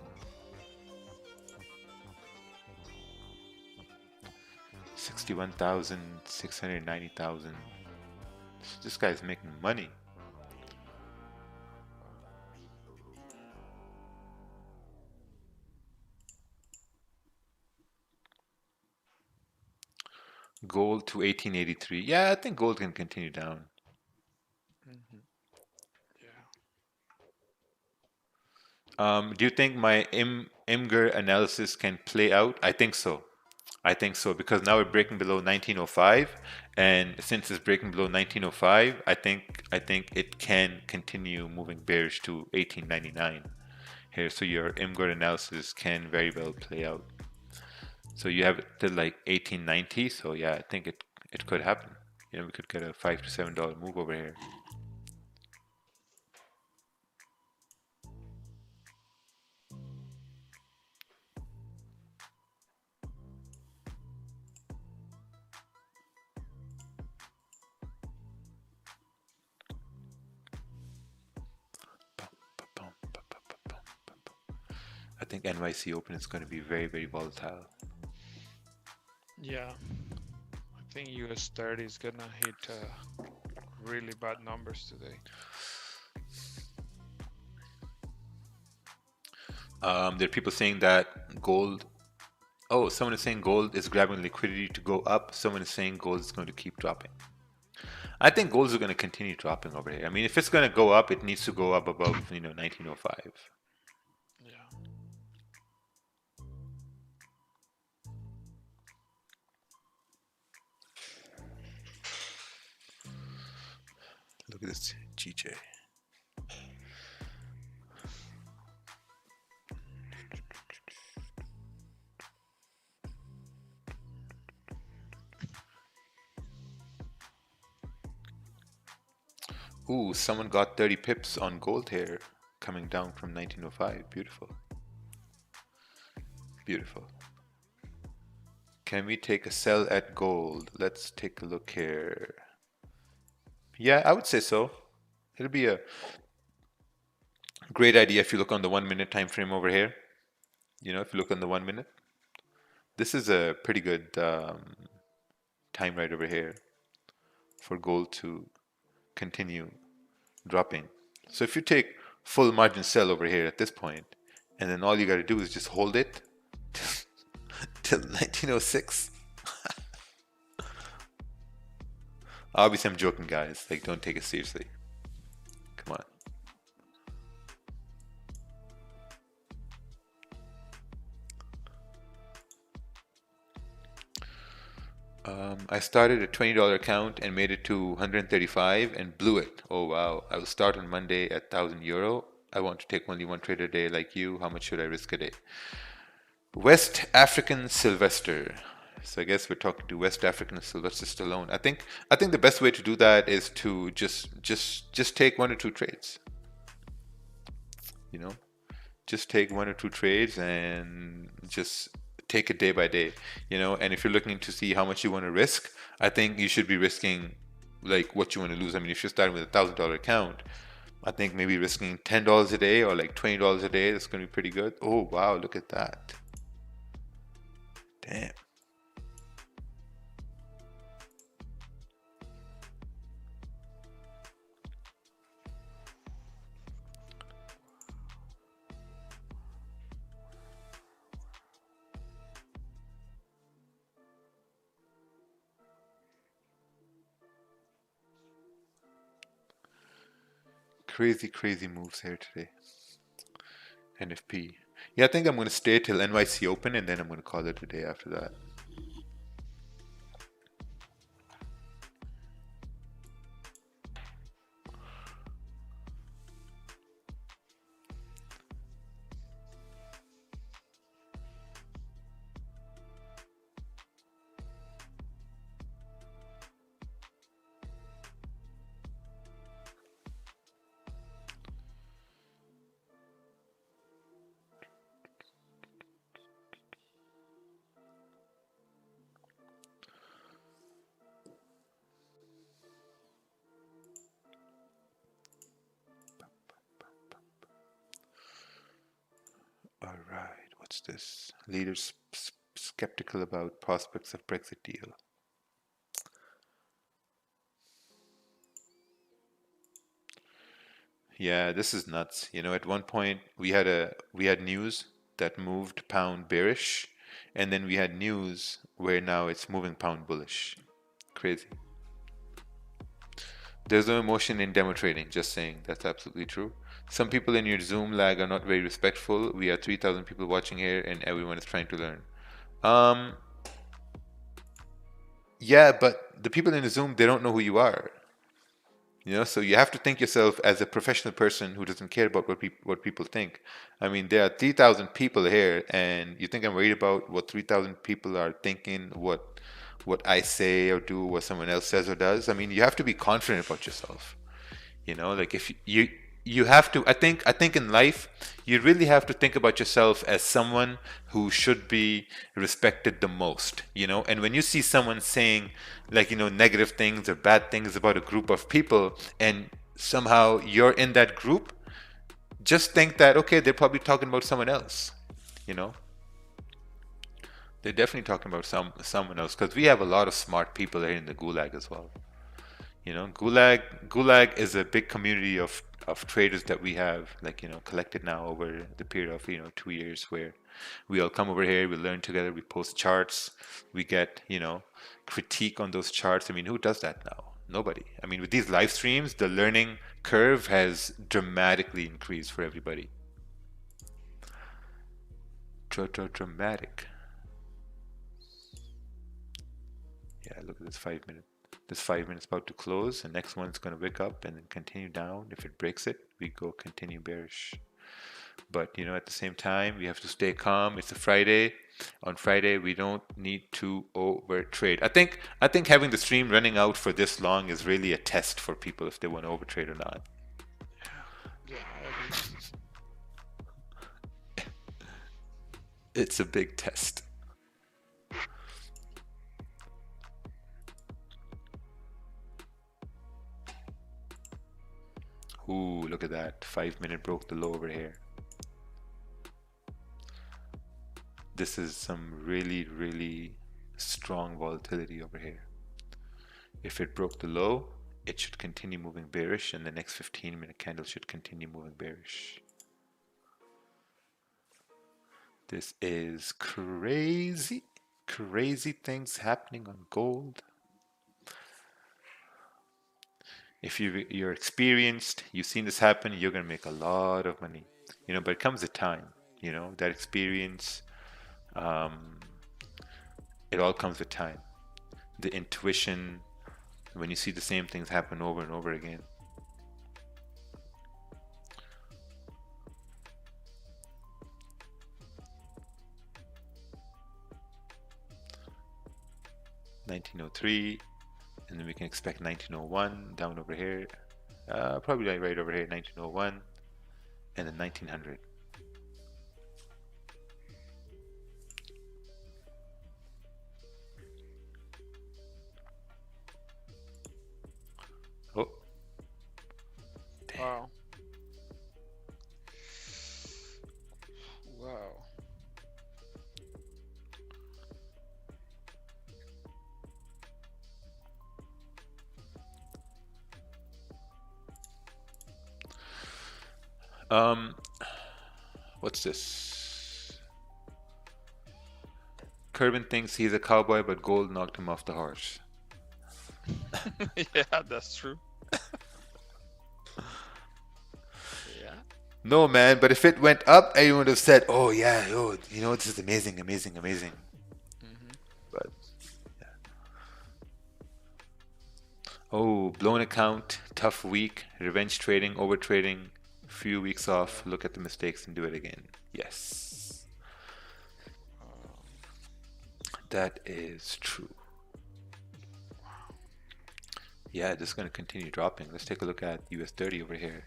61,000, 690,000. This guy's making money. Gold to 1883. Yeah, I think gold can continue down. Do you think my Imgur analysis can play out? I think so. I think so, because now we're breaking below 1905, and since it's breaking below 1905, I think it can continue moving bearish to 1899 here. So your Imgur analysis can very well play out. So you have it till like 1890. So yeah, I think it could happen. You know, we could get a $5 to $7 move over here. I think NYC Open is going to be very, very volatile. Yeah. I think US 30 is gonna hit really bad numbers today. There are people saying that gold. Oh, someone is saying gold is grabbing liquidity to go up. Someone is saying gold is going to keep dropping. I think gold is going to continue dropping over here. I mean, if it's going to go up, it needs to go up above, 1905. Yeah. Look at this GJ. Ooh, someone got 30 pips on gold here, coming down from 1905. Beautiful. Beautiful. Can we take a sell at gold? Let's take a look here. Yeah, I would say so. It'll be a great idea if you look on the 1 minute time frame over here. You know, if you look on the 1 minute, this is a pretty good time right over here for gold to continue dropping. So if you take full margin sell over here at this point, and then all you got to do is just hold it till 1906. Obviously, I'm joking, guys. Like, don't take it seriously. Come on. I started a $20 account and made it to 135 and blew it. Oh wow. I will start on Monday at €1,000. I want to take only one trade a day like you. How much should I risk a day? West African Sylvester. So I guess we're talking to West African Sylvester Stallone. I think the best way to do that is to just take 1 or 2 trades. You know, just take 1 or 2 trades and just take it day by day, you know. And if you're looking to see how much you want to risk, I think you should be risking like what you want to lose. I mean, if you're starting with $1,000 account, I think maybe risking $10 a day or like $20 a day, that's going to be pretty good. Oh wow, look at that. Damn. Crazy moves here today. NFP. Yeah, I think I'm going to stay till NYC open and then I'm going to call it a day after that. All right, what's this? Leaders skeptical about prospects of Brexit deal. Yeah, this is nuts. You know, at one point we had news that moved pound bearish, and then we had news where now it's moving pound bullish. Crazy. There's no emotion in demo trading, just saying. That's absolutely true. Some people in your Zoom lag are not very respectful. We have 3,000 people watching here and everyone is trying to learn. Yeah, but the people in the Zoom, they don't know who you are. You know, so you have to think yourself as a professional person who doesn't care about what people think. I mean, there are 3,000 people here, and you think I'm worried about what 3,000 people are thinking, what I say or do, what someone else says or does? I mean, you have to be confident about yourself. You know, like if you have to, I think in life, you really have to think about yourself as someone who should be respected the most, you know. And when you see someone saying like, you know, negative things or bad things about a group of people and somehow you're in that group, just think that, okay, they're probably talking about someone else, you know. They're definitely talking about someone else, because we have a lot of smart people here in the Gulag as well. You know, Gulag is a big community of traders that we have, like, you know, collected now over the period of, you know, 2 years, where we all come over here, we learn together, we post charts, we get, you know, critique on those charts. I mean, who does that now? Nobody. I mean, with these live streams, the learning curve has dramatically increased for everybody. Dramatic. Yeah, look at this 5 minute. This 5 minutes about to close. The next one's going to wick up and then continue down. If it breaks it, we go continue bearish. But, you know, at the same time, we have to stay calm. It's a Friday. On Friday, we don't need to over trade. I think having the stream running out for this long is really a test for people if they want to over trade or not. It's a big test. look at that. 5 minute broke the low over here. This is some really, really strong volatility over here. If it broke the low, it should continue moving bearish, and the next 15-minute candle should continue moving bearish. This is crazy, crazy things happening on gold. If you're experienced, you've seen this happen, you're gonna make a lot of money, you know. But it comes a time, you know, that experience. It all comes with time. The intuition, when you see the same things happen over and over again. $19.03, and then we can expect $19.01 down over here, probably like right over here, $19.01, and then $19.00. Oh, damn. Wow. Wow. What's this? Kerbin thinks he's a cowboy, but gold knocked him off the horse. Yeah, that's true. Yeah. No, man, but if it went up, everyone would have said, oh yeah, oh, you know, this is amazing, amazing, amazing. But yeah. Oh, blown account, tough week, revenge trading, over trading, few weeks off, look at the mistakes and do it again. Yes. That is true. Yeah, this is going to continue dropping. Let's take a look at US 30 over here.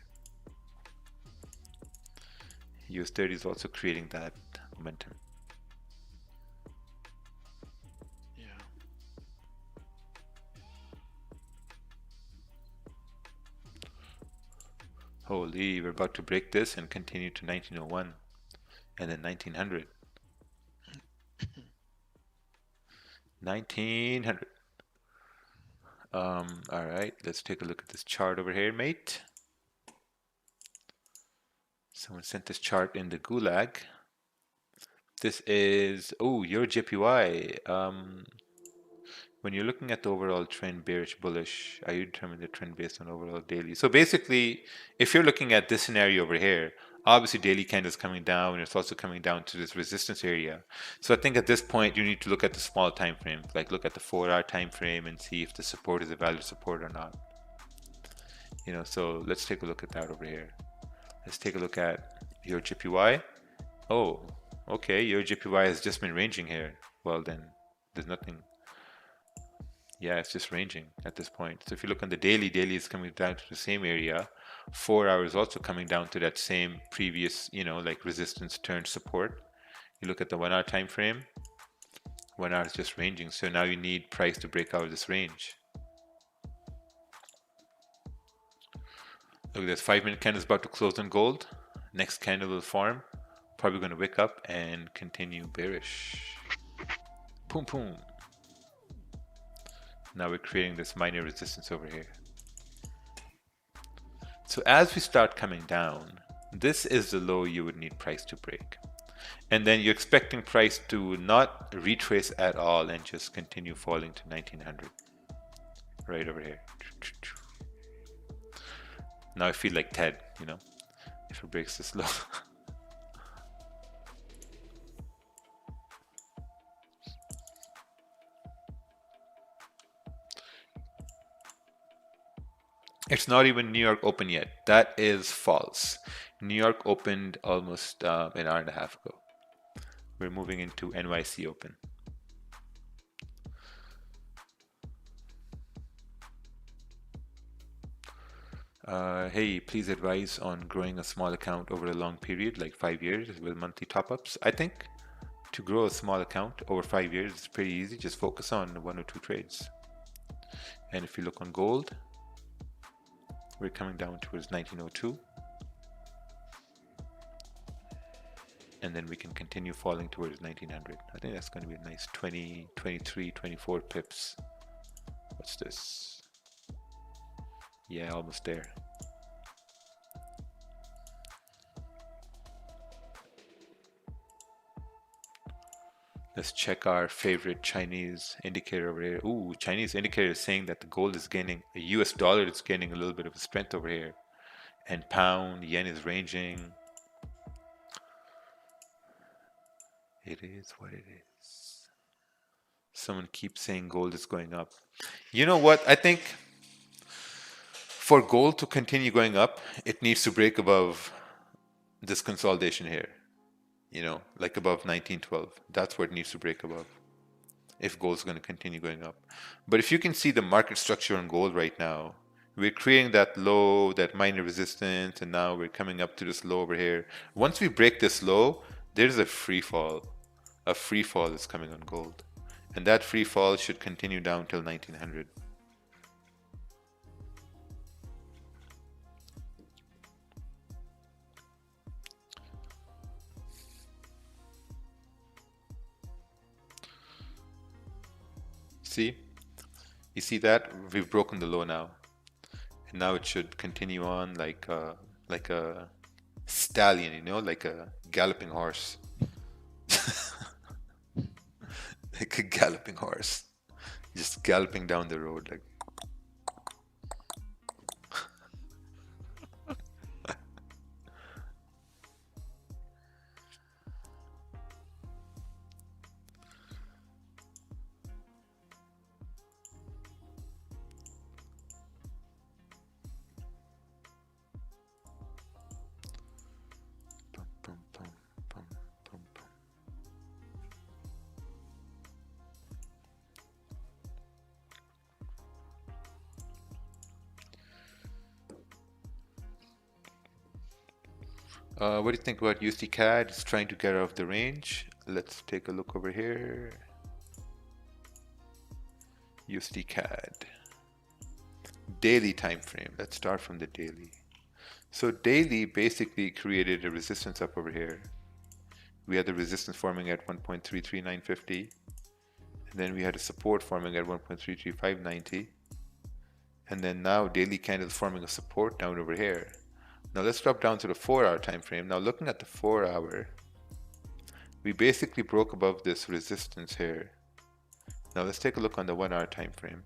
US 30 is also creating that momentum. Yeah. Holy, we're about to break this and continue to 1901 and then 1900. 1900. All right, let's take a look at this chart over here, mate. Someone sent this chart in the gulag. This is, oh, your JPY. When you're looking at the overall trend, bearish, bullish, are you determining the trend based on overall daily? So basically, if you're looking at this scenario over here, obviously daily candle is coming down, and it's also coming down to this resistance area. So I think at this point, you need to look at the small time frame, like look at the 4-hour time frame and see if the support is a valid support or not. You know, so let's take a look at that over here. Let's take a look at your JPY. Oh, okay, your JPY has just been ranging here. Well then, there's nothing. Yeah, it's just ranging at this point. So if you look on the daily, daily is coming down to the same area. 4 hours also coming down to that same previous, you know, like resistance turned support. You look at the 1-hour time frame. 1 hour is just ranging. So now you need price to break out of this range. Look, this 5-minute candle is about to close on gold. Next candle will form. Probably going to wake up and continue bearish. Boom, boom. Now we're creating this minor resistance over here. So as we start coming down, this is the low you would need price to break. And then you're expecting price to not retrace at all and just continue falling to 1900. Right over here. Now I feel like Ted, you know, if it breaks this low. It's not even New York open yet. That is false. New York opened almost an hour and a half ago. We're moving into NYC open. Hey, please advise on growing a small account over a long period, like 5 years with monthly top-ups. I think to grow a small account over 5 years is pretty easy. Just focus on 1 or 2 trades. And if you look on gold, we're coming down towards 1902. and then we can continue falling towards 1900. I think that's going to be a nice 20, 23, 24 pips. What's this? Yeah, almost there. Let's check our favorite Chinese indicator over here. Ooh, Chinese indicator is saying that the gold is gaining, the US dollar is gaining a little bit of a strength over here. And pound, yen is ranging. It is what it is. Someone keeps saying gold is going up. You know what? I think for gold to continue going up, it needs to break above this consolidation here. You know, like above 1912. That's where it needs to break above if gold's going to continue going up. But if you can see the market structure on gold right now, we're creating that low, that minor resistance, and now we're coming up to this low over here. Once we break this low, there's a free fall. A free fall is coming on gold. And that free fall should continue down till 1900. See? You see that? We've broken the low now. And now it should continue on like a stallion, you know, like a galloping horse. Like a galloping horse. Just galloping down the road like what do you think about USD CAD? It's trying to get out of the range. Let's take a look over here. USD CAD. Daily time frame. Let's start from the daily. So daily basically created a resistance up over here. We had the resistance forming at 1.33950. And then we had a support forming at 1.33590. And then now daily candle is forming a support down over here. Now let's drop down to the 4-hour time frame. Now looking at the 4-hour, we basically broke above this resistance here. Now let's take a look on the 1-hour time frame.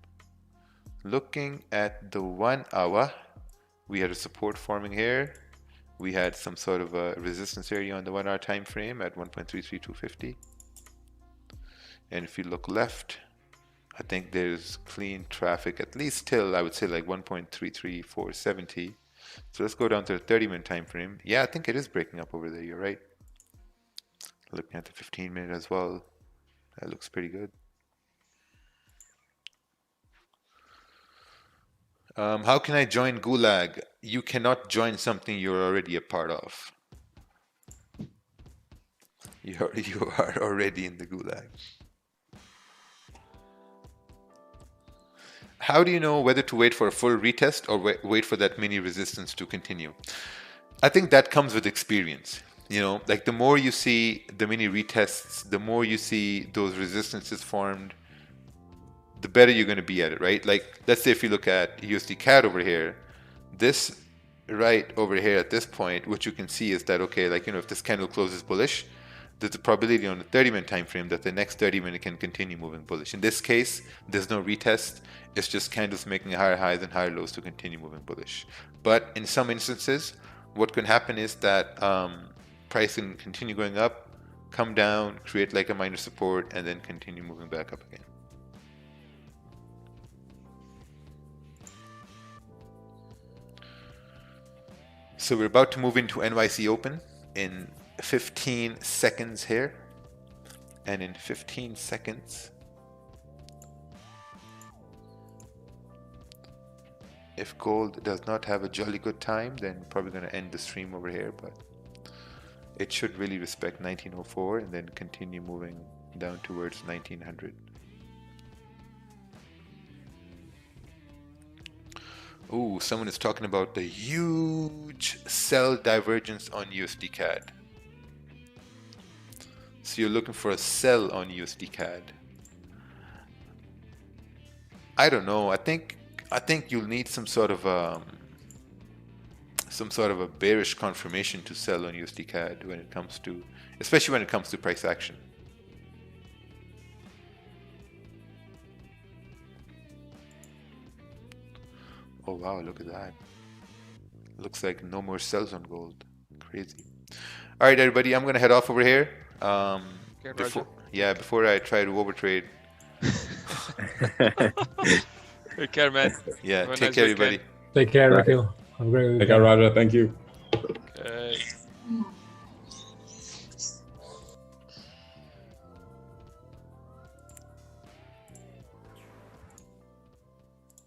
Looking at the 1 hour, we had a support forming here. We had some sort of a resistance area on the 1-hour time frame at 1.33250. And if you look left, I think there's clean traffic at least till I would say like 1.33470. So let's go down to the 30-minute time frame. Yeah, I think it is breaking up over there. You're right. Looking at the 15-minute as well. That looks pretty good. How can I join Gulag? You cannot join something you're already a part of. You are already in the Gulag. How do you know whether to wait for a full retest or wait for that mini resistance to continue? I think that comes with experience. You know, like the more you see the mini retests, the more you see those resistances formed, the better you're going to be at it, right? Like, let's say if you look at USD CAD over here, this right over here at this point, what you can see is that, okay, like, you know, if this candle closes bullish, there's a probability on the 30-minute time frame that the next 30-minute can continue moving bullish. In this case, there's no retest. It's just candles making higher highs and higher lows to continue moving bullish. But in some instances, what can happen is that price can continue going up, come down, create like a minor support, and then continue moving back up again. So we're about to move into NYC Open in 15 seconds here. And in 15 seconds, if gold does not have a jolly good time, then probably going to end the stream over here, but it should really respect 1904 and then continue moving down towards 1900. Ooh, someone is talking about the huge sell divergence on USD CAD. So you're looking for a sell on USD CAD. I don't know. I think you'll need some sort of a bearish confirmation to sell on USD CAD when it comes to, especially when it comes to price action. Oh wow, look at that. Looks like no more sells on gold. Crazy. All right, everybody, I'm gonna head off over here. Before I try to overtrade. Take care, man. Yeah, Have a take nice care, weekend. everybody. Take care, Rakeel. Have a great weekend. Take care, Raja. Thank you. Okay.